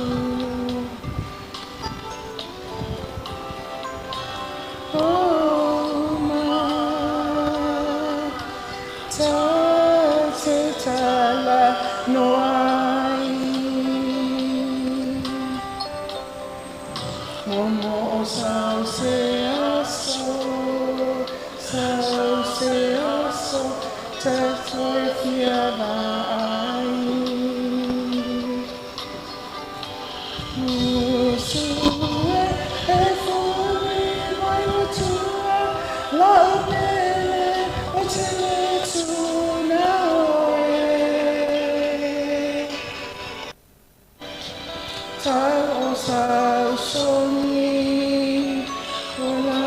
no ai momo sao se aso te foi fiava ai musue e fui mai o tua la belle o te letuna Sao soni ola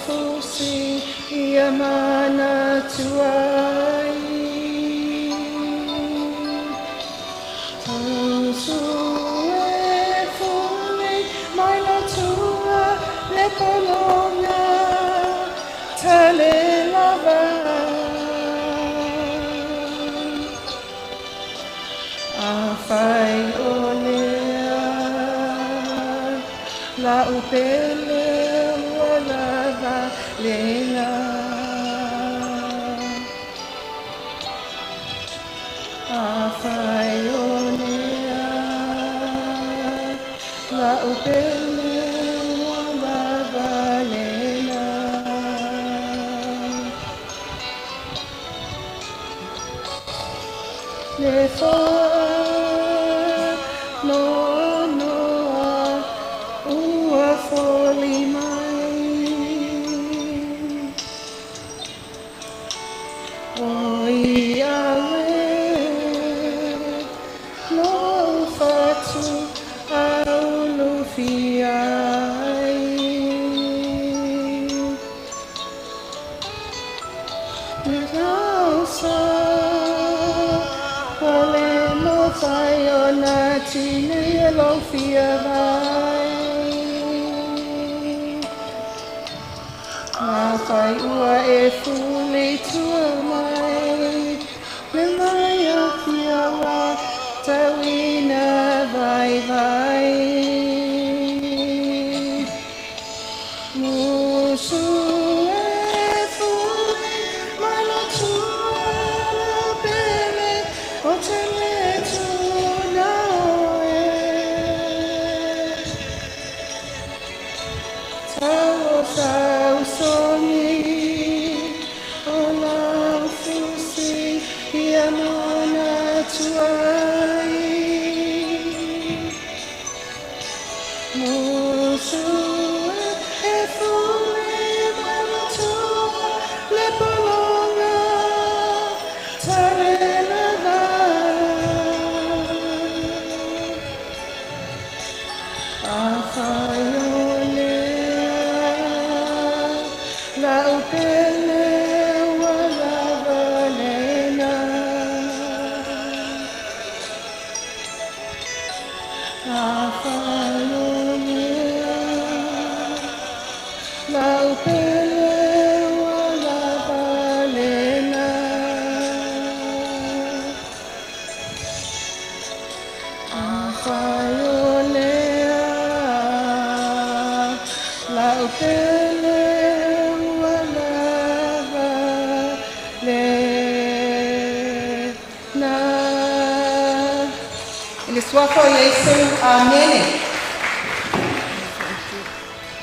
fosi yamana tuai Tansu e fumi mai whai o lea, la upele ua lava lena. A whai o lea, la upele ua lava lena. Le wha no noa ua foli mai. O ia no whatu au lufi ai. Le rausa wale no whai o na tine e lufi ai. A whai ua e fuli tua mai, le mai a kia wa tawina vai vai. Musu e fuli, mana tua la pele, o te me tuna e. Tau songi, o la fusi, ia mana tuai. Musu e fule mana tua, le palonga, tare la a whai o la upele ua lava lena. A whai o la upele ua lava lena. A whai o la upele ua lava lena. Ele suafo Yesu, amene.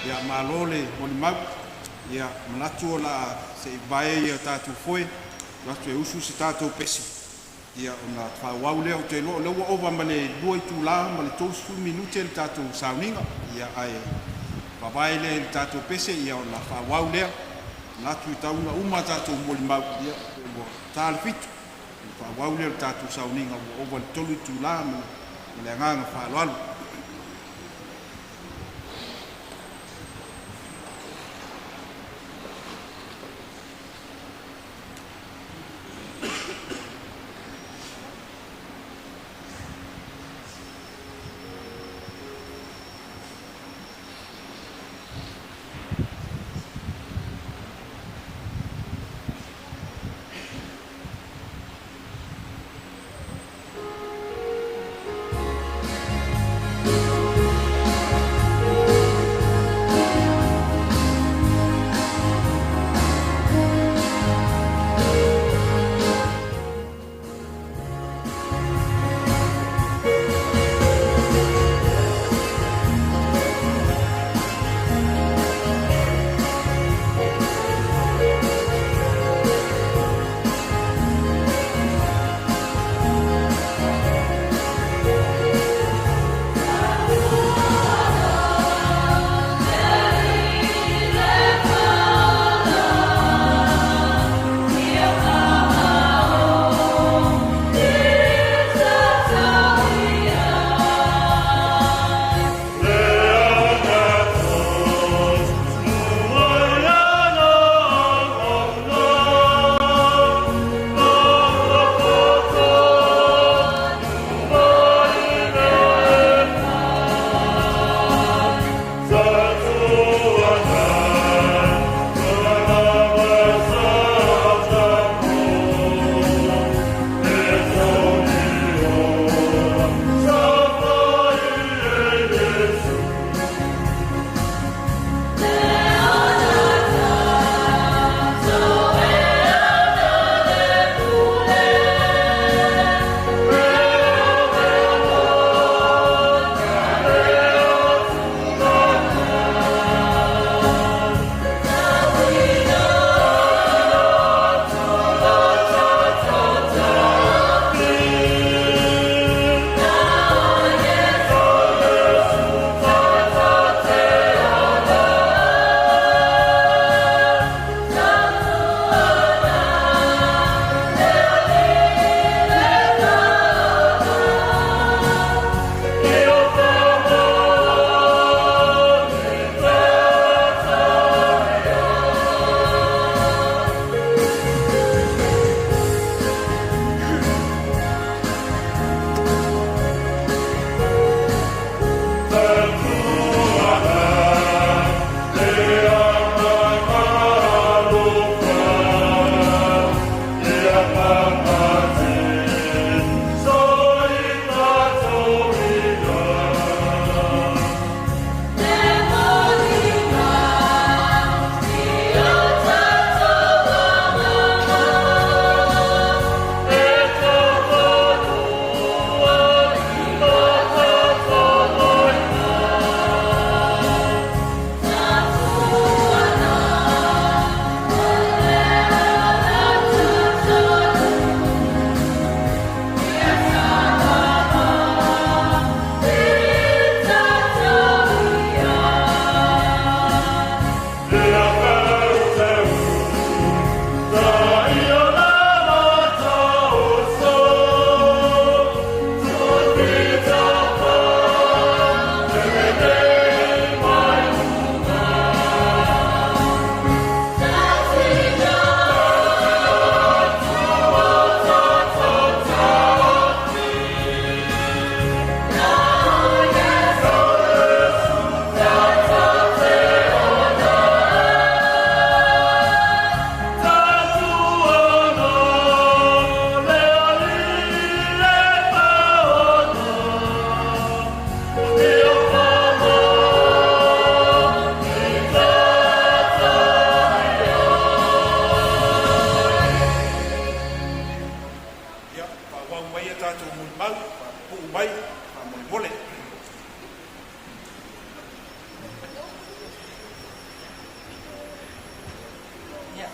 Ia malole moni mau. Ia manatu o la se vai ia tātou foi. Watu e usu si tātou pesi. Ia ona whauau lea o te loa. Lewa ova male lua i tū la, male tōsu minute le tātou sauninga. Ia ai wawai lea le tātou pese. Ia ona whauau lea. Natu i tauna uma tātou moli mau. Ia tāle fitu. Whauau lea le tātou sauninga. Ova le tolu i tū la, le nganga whaloalo.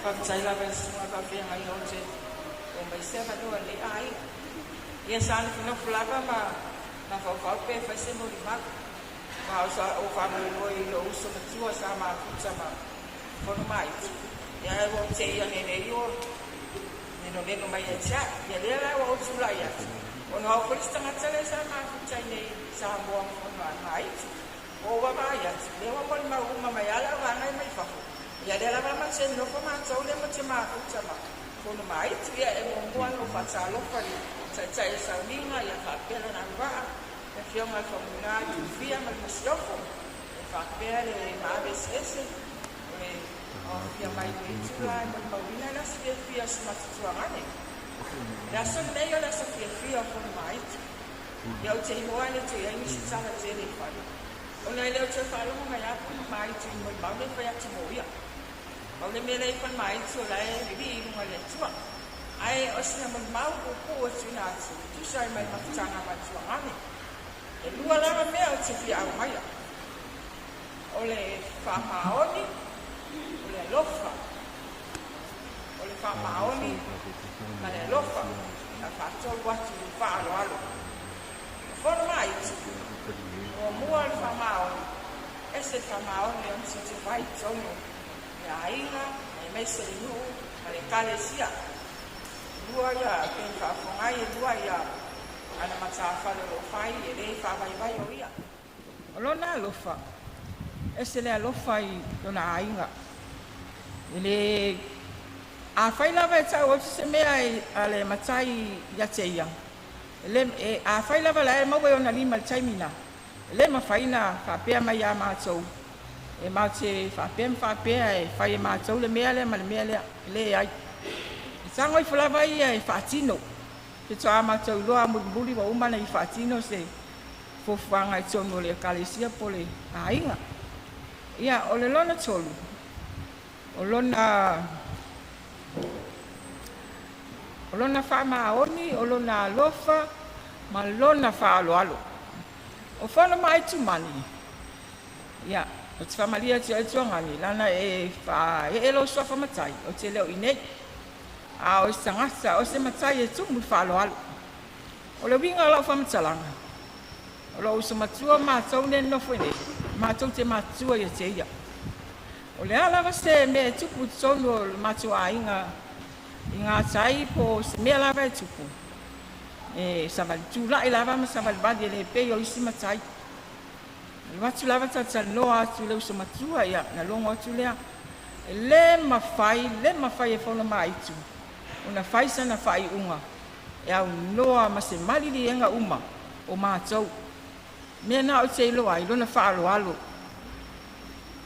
whakatai la vai sunga ka whia ngai o te o mai se whanua le ai. Ia sāne whina fulava ma whawhau pe whai se mori maka. Ma o whanau loi I lo uso na tua sa ma futa ma Fonomaitu. Ia e o te ia nene I o neno neno mai e tia. Ia lea la o tula ia. O na o kwalista ngatale sa ma futa nei sa moa Fonomaitu. O wama ia. Lea wa poli ma uma mai ala wangai mai whafu. Ia lea la wama se nofo ma tau le mo te ma futa ma Fonomaitu. Ia e mo mua no whata lofa ni. Sai e sauninga ia whapela na waa. E whionga whamunga tu whia mai masiofo. E whapea le maabesese. E o whia mai weitula e mai mawina la si whia sumatituangane. Le aso nei o le aso whia Fonomaitu. Ia o te imoa le te iai nisi tala te le whare. O nei leo te whalonga mai a Fonomaitu I moi maune whai ati moia. O le mele I Fonomaitu o la e rivi I runga le tua. Ai o sina mo mau ko o tuna atu. Tu sai mai mafutanga mai tuangane. E lua lava mea o te whia au maia. O le whamaoni, o le lofa. O le whamaoni, ma le lofa. Na whatolu atu whaalo alo. Fonomaitu. O mua le whamaoni. Ese whamaoni o nsi te vai tono. E ainga, e meise le nuu, ma le kalesia. Lua ia, ke whaafongai e lua ia. Ana matawhale lo whai e le whawaiwai o ia. O lona alofa. Ese le alofa I lona ainga. E le a whai lava e tau o se mea a le matai ia te ia. E a whai lava la e maue o na lima le taimina. E le mawhaina whapea mai a mātou. E mau te whapea e whai e mātou le mea le ma le mea le ai. Sangoi falava ia e whaatino. Te toa mātou loa muriburi wa umana I whaatino se fofanga I tono le kalesia po le ainga. Ia, o le lona tolu. O lona whaamaoni, o lona lofa, ma lona whaaloalo. O Fonomaitu mani. Ia, o te whamalia te aituangani, lana e elo sua whamatai, o te leo inei. A o sangasa o se matai e tumu whaaloalo. O le winga lau whamatalanga. O lo usa matua mātou ne nofo ne. Mātou te matua ia te ia. O le alawa se me tupu tonu o matua inga. I ngā tai po se mea lava e tupu. E savali tūla I lava ma savali badi e le pei o isi matai. I watu lava tata loa atu le usa matua ia. Na longo atu lea. Le mawhai e Fonomaitu. Una faisa na fai unga. E au noa ma se malili enga uma o mātou. Mea na o te iloa I lona whaaloalo.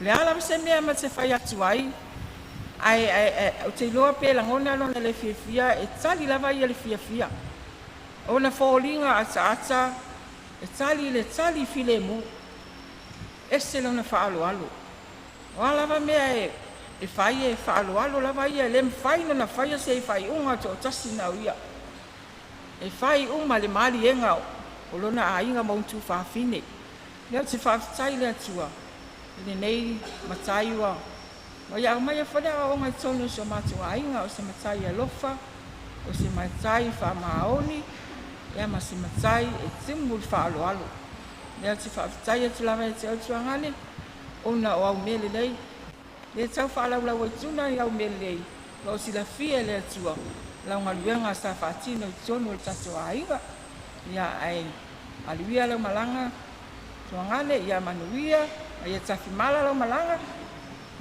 Le ala se mea ma te whai atu ai. O te iloa pe langona lona le fiafia e tali lava ia le fiafia. O na whoolinga ata. E tali le tali file mu. Ese lona whaaloalo. O alava mea e whai e whaaloalo lava ia, le mwhai no na whai se e whai unga to tasi nau ia. E whai unga le mali enga o lona a inga mauntu whawhine. Leo te whawhitai le atua. Le nei mataiwa. Ma ia mai a whanea o ngai tono so mātua a inga o se matai a lofa, o se matai whamaoni, ia ma se matai e timu whaaloalo. Leo te whawhitai atu lava e te autuangane, ona o au mele lei. Le tau whaalaulau e tuna I au melei. Lau sila fia le atua. Lau ngaluenga sa whaatino I tonu le tato a inga. Ia ai aluia lau malanga. Tuangane ia manuia. Ia tafi mala lau malanga.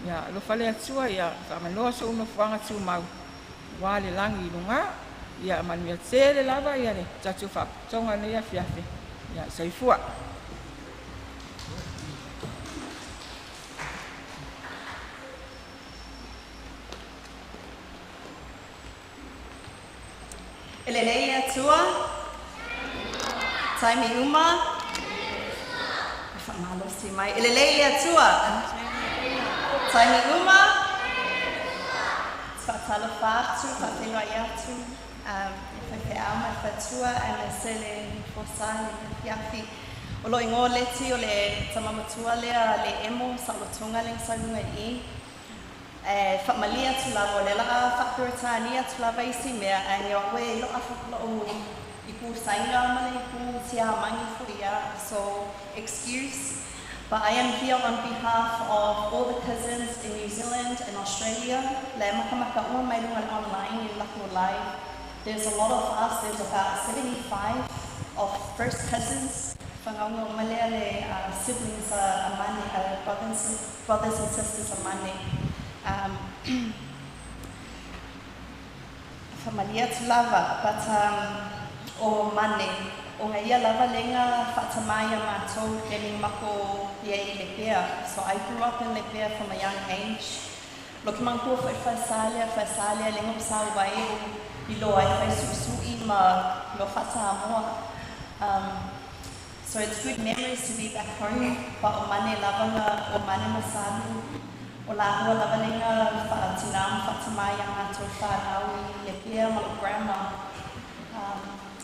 Ia lo fale atua ia whamanoa so uno fuanga tu mau. Wale langi I lunga. Ia manuia tere lava ia le tato whatonga ne ia fiafe. Ia saifua. Elelei atua. Taimi uma. Whamalosi mai. Elelei atua. Taimi uma. Whatalo whātu, whawhenua I atu. Whawhe ama whatua e me sele fosai e fiafi. O lo ingo leti o le tamamatua lea le emo sa lo tunga le saunga I. Whamalia tu lava, le laka whakuratania tu lava isi mea, and you're away, look after iku sainga male, iku tia mangi fuia, so excuse. But I am here on behalf of all the cousins in New Zealand and Australia. Le makamaka ua mai runga online in Lako Live. There's a lot of us, there's about 75 of first cousins. Whangaunga malea le siblings amane, brothers and sisters amane. Whamalia tu lava, but o mane, o ngai ia lava lenga whatamaya mātou keni mako i Lepea. So I grew up in Lepea from a young age. Loki mangkua whaisalia lenga psau wai I loa I whaisui ma lo whatamoa. So it's good memories to be back home, but o mane lavanga, o mane masanu, o la hua lava lenga whaatinam whatamaya mātou whanau I Lepea ma grandma.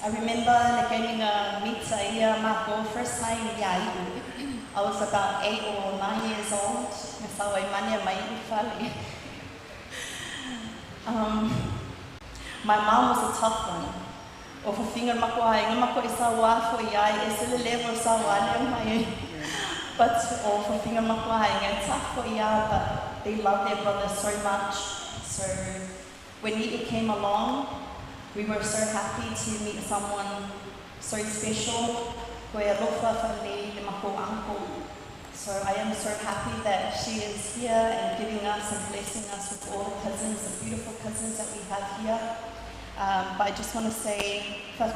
I remember getting a pizza here, Marco, first time I was about 8 or 9 years old. My mom was a tough one. O finger mako ai, mako isa wa fo iai, isile level sa wa mai. But o finger mako ai, tough for iai, but they love their brother so much. So when he came along, we were so happy to meet someone so special. So I am so happy that she is here and giving us and blessing us with all the cousins, the beautiful cousins that we have here. But I just want to say, and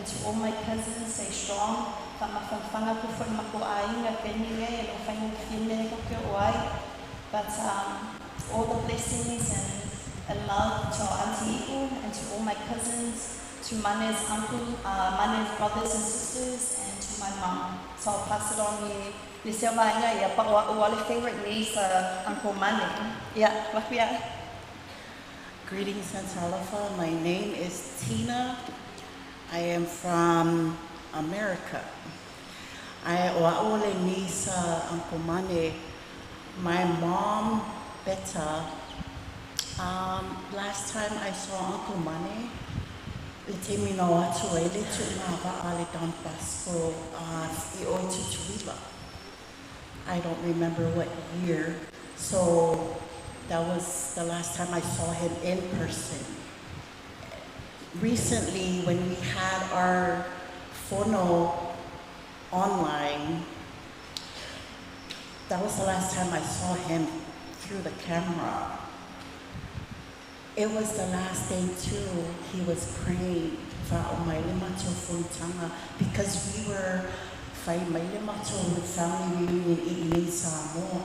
to all my cousins, stay strong. But all the blessings and love to our Auntie Iku and to all my cousins, to Mane's uncle, Mane's brothers and sisters, and to my mom. So I'll pass it on to but favorite niece, Uncle Mane. Yeah, Lakwia. Greetings and talofa. My name is Tina. I am from America. I oaole niece Uncle Mane. My mom, Beta, last time I saw Uncle Mane, le te mina o atu e le tu ngā wa ale Don Bosco I o Tutuila. I don't remember what year, so that was the last time I saw him in person. Recently, when we had our fono online, that was the last time I saw him through the camera. It was the last day too, he was praying because we were with family reunion in Samoa.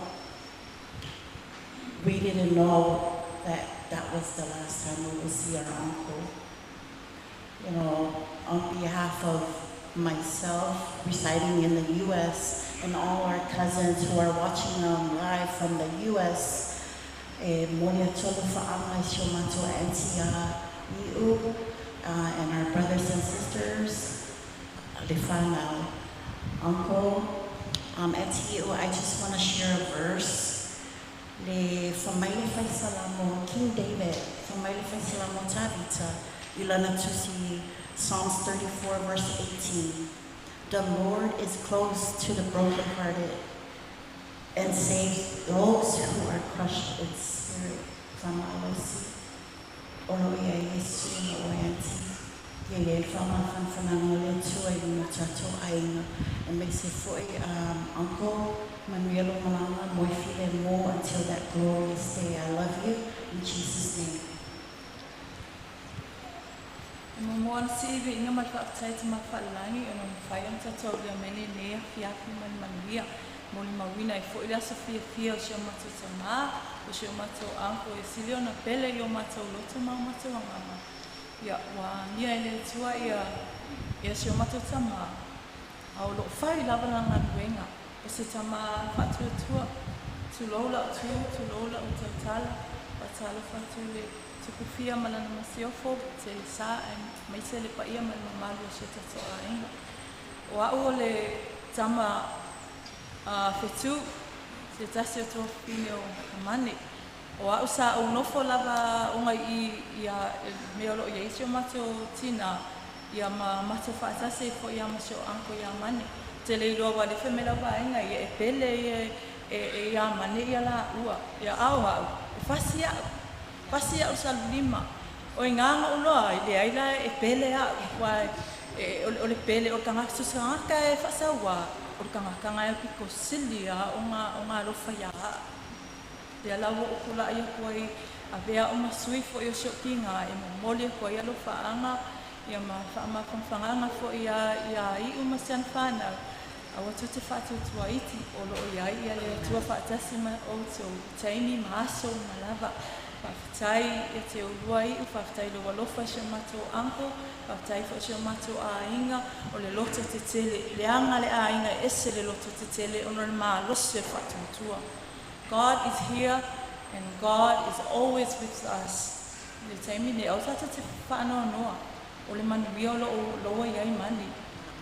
We didn't know that that was the last time we would see our uncle. You know, on behalf of myself residing in the U.S. and all our cousins who are watching live from the U.S., and our brothers and sisters, Lefana, Uncle, I just want to share a verse. King David, Psalms 34, verse 18. The Lord is close to the brokenhearted and saves those who are crushed in spirit. And may say for Uncle Manuelo Malanga, more feeling more until that glorious day. I love you in Jesus' name. Mamuan sivi inga malwhakataita mawhalangi o na mwhaiam tatou lia mene nea whiaku manuia. Moli mawina I fo ila sa fia o si o matou tamā, o si o matou anko e sili o na pele I o matou loto ma o matou angama. Ia wa nia ele tua ia si o matou tamā. A o lo whai lava na nganuenga, o se tamā whatua tua, tu loula o tautala, watala whatua le tuku fia malana masiofo, te le saa e mai se le paia mai mamalu o se tato a inga. O au o le tama whetu, se tasi o tō whine o mane. O au sa au nofo lava o ngai ia me olo ia isi o mato tina ia mato whaatase fo ia masio anko ia mane. Te leilo wale wheme lawa inga ia e pele ia mane ia la ua. Ia au au. Fasi au salulima. O nganga uloa i le aila e pele au. O le pele o kanga susangaka e whasawa. O kanga e piko sili o ngā rofa ia. Ia lawa o kula ia koe a vea o masui fo i o shokinga e mamole koe ia lo whaanga ia whamawhanganga fo ia i o masian whana a watu te whatu tua iti o lo o ia le tua whaatasi ma o tō taimi maaso ma lava whawhitai e te urua i o whawhitai lo walofa sio mato anko whawhitai fo sio mato a inga o le loto te tele le anga le a inga ese le loto te tele o le maa losu e whatu tua. God is here and God is always with us. Le taimi ne au tata te whaanoa noa. O le manu ria o loa iai mani.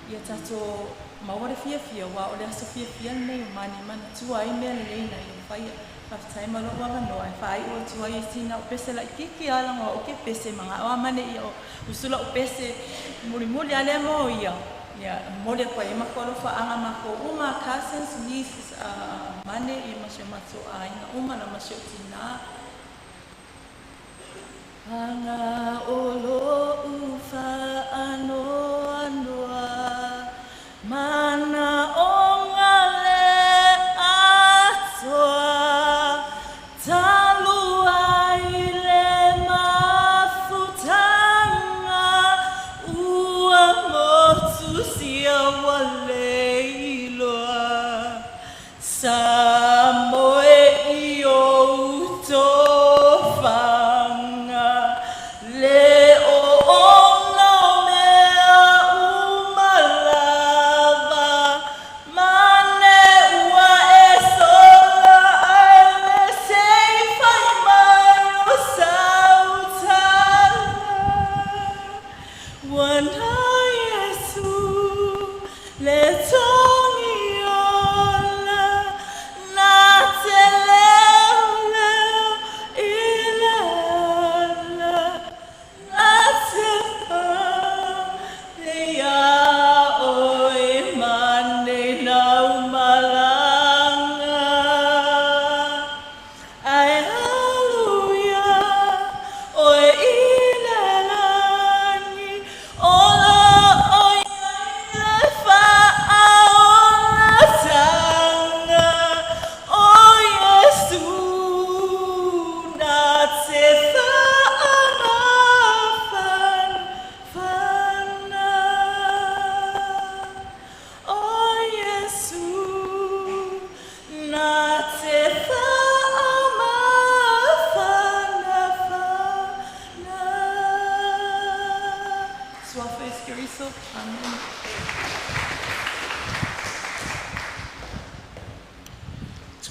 Ia tato maware fia wa o le asa fia nei o mani mana tua ai mea le leina i o whaia. Whawhitai malo wanga noa e whai o tua i tina o pese la kiki alanga o ke pese manga. O amane i o usula o pese muli ale mo ia. Ia mole koe e makoro whaanga mako uma cousins, nieces, mane i masio mato a inga uma na masio tina. Anga olo ufa anoa mana o ngale atoa talua i le mafutanga ua motu sia wale iloa sa moe i o utofa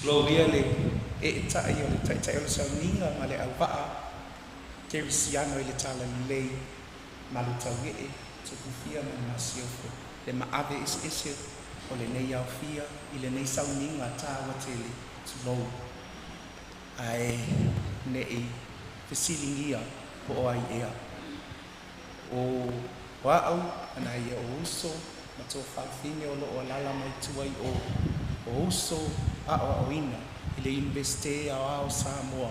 Gloria le e tai o le tai o le sauninga ma le au waa ke risiano i le tala lei ma le tau e te kufia ma masiofo le maave ese o le nei au fia i le nei sauninga tawa tele tulou ai nei te silingia po o ai ea o waau ana ia o uso ma tō whawhine o lo o lala mai tuai o uso a o ina i le University o Samoa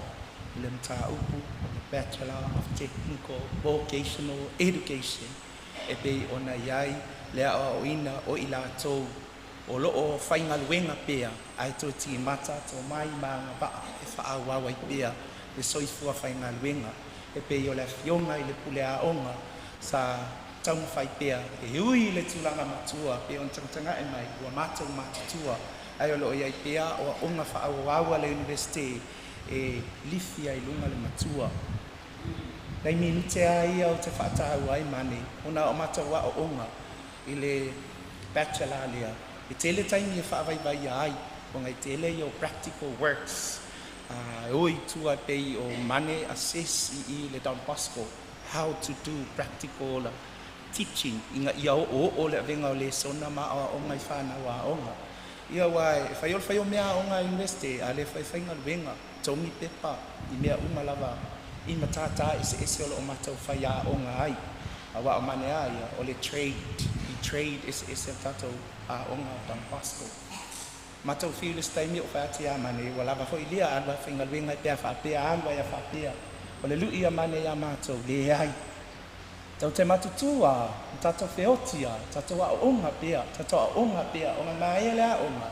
i le mta upu o le Bachelor of Technical Vocational Education e pei ona iai le o ina o i la tō o lo o whaingaluenga pea ai tō ti mata tō mai maanga paa e whaawawai pea le soifua whaingaluenga e pei o le fionga i le pule a onga sa taunga whai pea e hui le tūlanga matua pe on tangtanga e mai ua mātou mātutua ai o lo iai pea o onga whaawawa le university e lifia i lunga le matua. Nei minute ai au te whaatau ai mane, ona o matawa o onga i le bachelor lea. I tele taimi e whaawaiwai ai, o ngai tele i o practical works. Oi tua pei o mane assess i le Don Bosco, how to do practical teaching. Inga ia o le venga o le sona ma o ngai whanau a onga. Ia wai, whai o mea o ngā university, a le whai ngā luenga, taungi pepa, I mea uma lava, I matata ese o matau whai a o ngā ai. A wa o mane a ia, o le trade, I trade ese tatou a o ngā Don Bosco. Matau whiu le staimi o whai ati a mane, wa lava hoi lia alwa whai ngā luenga pia whapea, alwa ia whapea. O le lui a mane a matau, le ai. Tau te matutu a, tatou whioti a, tatou a onga pia, tatou a onga pia, o ngā maele a onga.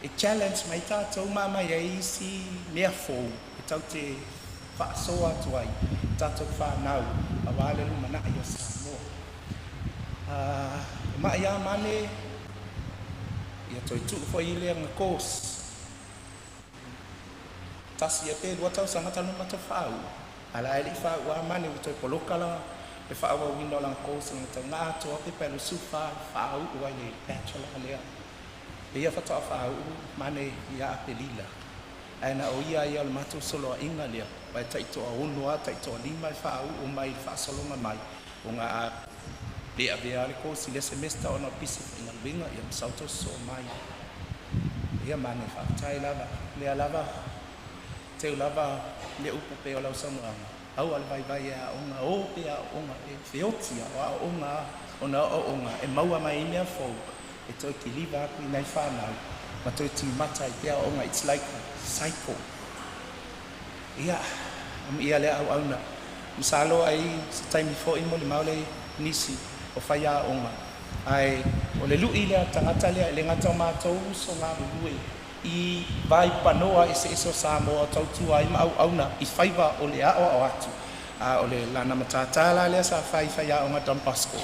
E challenge mai tatou mama ia isi mea fōu, e tau te whaasoa atu ai, tatou whanau, a wale luma na i o Samoa. Mai a mane, ia toi tuu fo I lea ngā kōs. Tasi e pēr watau sangata luma tau whau. Ala e li whau a mane u toi polokala, e whaawa wino lang kōs ngā tau ngā atua pe pēlu sufa, whau ua le bachelor lea. E ia whatoa whau mane ia a pelila. Aina o ia le matu solo a inga lea. Vai taitoa onua, taitoa lima I whau o mai whaasolonga mai. O ngā a lea vea le kōsi le semester o na pisi ngā luenga ia masauto so mai. Ia mane whaatai lava, lea lava, teu lava le upu pe o lau samuanga. Au al vai a onga o pe a onga e whiotia o a onga o na o onga e maua mai I mea fōu e toi ki liva aku I nei whanau ma toi ti mata I pia onga it's like a cycle. Ia, ia lea au auna. Misalo ai sa taimi fo imo le maule nisi o whai a onga. Ai, o le lui lea tangata lea le ngata o mātou so ngā rurue I vai panoa ese o Samoa tautua I mau auna I whaiva o le ao atu. O le lana matatala lea sa whai a onga Don Bosco.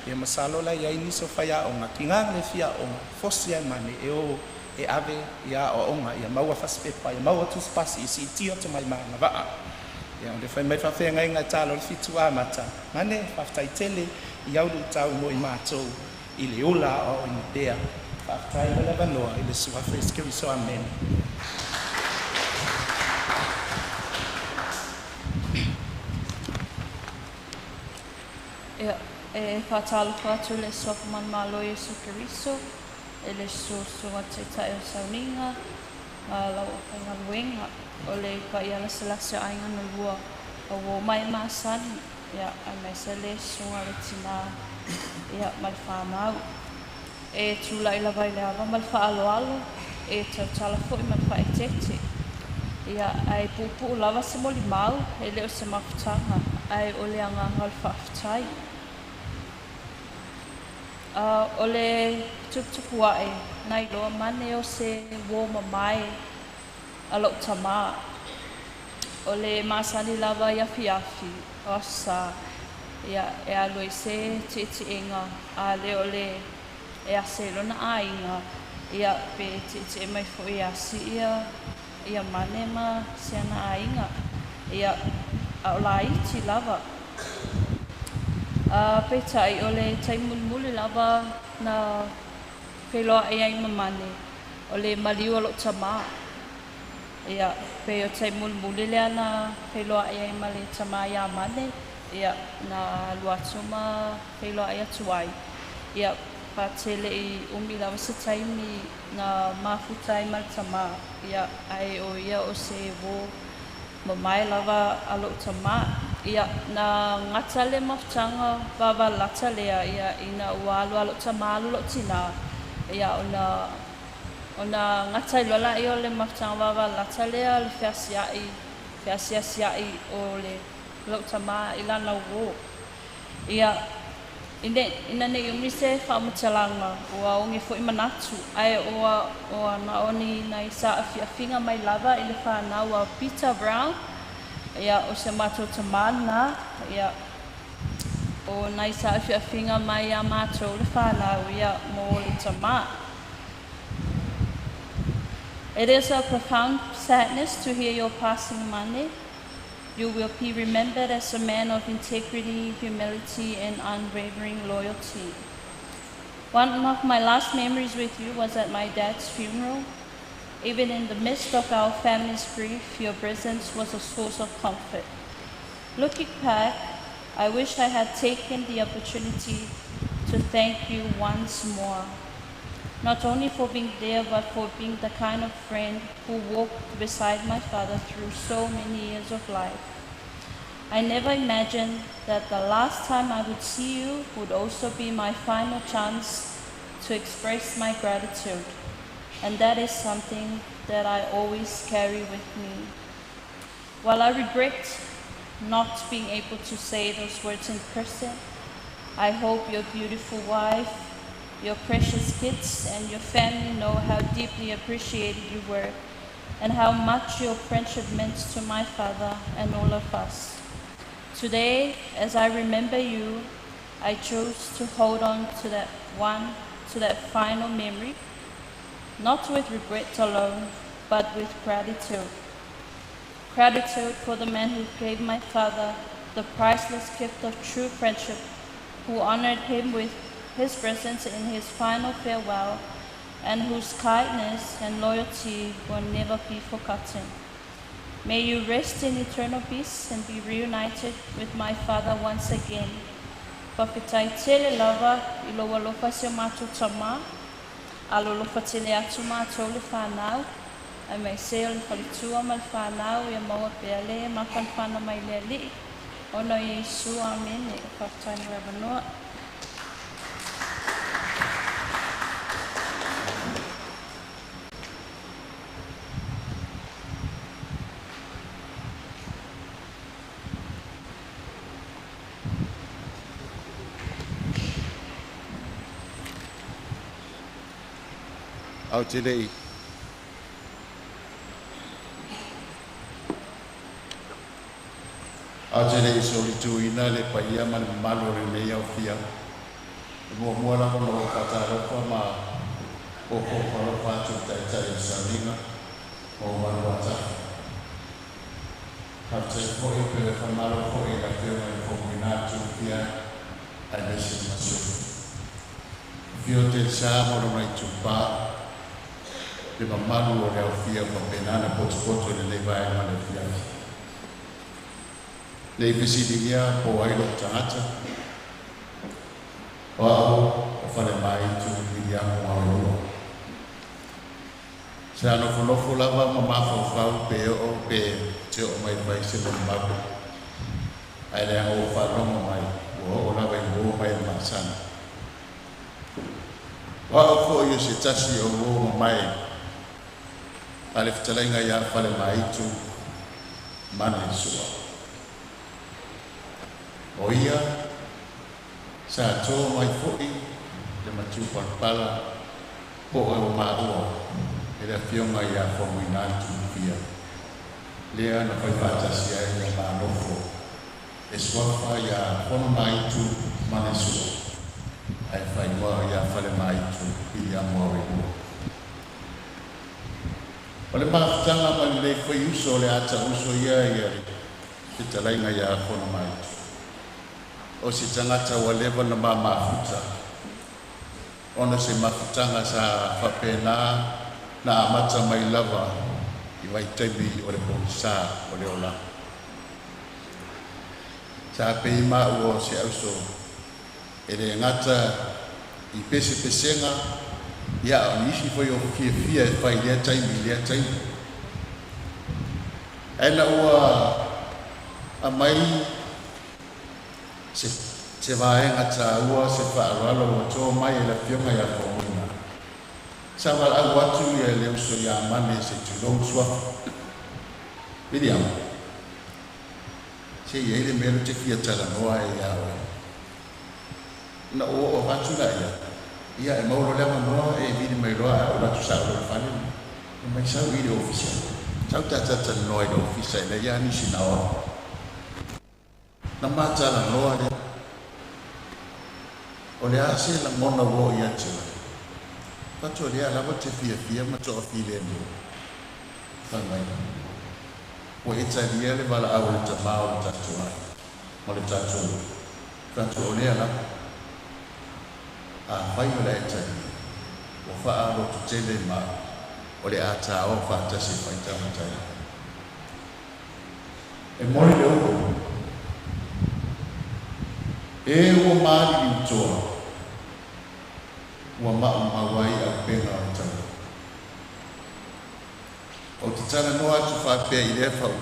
Ia masalo la ia iniso whai a onga. Ki ngā le fia onga, fosi ai mane e o e ave ia o onga. Ia maua whaspepa, ia maua tuspasi I si tio te mai maanga waa. Ia o le whai mai whawhea ngai ngai talo le fitu a mata. Mane, whaftai tele I auru tau mo I mātou I le ola o I pea. Whaftai le lewa noa I le sua whaiskiri so amen. Ia, e whātalo whātu le sopa man malo Yesu Keriso, e le soa te tae o sauninga, lau o whainga luenga, o le ka ia la selase ainga no lua, o wo mai māsani, ia, ai mai se le sunga le tina, ia, mai whanau. E tūla I lawa I le awa, mai whaaloalo, e tau tala fo I mai whaetete. Ia, ai pupu lawa se moli mau, e leo se mafutanga, ai o le anga ngal whaafutai. O le tukutuku ae, nai loa mane o se wōma mai a lau tamā. O le māsani lawa I afi, o sa, ia e alo I se te inga, a le o le e ase lona a inga, ia pe te mai fo I asi ia mane ma se ana a inga, ia a o la iti lava. Pe tai o le tai mulimuli lava na wheloa e ai mamane, o le maliu alo tamā. Ia, pe o tai mulimuli lea na wheloa e ai ma le tamā ia mane, ia na luatuma wheloa e atu ai. Ia, pātele I umi lava se taimi na mafutai ma le tamā. Ia, ai o ia o se wo mamai lava alo tamā. Ia, na ngata le mafutanga wawa lata lea, ia ina ua alu alo tamā alu lo tina. Ia, ona ngata I lola I o le mafutanga wawa lata lea le whiasiai o le lo tamā I lana wo. Ia, ina ne umi se whaamatalanga, ua onge fo I manatu. Ai oa na oni na I sa awhiawhinga mai lava I le whanau a Peter Brown. Ia o se mātou tamana, ia o na I sa awhiawhinga mai a mātou le whanau, ia mō le tamā. It is a profound sadness to hear your passing, Mane. You will be remembered as a man of integrity, humility, and unwavering loyalty. One of my last memories with you was at my dad's funeral. Even in the midst of our family's grief, your presence was a source of comfort. Looking back, I wish I had taken the opportunity to thank you once more. not only for being there, but for being the kind of friend who walked beside my father through so many years of life. I never imagined that the last time I would see you would also be my final chance to express my gratitude. And that is something that I always carry with me. While I regret not being able to say those words in person, I hope your beautiful wife, your precious kids, and your family know how deeply appreciated you were and how much your friendship meant to my father and all of us. Today, as I remember you, I chose to hold on to that final memory, not with regret alone, but with gratitude. Gratitude for the man who gave my father the priceless gift of true friendship, who honored him with his presence in his final farewell, and whose kindness and loyalty will never be forgotten. May you rest in eternal peace and be reunited with my father once again. Papitai tele lava ilowa lofa se mātou tama, alo lofa tele atu mātou le whanau, ai mai seo le whalitua ma le whanau ia maua pea le ma whanwhana mai le li. Ono Yesu, amen, e whaftaini rabanoa. Au te lei. Au te lei soli tu ina le paia ma le malo re mei au fia. Mua la kono o whatarofa ma o kōwhara tu tai saringa o maruata. Hau te koe pere whamaro koe la teo e whamuinatu fia ai mesi masu. Fio te sa moro mai Tupai le mamalu o le aufia ma penana poto le levae ma le fia. Le visitingia po ai lo tangata. O au o whare mai tu ilia mo au. Se anofo lava ma mawhau pe o pe te o mai vai se mo mabu. Ai le o wharonga mai o lava i o mai masana. O au ko yo se tasi o mai. Ale fitalainga ya whare mai tu mana isua. O ia, sa tō mai fōi, le matu palpala, po o maua, e la fionga ia whamuinatu fia. Lea na whai whātasi ai ia mānofo, e swafa ia Fonomaitu mana isua. Ai whai mua ia whare mai tu ia mua mua. O le māwhitanga ma le whai uso le ata uso ia te talainga ia Fonomaitu. O si tangata wa lewa na mafuta. Ona se mafutanga sa whapena na amata mai lava i wai taibi o le polisa o le ola. Sa peima ua se auso e le ngata i pesenga ia o nisi foi o fia e whai lea taimi. Ena ua a mai se vaenga ta ua se whaaralo o tō mai e la fionga ia whaumuna. Sa wala watu ia le uso ia mane se tulou swafu. Vidi ama. Se ia ile mero te fia tala noa e ia oe. Na o watu la ia. Ia e mauro lema noa e vidi mai roa o ratu sa uro whane. E mai sau vidi ofisa. Sau tatata noa i ofisa e le ia nisi na oa. Na matala noa le o le ase la mona wo ia tula. Pato le ala te fia ma to file mo. Tangai. O eta dia le bala au le tamao tatua. Mo le tatu. Tanto le ala. A fai o le eta. O fa alo to tele ma. O le ata o fa tasi fai tamatai. E mori le uko. E o mali toa. ua mawai au penga o tau. O te tana no atu whapea I lea whau.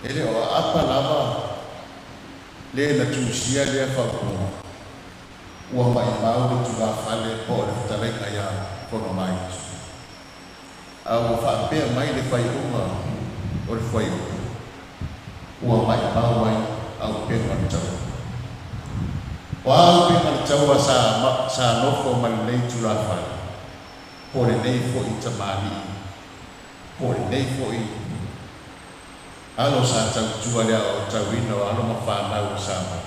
Ele o apa lava le na tusia lea whau. Ua mai mau tu la whale po le whatarenga ia Fonomaitu. Au whapea mai le whai unga o le whai unga. Ua mai mau ai au penga o tau. Wau penga le tau sa nofo mai nei tu la whale. Po le nei fo I tamani. Po le nei fo I alo sa tau tua lea o tau ina o alo mawhanau o sa mai.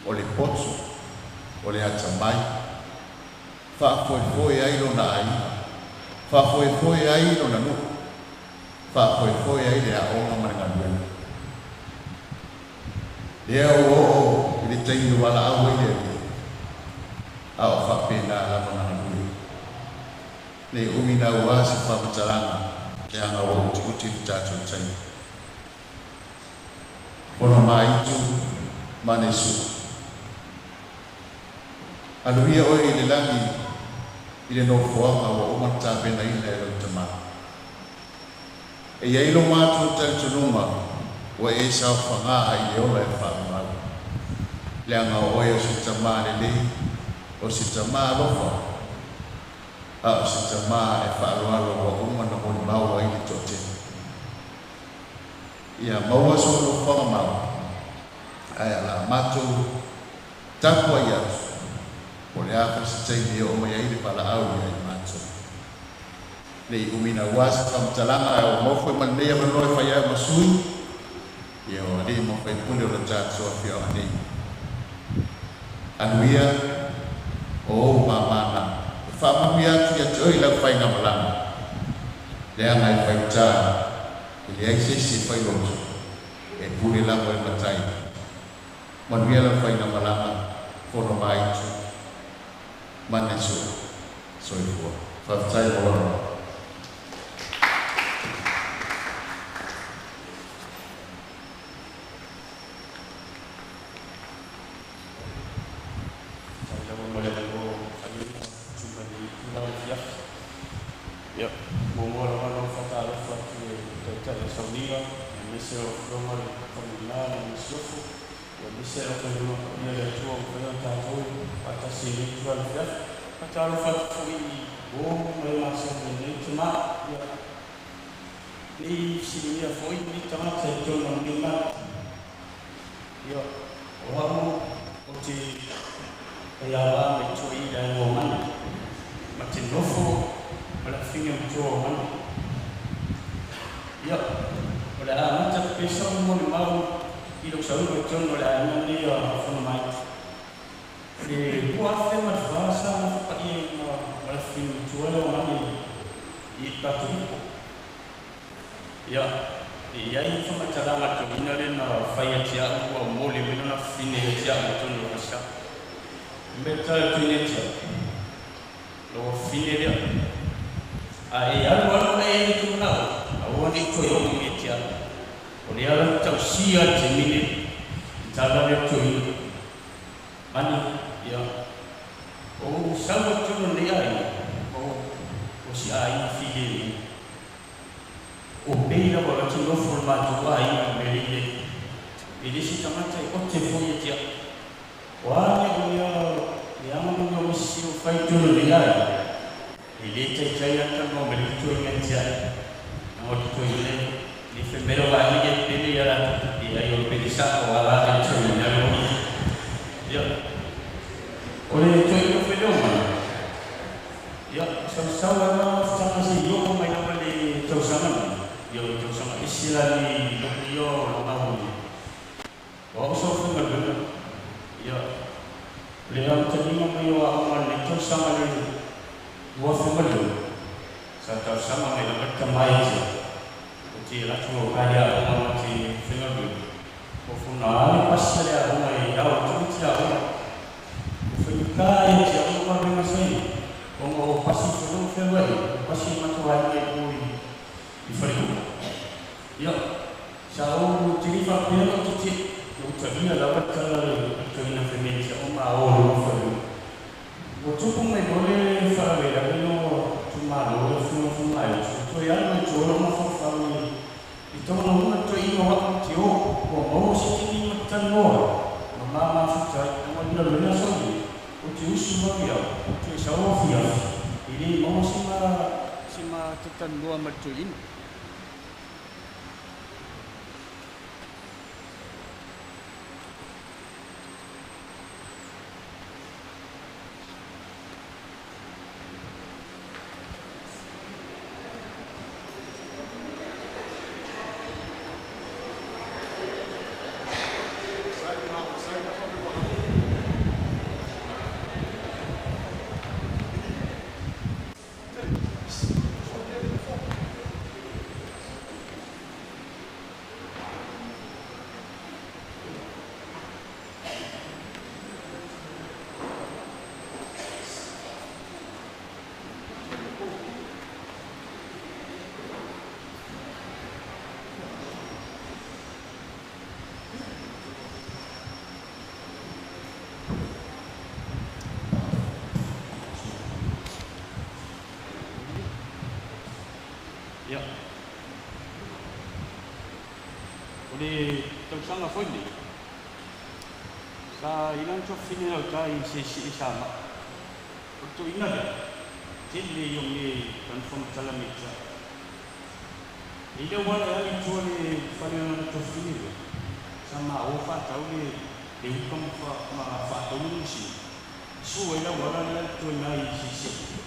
O le potu, o le atamai. Whaafoe ai lo na ai. Whaafoe ai lo na nuku. Whaafoe ai le a onga maranga nuena. Lea o I le tainu wala au I le a o whapena lama na nuena. Le umina ua si whamataranga le anga o uti tātou tai. Fonomaitu manesu. Aluia oi I le langi I le nofoanga o umata pena I le tama. E iai lo mātou tautunuma o e sao whangaa I le ola e whaamau. Le anga oi o si tama le lei, o si tama lofa. A o si tama e whaaroalo o umana moni mau ai le tote. Ia maua so lo whangamau. Ai ala mātou tapua I atu. O le apa si taimi o mai ai le pala au I ai mātou. Nei umina wasa whamtalanga o mofo I manea manoe whai au masui. Ia o le mofo I pule o le tātou a whia o nei. Anuia o mamana. Whamami atu ia te oi lau whai ngamalanga. Le anga I whai tā. I le ai sesi whai roto. E pule lau e matai. Manuia lau whai ngamalanga. Fonomaitu. Mana so ifua. Whaftai morona. Ya, bongo la mano fatalo fatti tentare saudita, messo come comunale, messo e messo per uno di tuo presentato a tassi tu al fiat, fatalo fatti o me la sempre ma ni si via foi ni tamata e giorno di ma io ora oggi e alla me tuoi da uomini ma ti nofo alla fine un giorno io ora non c'è penso un modo mau io so che giorno la non io sono mai e può fare una fase e alla fine un giorno mani il patto io e aí foi uma charla que vinha ali na faia tia o mole vinha na fine tia o tono rosa metal tunetia lo fine dia ai algo ai tu na o ni ko yo ni tia o ni ala tau sia te mini tala le tu mani ya o sabe tu no ni ai o si ai fine o beira o che lo formato ai merite e dici tamata o te foi tia o ani o amo no missio fai tu no ai e le te chaya ka no merito in tia no to ile li fembero va ni che peli era e ai o pensato alla canzone io o le to io fenomeno io sono no sta così io come non le to sama io sono isilami io lo amo o so fu bello io le amo tenimo io amo le to sama le dua fu bello satu sama me la kamai ti la tu kaya amo ti fino o fu na passare a una o tu ti a fu kai ti amo ma me sai o passi fu fino passi ma tu hai poi di fare io ciao ti rifà pieno tutti non c'è via la vacca la femmina o ma o Ina luna soni, o te usu mawi au, o te sawa fia, ili mau sima tatanua matuina. Ya. Ode tausanga foi ni. Sa ilang cho fini au tai si sama. Untuk ina de. Jadi yung ni confirm talamita. Ida wala yang tuan ni fanya to fini de. Sama ofa tau ni de hukum fa tau ni si. Suwe la wala la tu nai si.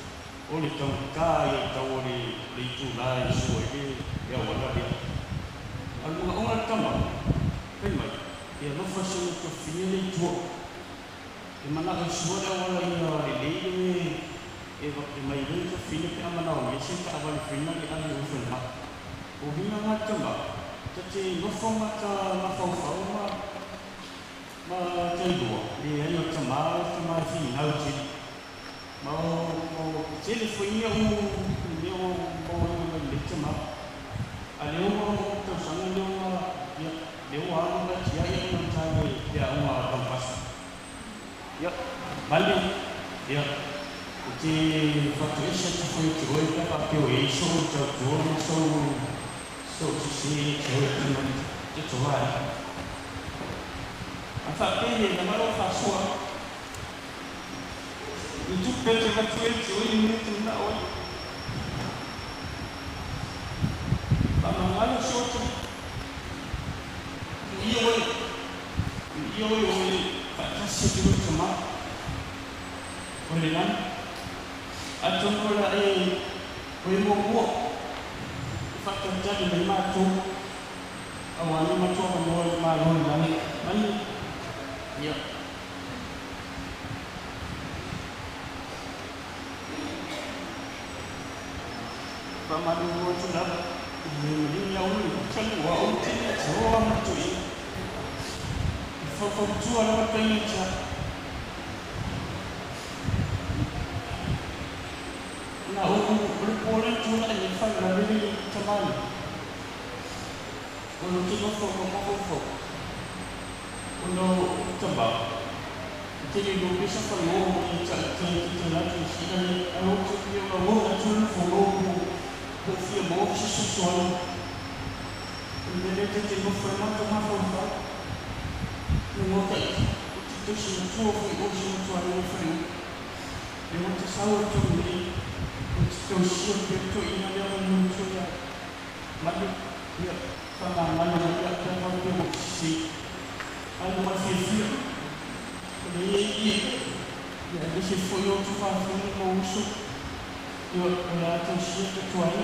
Oleh tangka yang tahu ni itu lah isu ini ya wala dia. Alunga orang tamam, kenapa? Dia lupa sih tu fini itu. Di mana isu ada wala ini ini waktu mai itu fini tu mana orang mesti tak awal fini ni ada urusan mak. Ubina macam apa? Jadi lupa macam macam dua. Dia yang macam fini nanti. Mau jadi punya dia mau leceh mah. Ada orang tu sangat dia orang dia yang mencari dia orang tempat. Ya balik dia jadi waktu itu saya pun cuba pakai isu so sisi cuba itu cuba. Apa ni nama orang fasua. Itu betul-betul ini tunda awal. Pamangan suatu. Iyo pakai sesuatu cuma. Boleh kan? Atau kalau boleh buat. Faktor jadi lima tu. Awalnya macam mana malu lagi. Mana? Ya. Pamadu sudah beliau keluar untuk seorang menteri. Fokus jual apa yang cak. Nah, berpola jual ini fakir lebih cemal. Kalau kita fokus, kalau coba, jadi dulu bisa kalau kita lagi sini, kalau kita mau jual follow. Confia muito se funciona. Independente de não foi muito uma forma. Não tem. O que se não foi hoje não foi não foi. Eu não te saúde também. O que eu sinto que eu ainda não foi. Mas eu fala mal não é que eu não tenho se. Aí uma fifia. E esse foi outro fazendo com isso. Ya, oleh atas siapa tuai,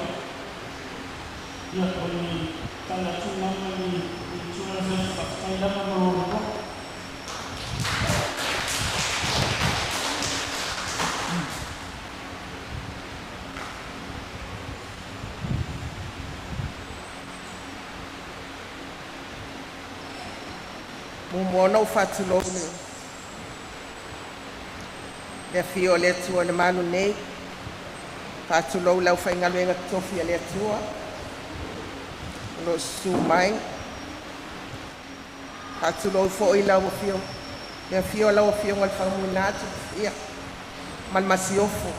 ya oleh kalau tu nama ni cuma saya dapat berorok. Mumono fatulo ni. Le fio le tua le manu nei. Fatulo lau whaingaluenga tofi a le atua. Lo su mai. Fatulo fo i lau fio. Le fio lau fio ngal whamunatu. Ia. Malmasiofo.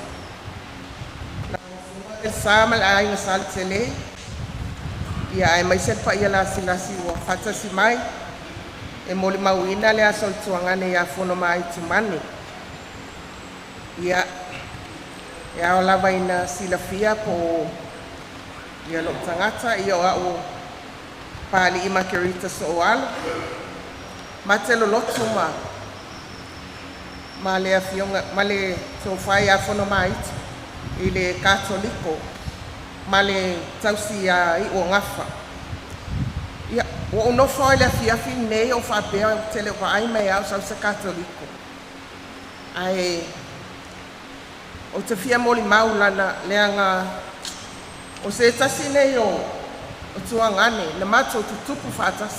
El sama la ai ngasal tele. Ia ai mai set pa ia la silasi wa fata si mai. e moli mauina le asol tuangane ia Fonomaitu mane. Ia o lava ina silafia po ia lo tangata ia o au pali ima kerita soalo. Mate lo lotu ma le afionga ma le tofai a Fonomaitu i le katoliko ma le tausi a i o ngafa. Ia o no foi le fiafi nei o fa pe tele vai mai au sa katoliko. Ai o te fia moli maulana leanga o se tasi nei o tuangane na mato tutupu fatas.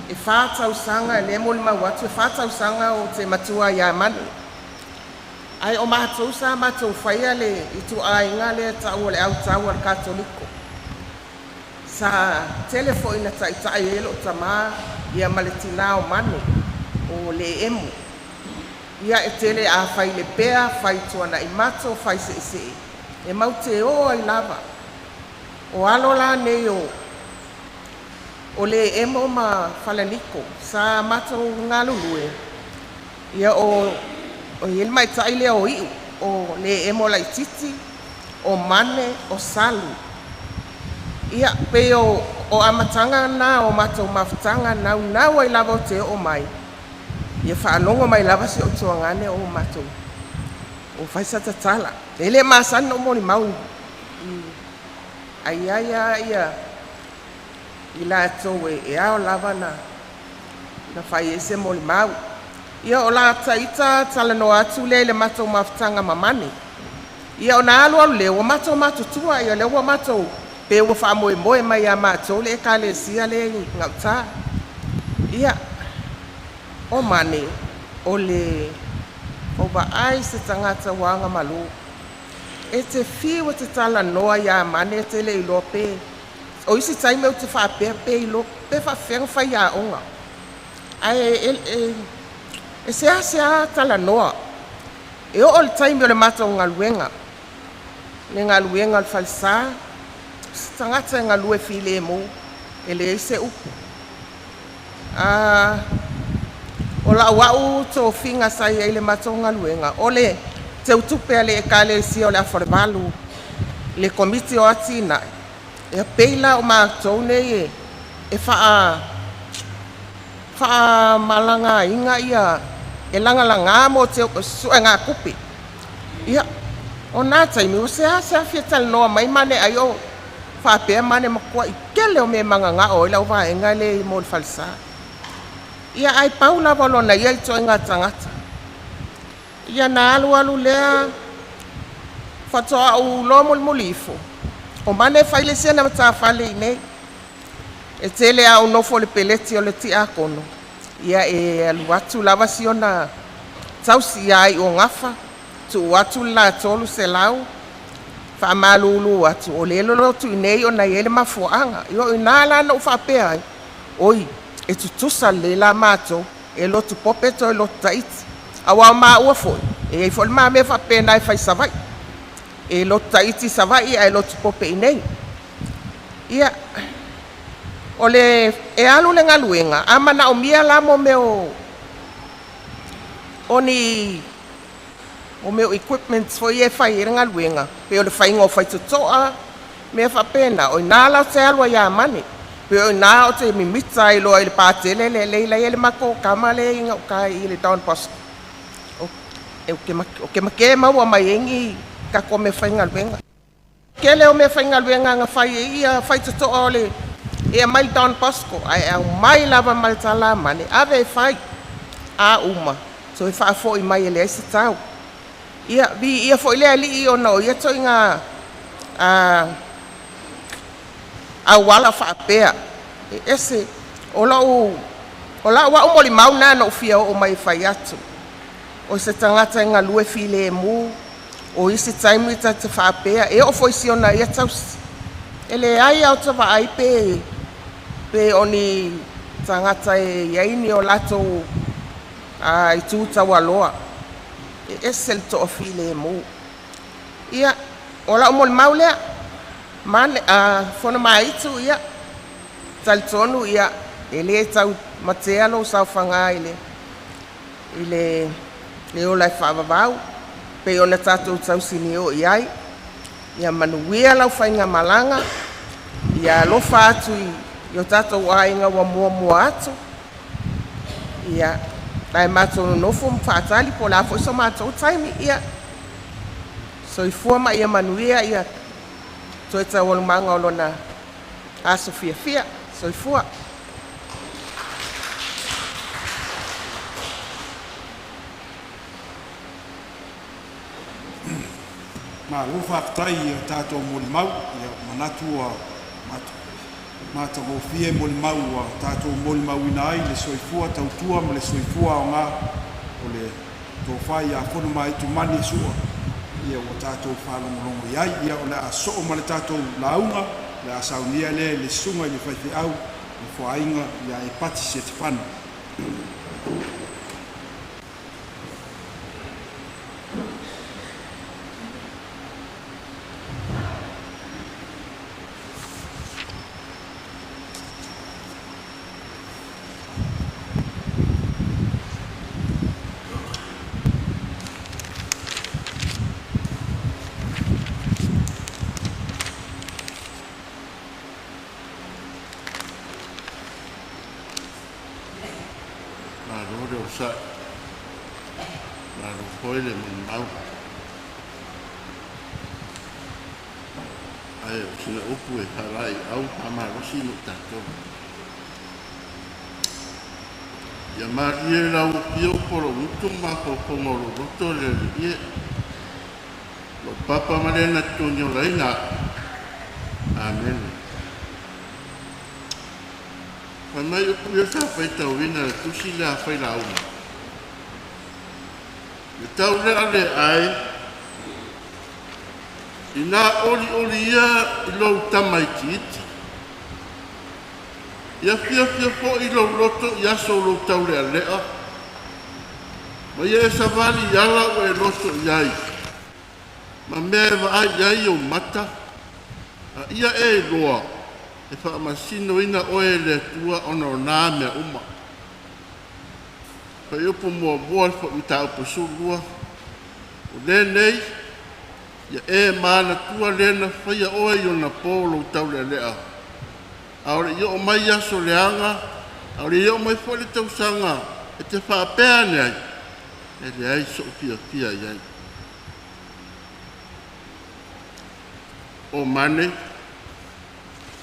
E fata usanga le moli mawatu e fata usanga o te matua ya mani. Ai o mato sa mato faia le itu ainga le tau le au tau al katoliko. Sa telefone na tai elo tama ia maletina o mani o le emu. Ia e tele a fai le pea, fai tuana i mato, fai se. E mau te o ai lava. O alola nei o le emo ma falaniko, sa mato ngalulue. Ia o ilmai tai le o iu, o le emo lai titi, o mane, o salu. Ia pe o amatanga na, o mato mafutanga nau ai lava o te o mai. Ia whaanonga mai lava si o tuangane o matou. O whaisa tatala. Ele maasana o moni mau. Ia. I la atou e ao lava na whai ese moni mau. Ia o la taita tala no atu le matou mafutanga mamani. Ia o na alu leo o matou matutua. Ia leo o matou. Pe o whaamoe mai a matou le kale sia le ngauta. Ia. O mane, o le ba ai se tangata wanga malu. E te fiwa te tala noa ia mane te le ilo pe. O isi taime o te whape pe ilo pe whawhenga whai a onga. Ai e sea tala noa. E o le taime o le mata o ngaluenga. Le ngaluenga al falsa. Tangata ngalue file mo. E le ise upu. O la wau to finga sai ai le matonga luenga. O le te utupe ale e kale si o le aforbalu. Le komiti o atina. E peila o mātou nei e faa malanga inga ia. E langa mo te sue ngā kupi. Ia, o nā taimi o se fiatal noa mai mane ai o faa pēr mane makua i kele o me manga ngā o ila o wā enga le mo le falsa. Ia ai paula walona ia i toinga tangata. Ia na alu lea whatoa au lomo mulifo. O mane whaile sia na mata whale i nei. E tele au nofo le peleti o le ti a kono. Ia e alu atu lava si o na tausi ai o ngafa. Tu atu la tolu se lau. Wha malulu atu. O lelo lotu i nei o na iele mafuanga. Io i nala na ufa pea ai. Oi. E tutusa le la mato e lotu popeto e lotu taiti. Awa maa ua foi. E ei foi maa me whape nai whai savai. E lotu taiti savai e lotu pope i nei. Ia. O le e alu le ngaluenga. Ama na o mia la mo meo. O meo equipment foi e whai e ngaluenga. Pe o le whai ngō whai tutoa. Me whape na. O i nāla o te alua ia mani. Pero na o te mimita i loa i le pātele le mako kama le inga o kai i le Down Bosco. O ke make maua mai engi ka ko me whainga luenga. Ke leo me whainga luenga nga whai ia whai tuto o le e mai Down Bosco. Ai au mai lava mai tala mane. Ave whai a uma. So e wha fo i mai ele aisi tau. Ia fo i lea li i o no. Ia to inga a wala whaapea. Ese, o la wa umoli mau na no fia o mai whai atu. O se tangata ngā lue file e mu. O isi taimi ta te whaapea. E o foisi o na ia tausi. Ele ai au ta wa ai pe oni tangata e yaini o lato i tūta waloa. Ese le to o file e mu. Ia, o la umoli mau lea. Mane Fonomaitu ia talitonu ia ele tau ma te alo sa fanga ile ola e whaavavau, pe ona tātou tausini o iai, ia manuia lau whainga malanga, ia lofa atu i o tātou ainga wa mua atu, ia tai mātou no nofo mwhaatali po la fo iso mātou taimi ia, so i fuama ia manuia ia, to e tau walumanga o lona aso fia, so i fua. Ma lo whakatai i o tātou molimau, i o manatua mātou fie molimau a tātou molimau ina ai, le soifua tautua ma le soifua o ngā, o le tō whai a Fonomaitu mani sua, i o tātou whalongolongo iai, i o le a soo ma le tātou launga, le a saunia le sunga i le whaifi au, le whainga i a e pati se te whana. Ia marie lau pio poro utu mako pongoro roto le ie. Lo papa marena tonio laina. Amen. Mai o pio sa faita wina tusi la faila uma. Le tau le ale ai. Ina oli ia ilo tamai kiti. Ia fia po i lo loto ia so lo tau le alea. Ma ia e savali iala o e loto iai. Ma mea e vai iai o mata. A ia e loa. E wha masino ina oe le tua ona o nā mea uma. Pa iopo mua mua fa uta upo sulua. O le nei. Ia e maana tua lena whaia oe i o na polo tau le alea. Aore i o mai aso leanga, aore i o mai fole tausanga, e te whaapea nei, e le ai so pia iai. O mane,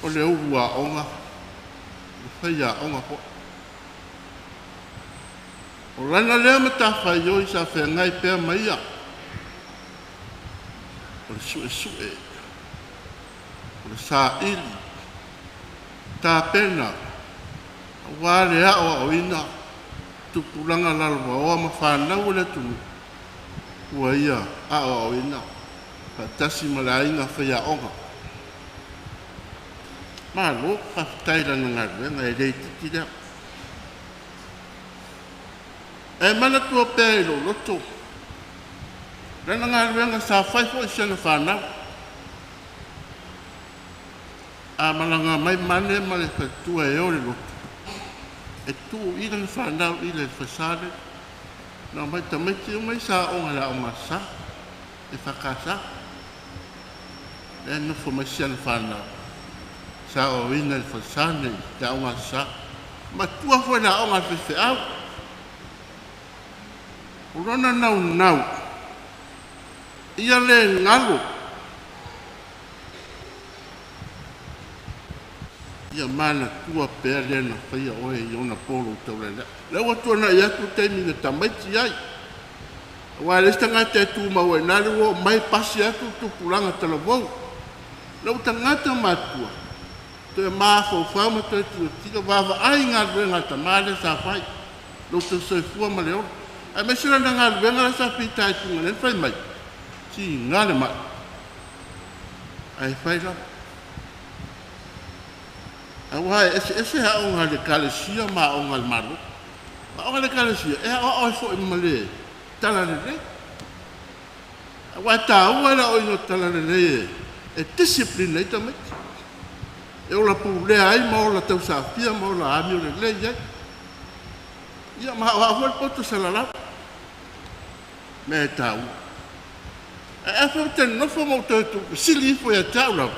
o le ua onga, le whaia onga ho. O lana lea mata whaioi sa whengai pea maia. O le sue, o le sa ili, tā pena, wāre a o ina, tupulanga lalwa o ma whanau le tunu. Ua ia a o ina, patasi malainga whaia onga. Malo, haftaira na ngarwenga e rei titi lea. E mana tua pēi lo loto. Rena ngarwenga sa whaifo i siana whanau. A malanga mai mane ma le fatua e ore loto. E tu ina le whanau i le fasare. Na mai tamaki o mai sa onga la o masa. E whakasa. E nufo mai siana whanau. Sa o ina le fasane la o masa. Ma tua foi na o masa se au. Urona nau. Ia le ngalo. Ia mana tua pea lena whaia oe i ona polo tau lea. Lewa tuana i atu teimi na tamaiti ai. Wa le tangata e tu maua e nare wo mai pasi atu tupulanga talavou. Lewa tangata matua. Te maa whauwhama te tika wawa ai ngā ruenga ta maale sa whai. Lewa te soifua ma leo. Ai mesira na ngā ruenga sa pita e tunga nen whai mai. Si ngā le mai. Ai whai la. Awai ese ha onga le kalesia ma onga le maru. Ma onga le kalesia e o fo i male. Tala le. Awai ta wala o ino tala le. E discipline ita me. E ola pu le ai ma ola tau sa fia ma ola ami o le ya. ia maha poto salala me tau e fa te no fa mo te sili fo ya tau la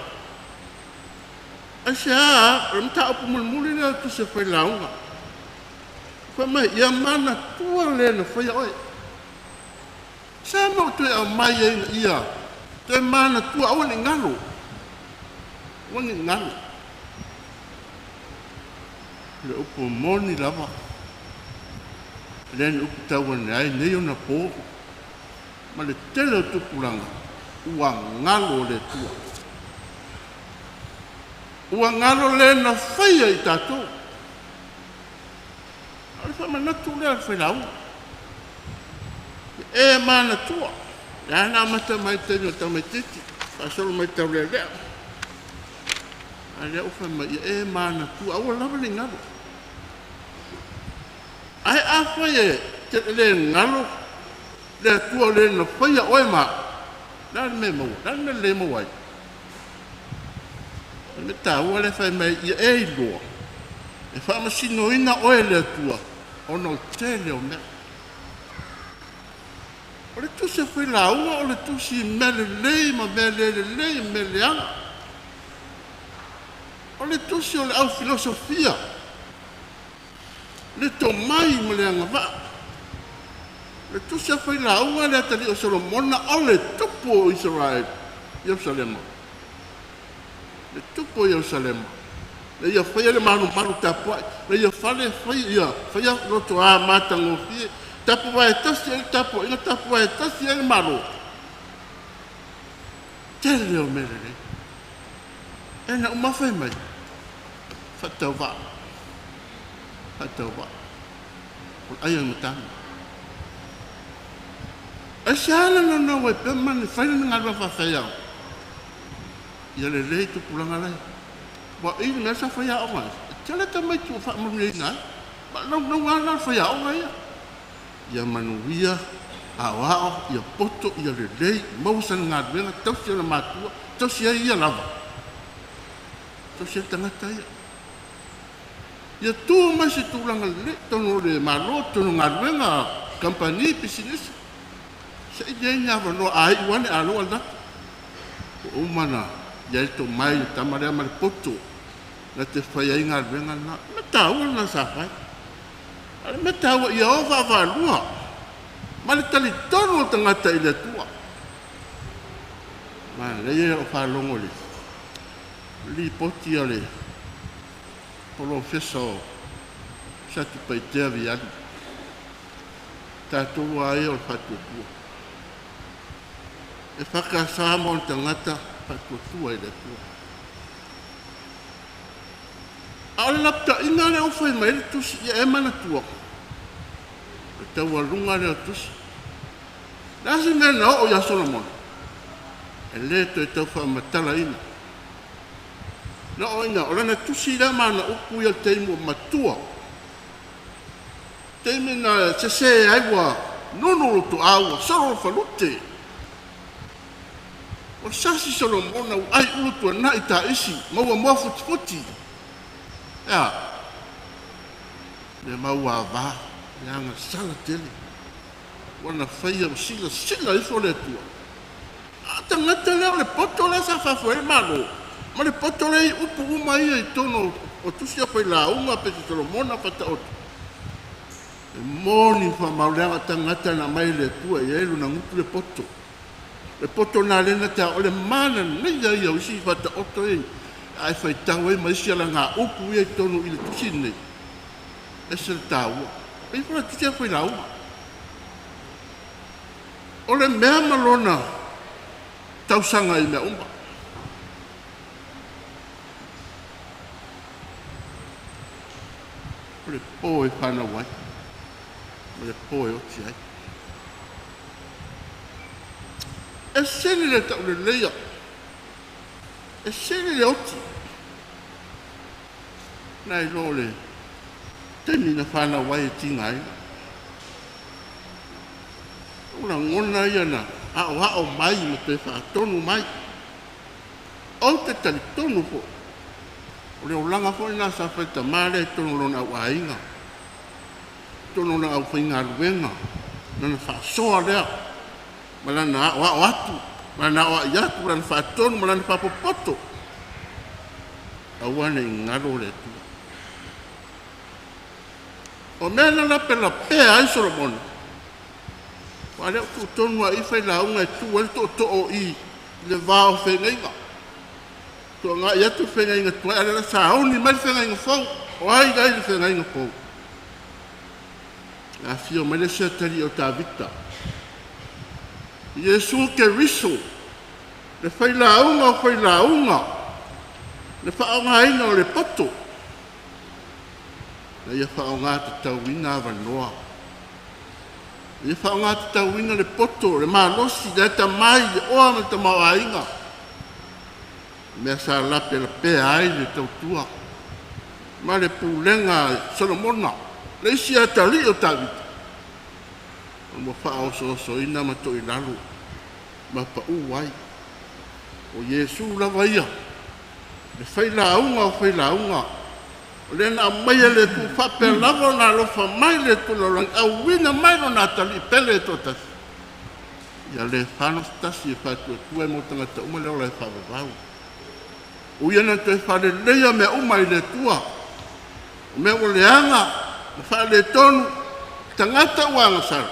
asa mta opu mulmuli na tu se fa launga fa mai ia mana tua le no fa ya oi sa mo te a mai ia te mana tua o ni ngalo wani ngalo le opu moni lava le upu tau ai nei ona po ma le tele o tupulanga ua ngalo le tua ua ngalo le na whaia i tātou ale wha manatu le al whailau e mana tua e ana mata mai teni o tau mai titi ka solo mai tau le lea ale ufa mai e mana tua ua lava le ngalo ai a whaia te le ngalo le tua le na whaia oe ma la me mau la me le mau ai me ta ua le whai mai i e loa e wha masino ina oe le tua ono te leo mea o le tusi whai la ua o le tusi mele lei ma mele lei mele anga o le tusi o le au filosofia le to mai ma le anga va le tusi whai la ua le atali o Solomona o le tupu o Israel Yerusalema le tupu o Yerusalema le ia whai le manu tapua le ia whale whai ia whai roto a matango fie tapu vai tasi e tapu inga tapu vai tasi e maro te leo merere e na umawhai mai whatau wa o aia matanga e seala no no e pe mani whai na ngā whawhai au ia le rei tu pulanga lai wa ini mea sa whai au mai tele ta mai tu wha mani ngai ma nau ngā whai au mai ia manuia awao ia poto ia le rei mausan ngā ruenga tausi ana mātua tausi ia lava tausi tangata ia tū mai se tūlanga le tono le malo tono ngā ruenga kampani pisinesi se i dei ngā wano ai wane alo alda o umana ia ito mai tamarea ma le poto na te whai ai ngā ruenga na me tāua na sa whai ale me taua ia o whawalua ma le tali tono o tangata i le tua ma le ia o whalongo le li poti a le professor sa tupai tea viani tātou a e o whatuatua e whakasā mo o tangata whatuatua i le tua a le lapta ina le o whai mai le tusi ia e mana tua e tau alunga le o tusi nasi mea na o ia Solomon e le to e tau wha matala ina na o ina o lana tusi le mana upu ia teimu matua teimi na se aiwa nunu to awa soro falute o sasi Solomon au ai ulutu na ita isi maua mua futi ya le maua va yanga sala tele wana faia sila ifo le tua tangata le poto le sa fa foi malo ma le poto le upu uma ia i tono o tusia foi la uma pe Solomona fata o e moni fa maulanga tangata na mai le tua e elu na ngutu le poto na lena ta o le mana nei ia usi fata o to ai fai tau e mai siala ngā upu ia i tonu i le tusine e se le tau e fura tusia foi la uma o le mea malona tausanga i mea uma o le po e whana wai o le po e oti ai e sene le tau le leia e sene le oti nai lo le teni na whana wai e tinga ai una ngona ia na a o mai ma te whaatonu mai o te tali tonu po o le olanga po ina sa whaita mare tonu lona wa inga tono na au whainga ruenga. Nana whaasoa lea. Malana wa atu. Malana wa iatu. Malana whaatonu. Malana whaapopoto. Awane i ngaro le tu. O mea nana pela pea ai Solomon. Wale tu tonu a iwhai la unga tu wale to o i le vao whengainga. To ngā iatu whengainga tuai ala sa hauni mai whengainga whau. O ai gai le whengainga whau. Ngā whio mai le sea tari o tā vita. Iesu ke riso. Le whai la unga o whai la unga. Le whaonga inga o le poto. Na ia whaonga te tauinga avanoa. Ia whaonga te tauinga le poto, le mālosi, le ta mai, le oa me ta mawa inga. Mea sa lape la pea ai le tautua. Ma le pūlenga Solomona. Le isi a tali o tawita. Mo whao so ina ma to i lalu. Ma pa uai. O Yesu lava ia. Le whai la unga o whai la unga. O le na mai le tu whape lava na lofa mai le tu lorang. Au wina mai no na tali pele to tasi. Ia le whano tasi e whatu e tua e mo tangata uma leo le whawawau. O ia na te whare leia me umai le tua. O me o le anga. Me whare le tonu. Tangata wanga sara.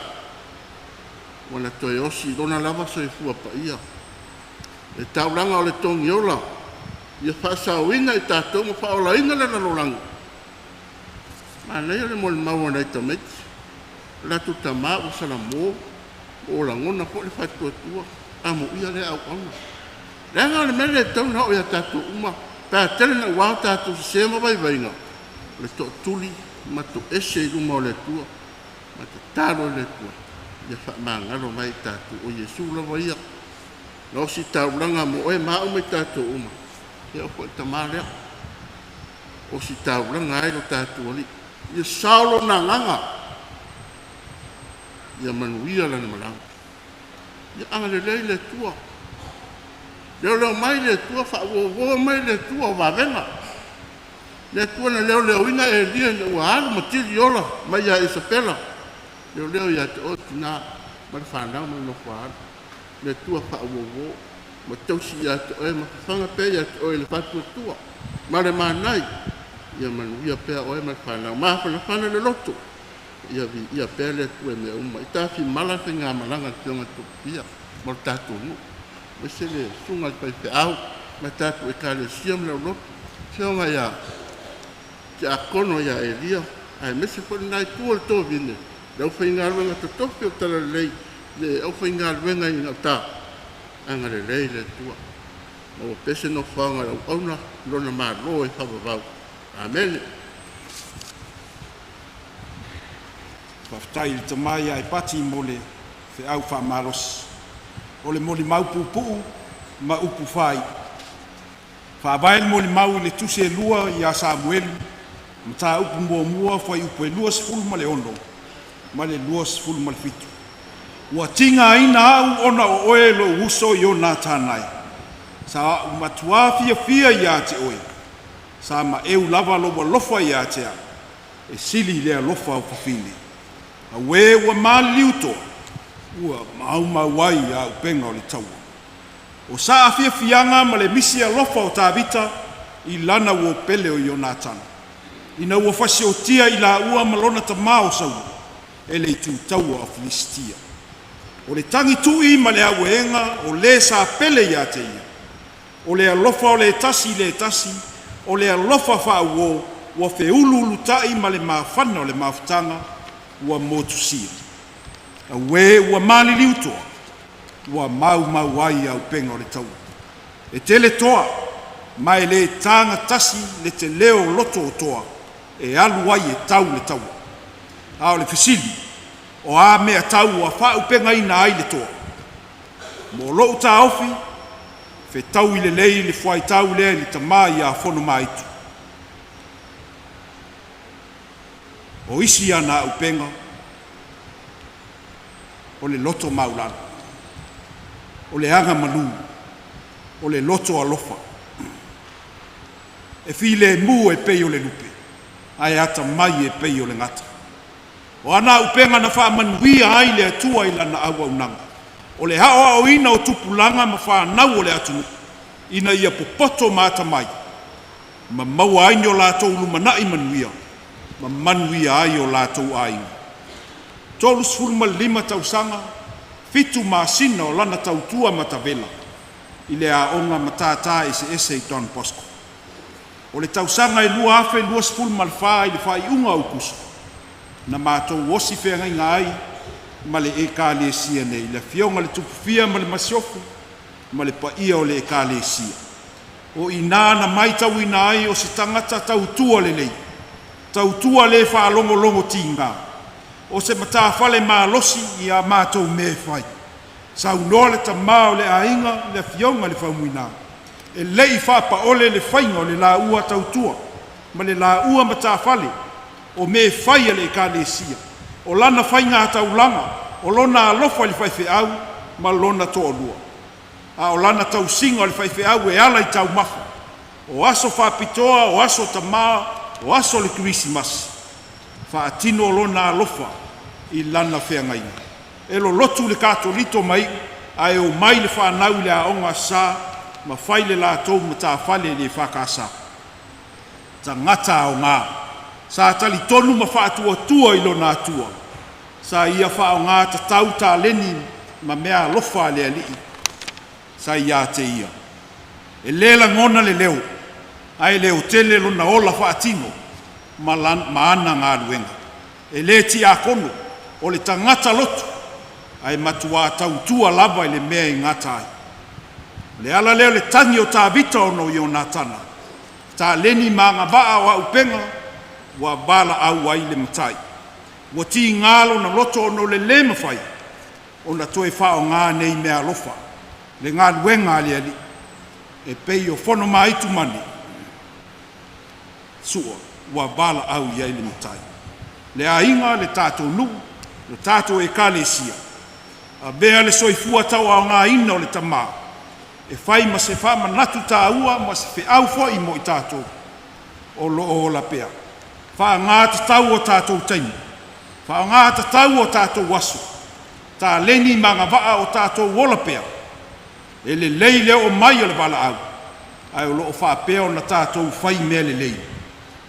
Wana toi osi dona lava so e fua pa ia. E tauranga o le tongi ola. Ia whaasawina i tātou ma whaola ina le laloranga. Ma nei le mo le maua nei tameti. Latu tamā o salamo. O la ngona po le whaitua tua. Amo ia le au auna. Renga le mele tauna o ia tātou uma. Pea tele na wao tātou se ma vai vainga. Le to tuli ma to ese i luma o le tua. Ma te taro le tua. Ia whaamangaro mai tātou o Yesu lava ia. Na o si tauranga mo oe mau mai tātou uma. Ia o koe tamarea. O si tauranga ai lo tātou ali. Ia saulo na nganga. Ia manuia lana malanga. Ia anga le lei le tua. Leo mai le tua wha mai le tua wavenga. Le tua na leo ina e lia na ua alu matiri ola. Mai ia Isabella. Leo ia te oti nā. Mara whanau mai no whaara. Le tua wha ma tausi ia te oe ma whanga pe ia te oe le whatua tua. Mare mānai. Ia manuia pea oe ma whanau. Maa whana le loto. Ia pea le tua me uma. I tāwhi malafe ngā malanga te onga tupia. Mara tātou nu. Ma se le sunga pai pe au. Ma tātou e kāle siam leo loto. Se onga ia. Te akono ia e lia. Ai mese kone nai tua le tō vine. Leo whai ngā ruenga te tofi o tala lei. Le au whai ngā ruenga i ngā tā. Anga le lei le tua. Ma o pese no whaanga lau auna. Lona maa roa e whawawau. Amen. Whaftai te mai ai pati mole. Fe au wha maros. O le moli mau pupuu. Ma upu whai. Whaavail moli mau le tuse lua i a Samuelu. Ma tā upu mua whai upu e lua sifulu ma le ono. Ma le lua sifulu ma le fitu. Ua tinga ina au ona o oe lo uso i o nā tānai. Sa umatua fia ia te oe. Sa ma eu lava lo wa lofa ia te a. E sili lea lofa o pafine. A we ua maliu toa. Ua mau ai a upenga o le taua. O sa fianga ma le misi a lofa o tā vita i lana ua pele o i o nā tāna. Ina ua fasi o tia i la ua malona ta mao sau. E le tu taua o Filistia. O le tangi tui ma le awenga o le sa pele ia te ia. O le alofa o le tasi, o le alofa wha uo, ua fe ulu tai ma le mawhana o le mawhtanga, ua motusia. A we ua mani liutoa, ua mau ai au penga o le tau. E tele toa, mai le tanga tasi le te leo loto o toa, e alu ai e tau le tau. A o le fisili, o a mea tau a wha upenga ina ai le toa. Mo lo ta ofi, fe tau i le lei le fuai tau lea li tamai a Fonomaitu. O isi ana upenga, o le loto maulana, o le anga malu, o le loto alofa. E fi le mu e pei o le lupe, ai ata mai e pei o le ngata. O ana upenga na whaamanuia ai le atua i lana awa unanga. O le hao o ina o tupulanga ma whanau o le atunu. Ina ia popoto mata mai. Ma maua aini o lātou lumanai manuia. Ma manuia ai o lātou aina. Tolu sfulma lima tausanga. Fitu maasina o lana tautua matavela. I le aonga matata ese i Don Bosco. O le tausanga i lua afe lua sfulma alfa i le whai unga ukusu. Na mātou osi whenga inga ai. Ma le e ka le sia nei. Le fionga le tupufia ma le masiofu. Ma le paia o le e ka le sia. O ina na mai tau ina ai o se tangata tautua le lei. Tautua le whaalongo longo tinga. O se matawhale maalosi i a mātou me whai. Sau noa le tamao le ainga le fionga le whaumuina. E lei whapa ole le whainga o le la ua tautua. Ma le la ua matawhale o me whai le ka le sia. O lana whainga a taulanga. O lona alofa le whaife au ma lona toa lua. A o lana tau singa o le whaife au e ala i tau mafa. O aso whapitoa, o aso tamaa, o aso le Christmas. Whaatino o lona alofa i lana whengaina. E lo lotu le katolito mai, ai o mai le whanau le aonga sa, ma whai le la tau ma tā whale le whakasa. Ta ngata o ngā. Sa tali tonu ma whaatua tua i lona atua. Sa ia whao ngā ta tau tā leni ma mea alofa le alii. Sa ia te ia. E lela ngona le leo. Ai leo tele lona ola whaatino. Ma ana ngā ruenga. E le ti a kono. O le tangata lotu. Ai matua tautua lava i le mea i ngata ai. Le ala leo le tangi o tā vita ono i o nā tana. Tā leni ma ngā waa wa upenga. Wa bala au ai le matai. Wa ti ngalo na loto ono le le mawhai. O na toe whao ngā nei mea lofa. Le ngā luenga ali ali. E pei o Fonomaitu mani. Sua, wa bala au iai le matai. Le ainga le tātou nu, le tātou e ka le sia. A bea le soifua tau au ngā ina o le tamaa. E whai ma se wha manatu tā ua, ma se whi au fo i mo i tātou. O lo o la pea. Wha ngā te tau o tātou taimi. Wha ngā te tau o tātou waso. Tā leni ma ngā waa o tātou wola pea. E le lei leo o mai o le wala au. Ai o lo o wha pea o na tātou whai mea le lei.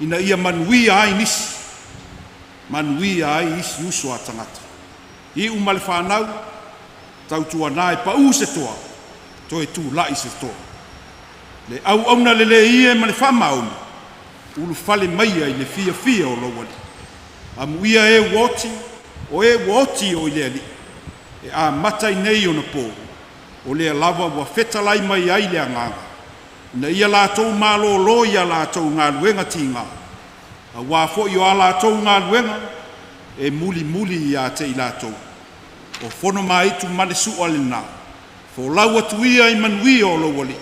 Ina ia manuia ai nisi. Manuia ai isi uso a tangata. I umale whanau, tau tua nai pa u se toa. Toi tu lai se toa. Le au auna le le ie ma le whamauna. Ulu fale maia i le fia fia o lo wali. Amu ia e woti, o e woti o i le ali. E a matai nei o na pō. O le lava wa fetalai mai ai le anganga. Na ia lātou mālo lo ia lātou ngā luenga ti ngā. A wāfo i o a lātou ngā luenga, e muli muli i a te i lātou. O Fonomaitu male sua le nā. Fo lau atu ia i manuia o lo wali.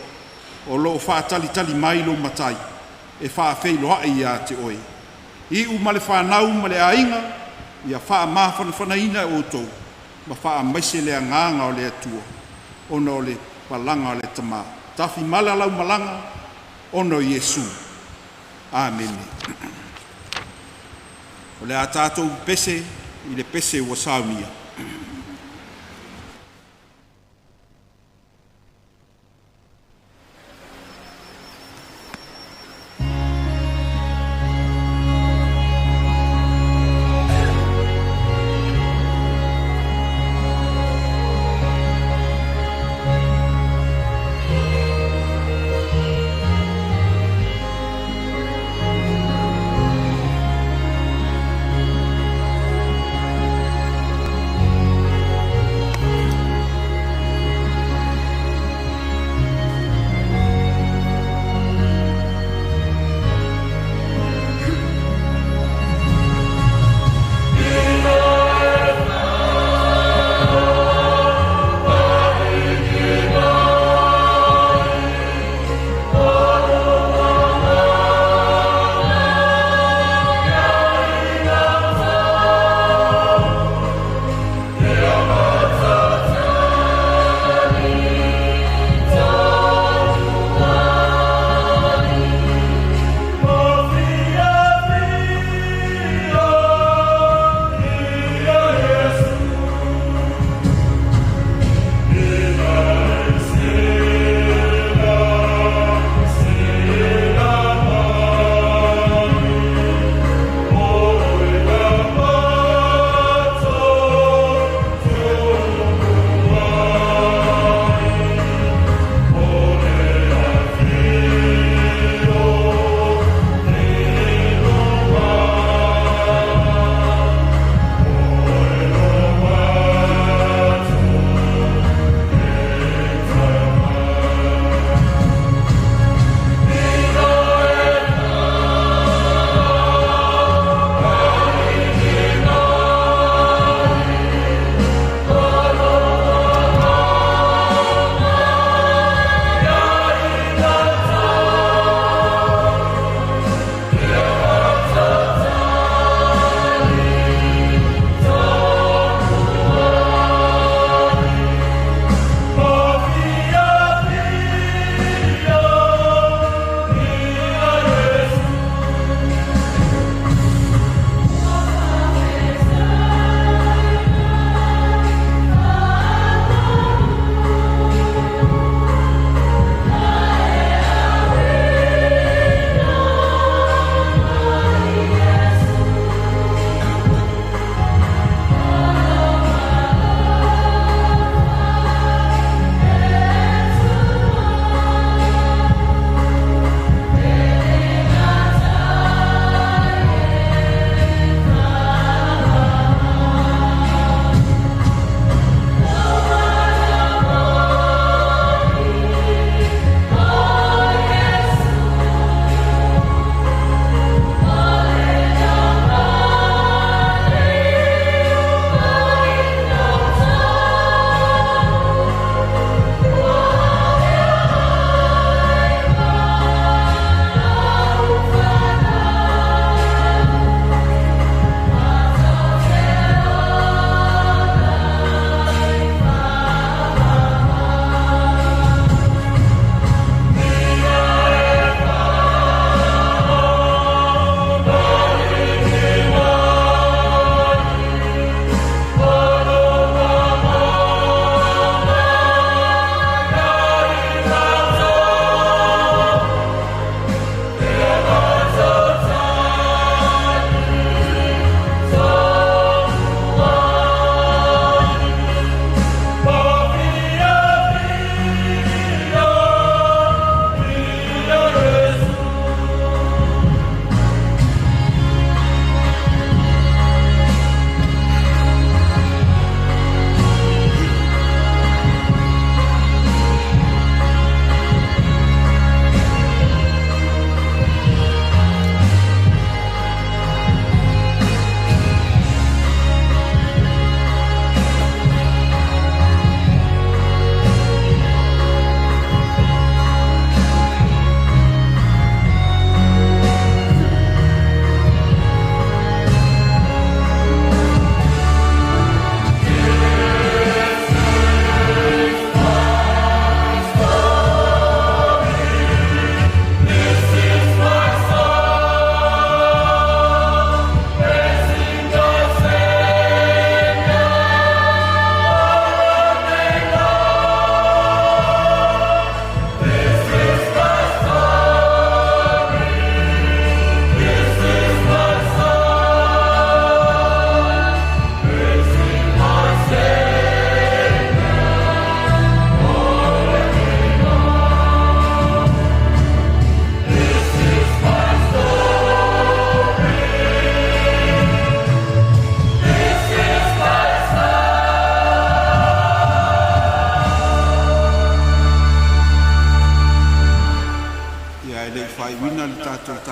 O lo whaatali tali mai lo matai. E whaafei loa i a te oi. I u male whanau male ainga, ia wha mawhana whanaina o tau. Ma wha maise le nganga o le atua. Ono le palanga o le tamaa. Tafi malalau malanga, ono Yesu. Amen. O le a tātou pese, i le pese wa saunia.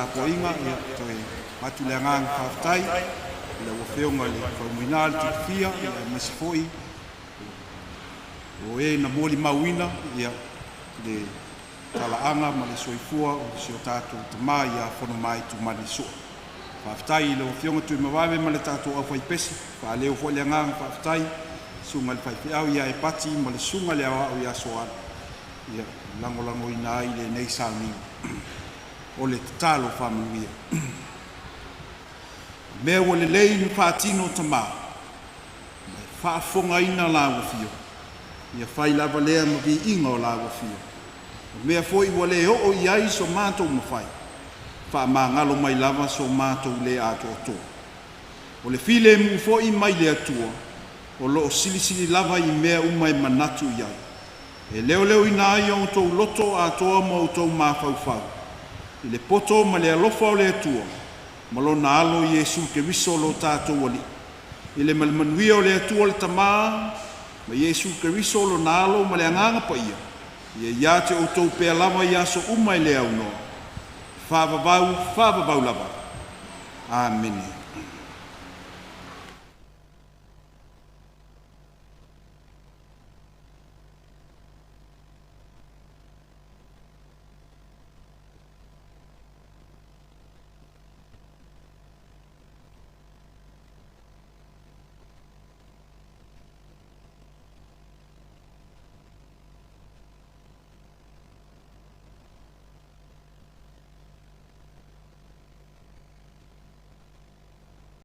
tapoinga ia toi matu le ngang whaftai le wafeonga le whaumuina le tukifia ia masifoi o e na moli mauina ia le talaanga ma le soifua o si o tātou tamā ia Fonomaitu mani so whaftai le wafeonga tui mawawe ma le tātou au whaipesi whaleo fo le ngang whaftai sunga le whaipiau ia e pati ma le sunga le awa o ia soan ia lango ina ai le nei sauni o le tatalo whamanuia mea o le lei ni whaatino tamā mai whaafonga ina la wafio ia whai lava lea ma vi inga o la wafio mea foi wa le o iai so mātou mawhai whaamangalo mai lava so mātou le ato ato o le file mu foi mai le atua o lo silisili lava i mea umai manatu iai e leo ina ai o tau loto a toa mo o tau mawhauwhau. I le poto ma le alofa o le atua, ma lo na alo Iesu ke riso lo tātou wali. I le malmanuia o le atua le tamā, ma Iesu ke riso lo na alo ma le anganga pa ia. Ia ia te o tau pea lava ia so umai le au no. Whavavau lava. Amen.